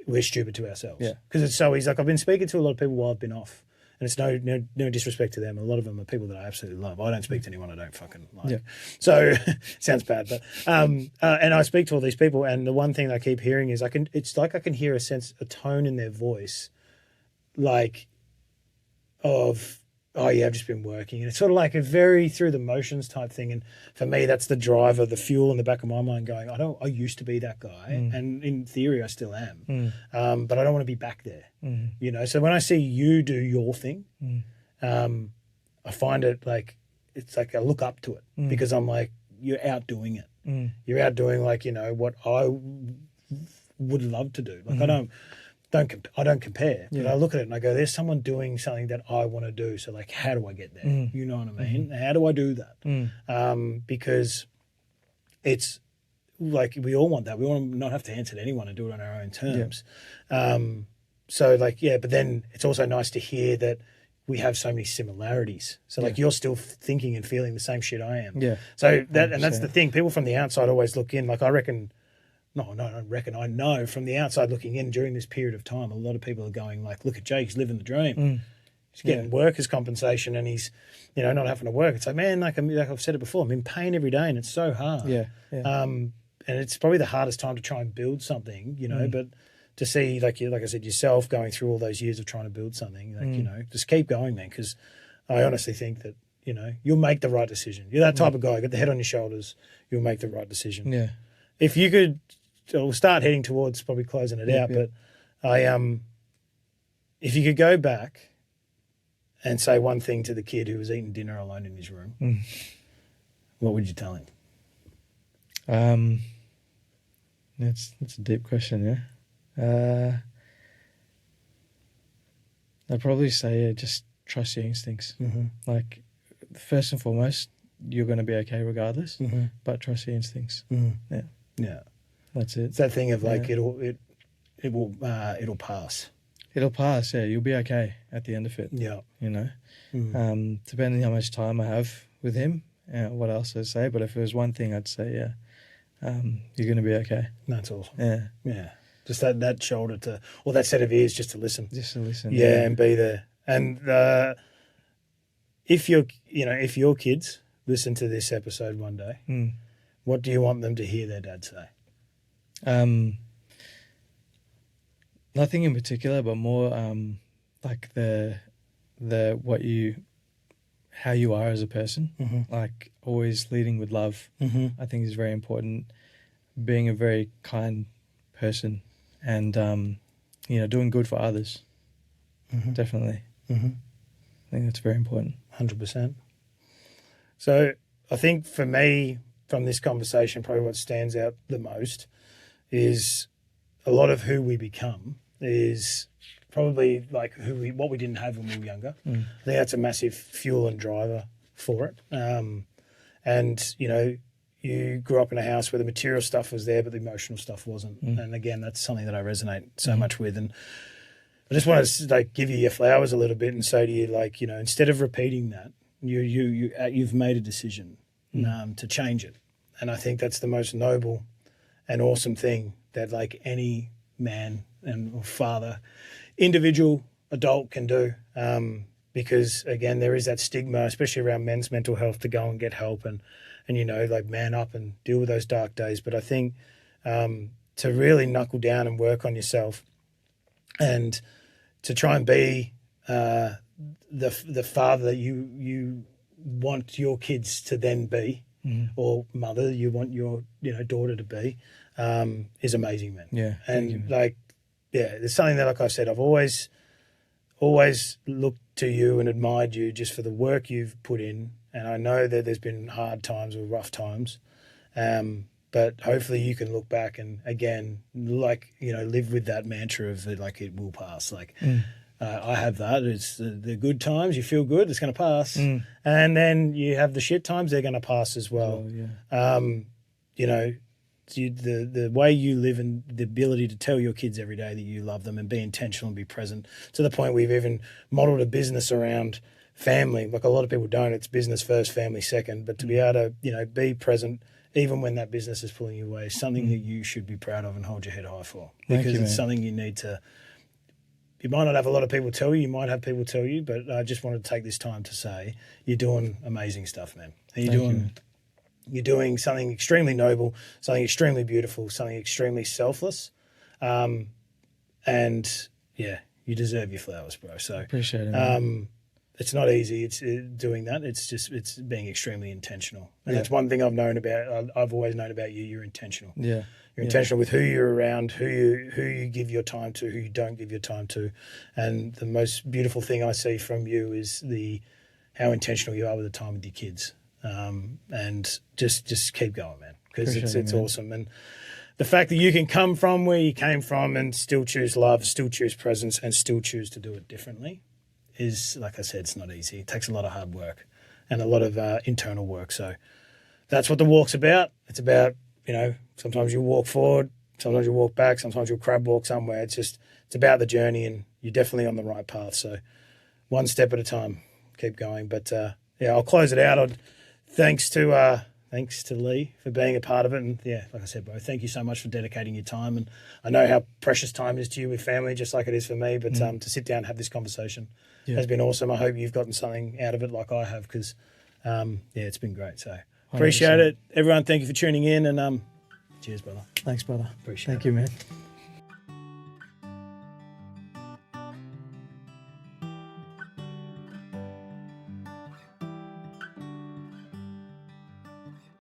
A: we're stupid to ourselves.
B: Yeah.
A: Because it's so easy. Like, I've been speaking to a lot of people while I've been off, and it's no disrespect to them. A lot of them are people that I absolutely love. I don't speak to anyone I don't fucking like.
B: Yeah.
A: So sounds bad, but and I speak to all these people, and the one thing I keep hearing is it's like I can hear a tone in their voice, like, of, oh yeah, I've just been working. And it's sort of like a very through the motions type thing. And for me, that's the driver, the fuel in the back of my mind going, I used to be that guy. And in theory, I still am. But I don't want to be back there, you know? So when I see you do your thing, I find it like, it's like I look up to it because I'm like, you're out doing it. You're out doing, like, you know, what I would love to do. Like, I don't compare, but I look at it and I go, there's someone doing something that I want to do. So, like, how do I get there? You know what I mean? How do I do that? Because it's like, we all want that. We want to not have to answer to anyone and do it on our own terms. So, like, but then it's also nice to hear that we have so many similarities. So, like, you're still thinking and feeling the same shit I am.
B: Yeah.
A: So and that's the thing. People from the outside always look in. Like, I reckon. No, I don't reckon. I know from the outside looking in during this period of time, a lot of people are going like, look at Jake, he's living the dream. He's getting workers' compensation and he's, you know, not having to work. It's like, man, like I've said it before, I'm in pain every day and it's so hard.
B: Yeah.
A: And it's probably the hardest time to try and build something, you know, but to see, like I said, yourself going through all those years of trying to build something, like, you know, just keep going, man, because I honestly think that, you know, you'll make the right decision. You're that type of guy, got the head on your shoulders, you'll make the right decision.
B: Yeah.
A: If you could, so we'll start heading towards probably closing it out, but if you could go back and say one thing to the kid who was eating dinner alone in his room, what would you tell him?
B: That's a deep question, yeah. I'd probably say just trust your instincts. Like, first and foremost, you're going to be okay regardless, but trust your instincts. Yeah. That's it.
A: It's that thing of like, it'll pass.
B: It'll pass, yeah. You'll be okay at the end of it.
A: Yeah.
B: You know? Depending how much time I have with him, what else I'd say. But if there was one thing, I'd say, you're going to be okay.
A: That's awesome.
B: Yeah.
A: Yeah. Just that shoulder or that set of ears just to listen.
B: Just to listen.
A: Yeah, and be there. And if your kids listen to this episode one day, what do you want them to hear their dad say?
B: Nothing in particular, but more like how you are as a person. Like, always leading with love. I think is very important. Being a very kind person and doing good for others. Definitely. I think that's very important.
A: 100%. So I think for me, from this conversation, probably what stands out the most is a lot of who we become is probably like what we didn't have when we were younger. I think that's a massive fuel and driver for it. And, you know, you grew up in a house where the material stuff was there, but the emotional stuff wasn't. And again, that's something that I resonate so much with. And I just want to like give you your flowers a little bit and say to you, like, you know, instead of repeating that, you've made a decision to change it. And I think that's the most noble and awesome thing that like any man or father, individual, adult can do. Because again, there is that stigma, especially around men's mental health, to go and get help and you know, like man up and deal with those dark days. But I think to really knuckle down and work on yourself and to try and be the father that you want your kids to then be, or mother you want your daughter to be, is amazing, man.
B: Yeah,
A: and like there's something that, like I said, I've always looked to you and admired you just for the work you've put in. And I know that there's been hard times or rough times, but hopefully you can look back and again, like, live with that mantra of like it will pass. Like I have that. It's the good times. You feel good. It's going to pass, and then you have the shit times. They're going to pass as well. The way you live and the ability to tell your kids every day that you love them and be intentional and be present to the point we've even modeled a business around family. Like a lot of people don't. It's business first, family second. But to be able to, be present even when that business is pulling you away is something that you should be proud of and hold your head high for. Because it's something you need to. You might not have a lot of people tell you. You might have people tell you. But I just wanted to take this time to say you're doing amazing stuff, man. And you're doing something extremely noble, something extremely beautiful, something extremely selfless. And, you deserve your flowers, bro. So
B: appreciate it, man.
A: It's not easy. It's doing that. It's being extremely intentional. And that's one thing I've always known about you. You're intentional.
B: Yeah.
A: You're intentional with who you're around, who you give your time to, who you don't give your time to. And the most beautiful thing I see from you is how intentional you are with the time with your kids. And just keep going, man, because it's awesome. And the fact that you can come from where you came from and still choose love, still choose presence, and still choose to do it differently is, like I said, it's not easy. It takes a lot of hard work and a lot of internal work. So that's what the walk's about. It's about, sometimes you walk forward, sometimes you walk back, sometimes you'll crab walk somewhere. It's about the journey, and you're definitely on the right path. So one step at a time, keep going. But I'll close it out. Thanks to Lee for being a part of it. And like I said, bro, thank you so much for dedicating your time. And I know how precious time is to you with family, just like it is for me. But to sit down and have this conversation has been awesome. I hope you've gotten something out of it like I have, because, it's been great. So appreciate
B: 100%.
A: it. Everyone, thank you for tuning in. And cheers, brother.
B: Thanks, brother.
A: Appreciate it.
B: Thank you, man.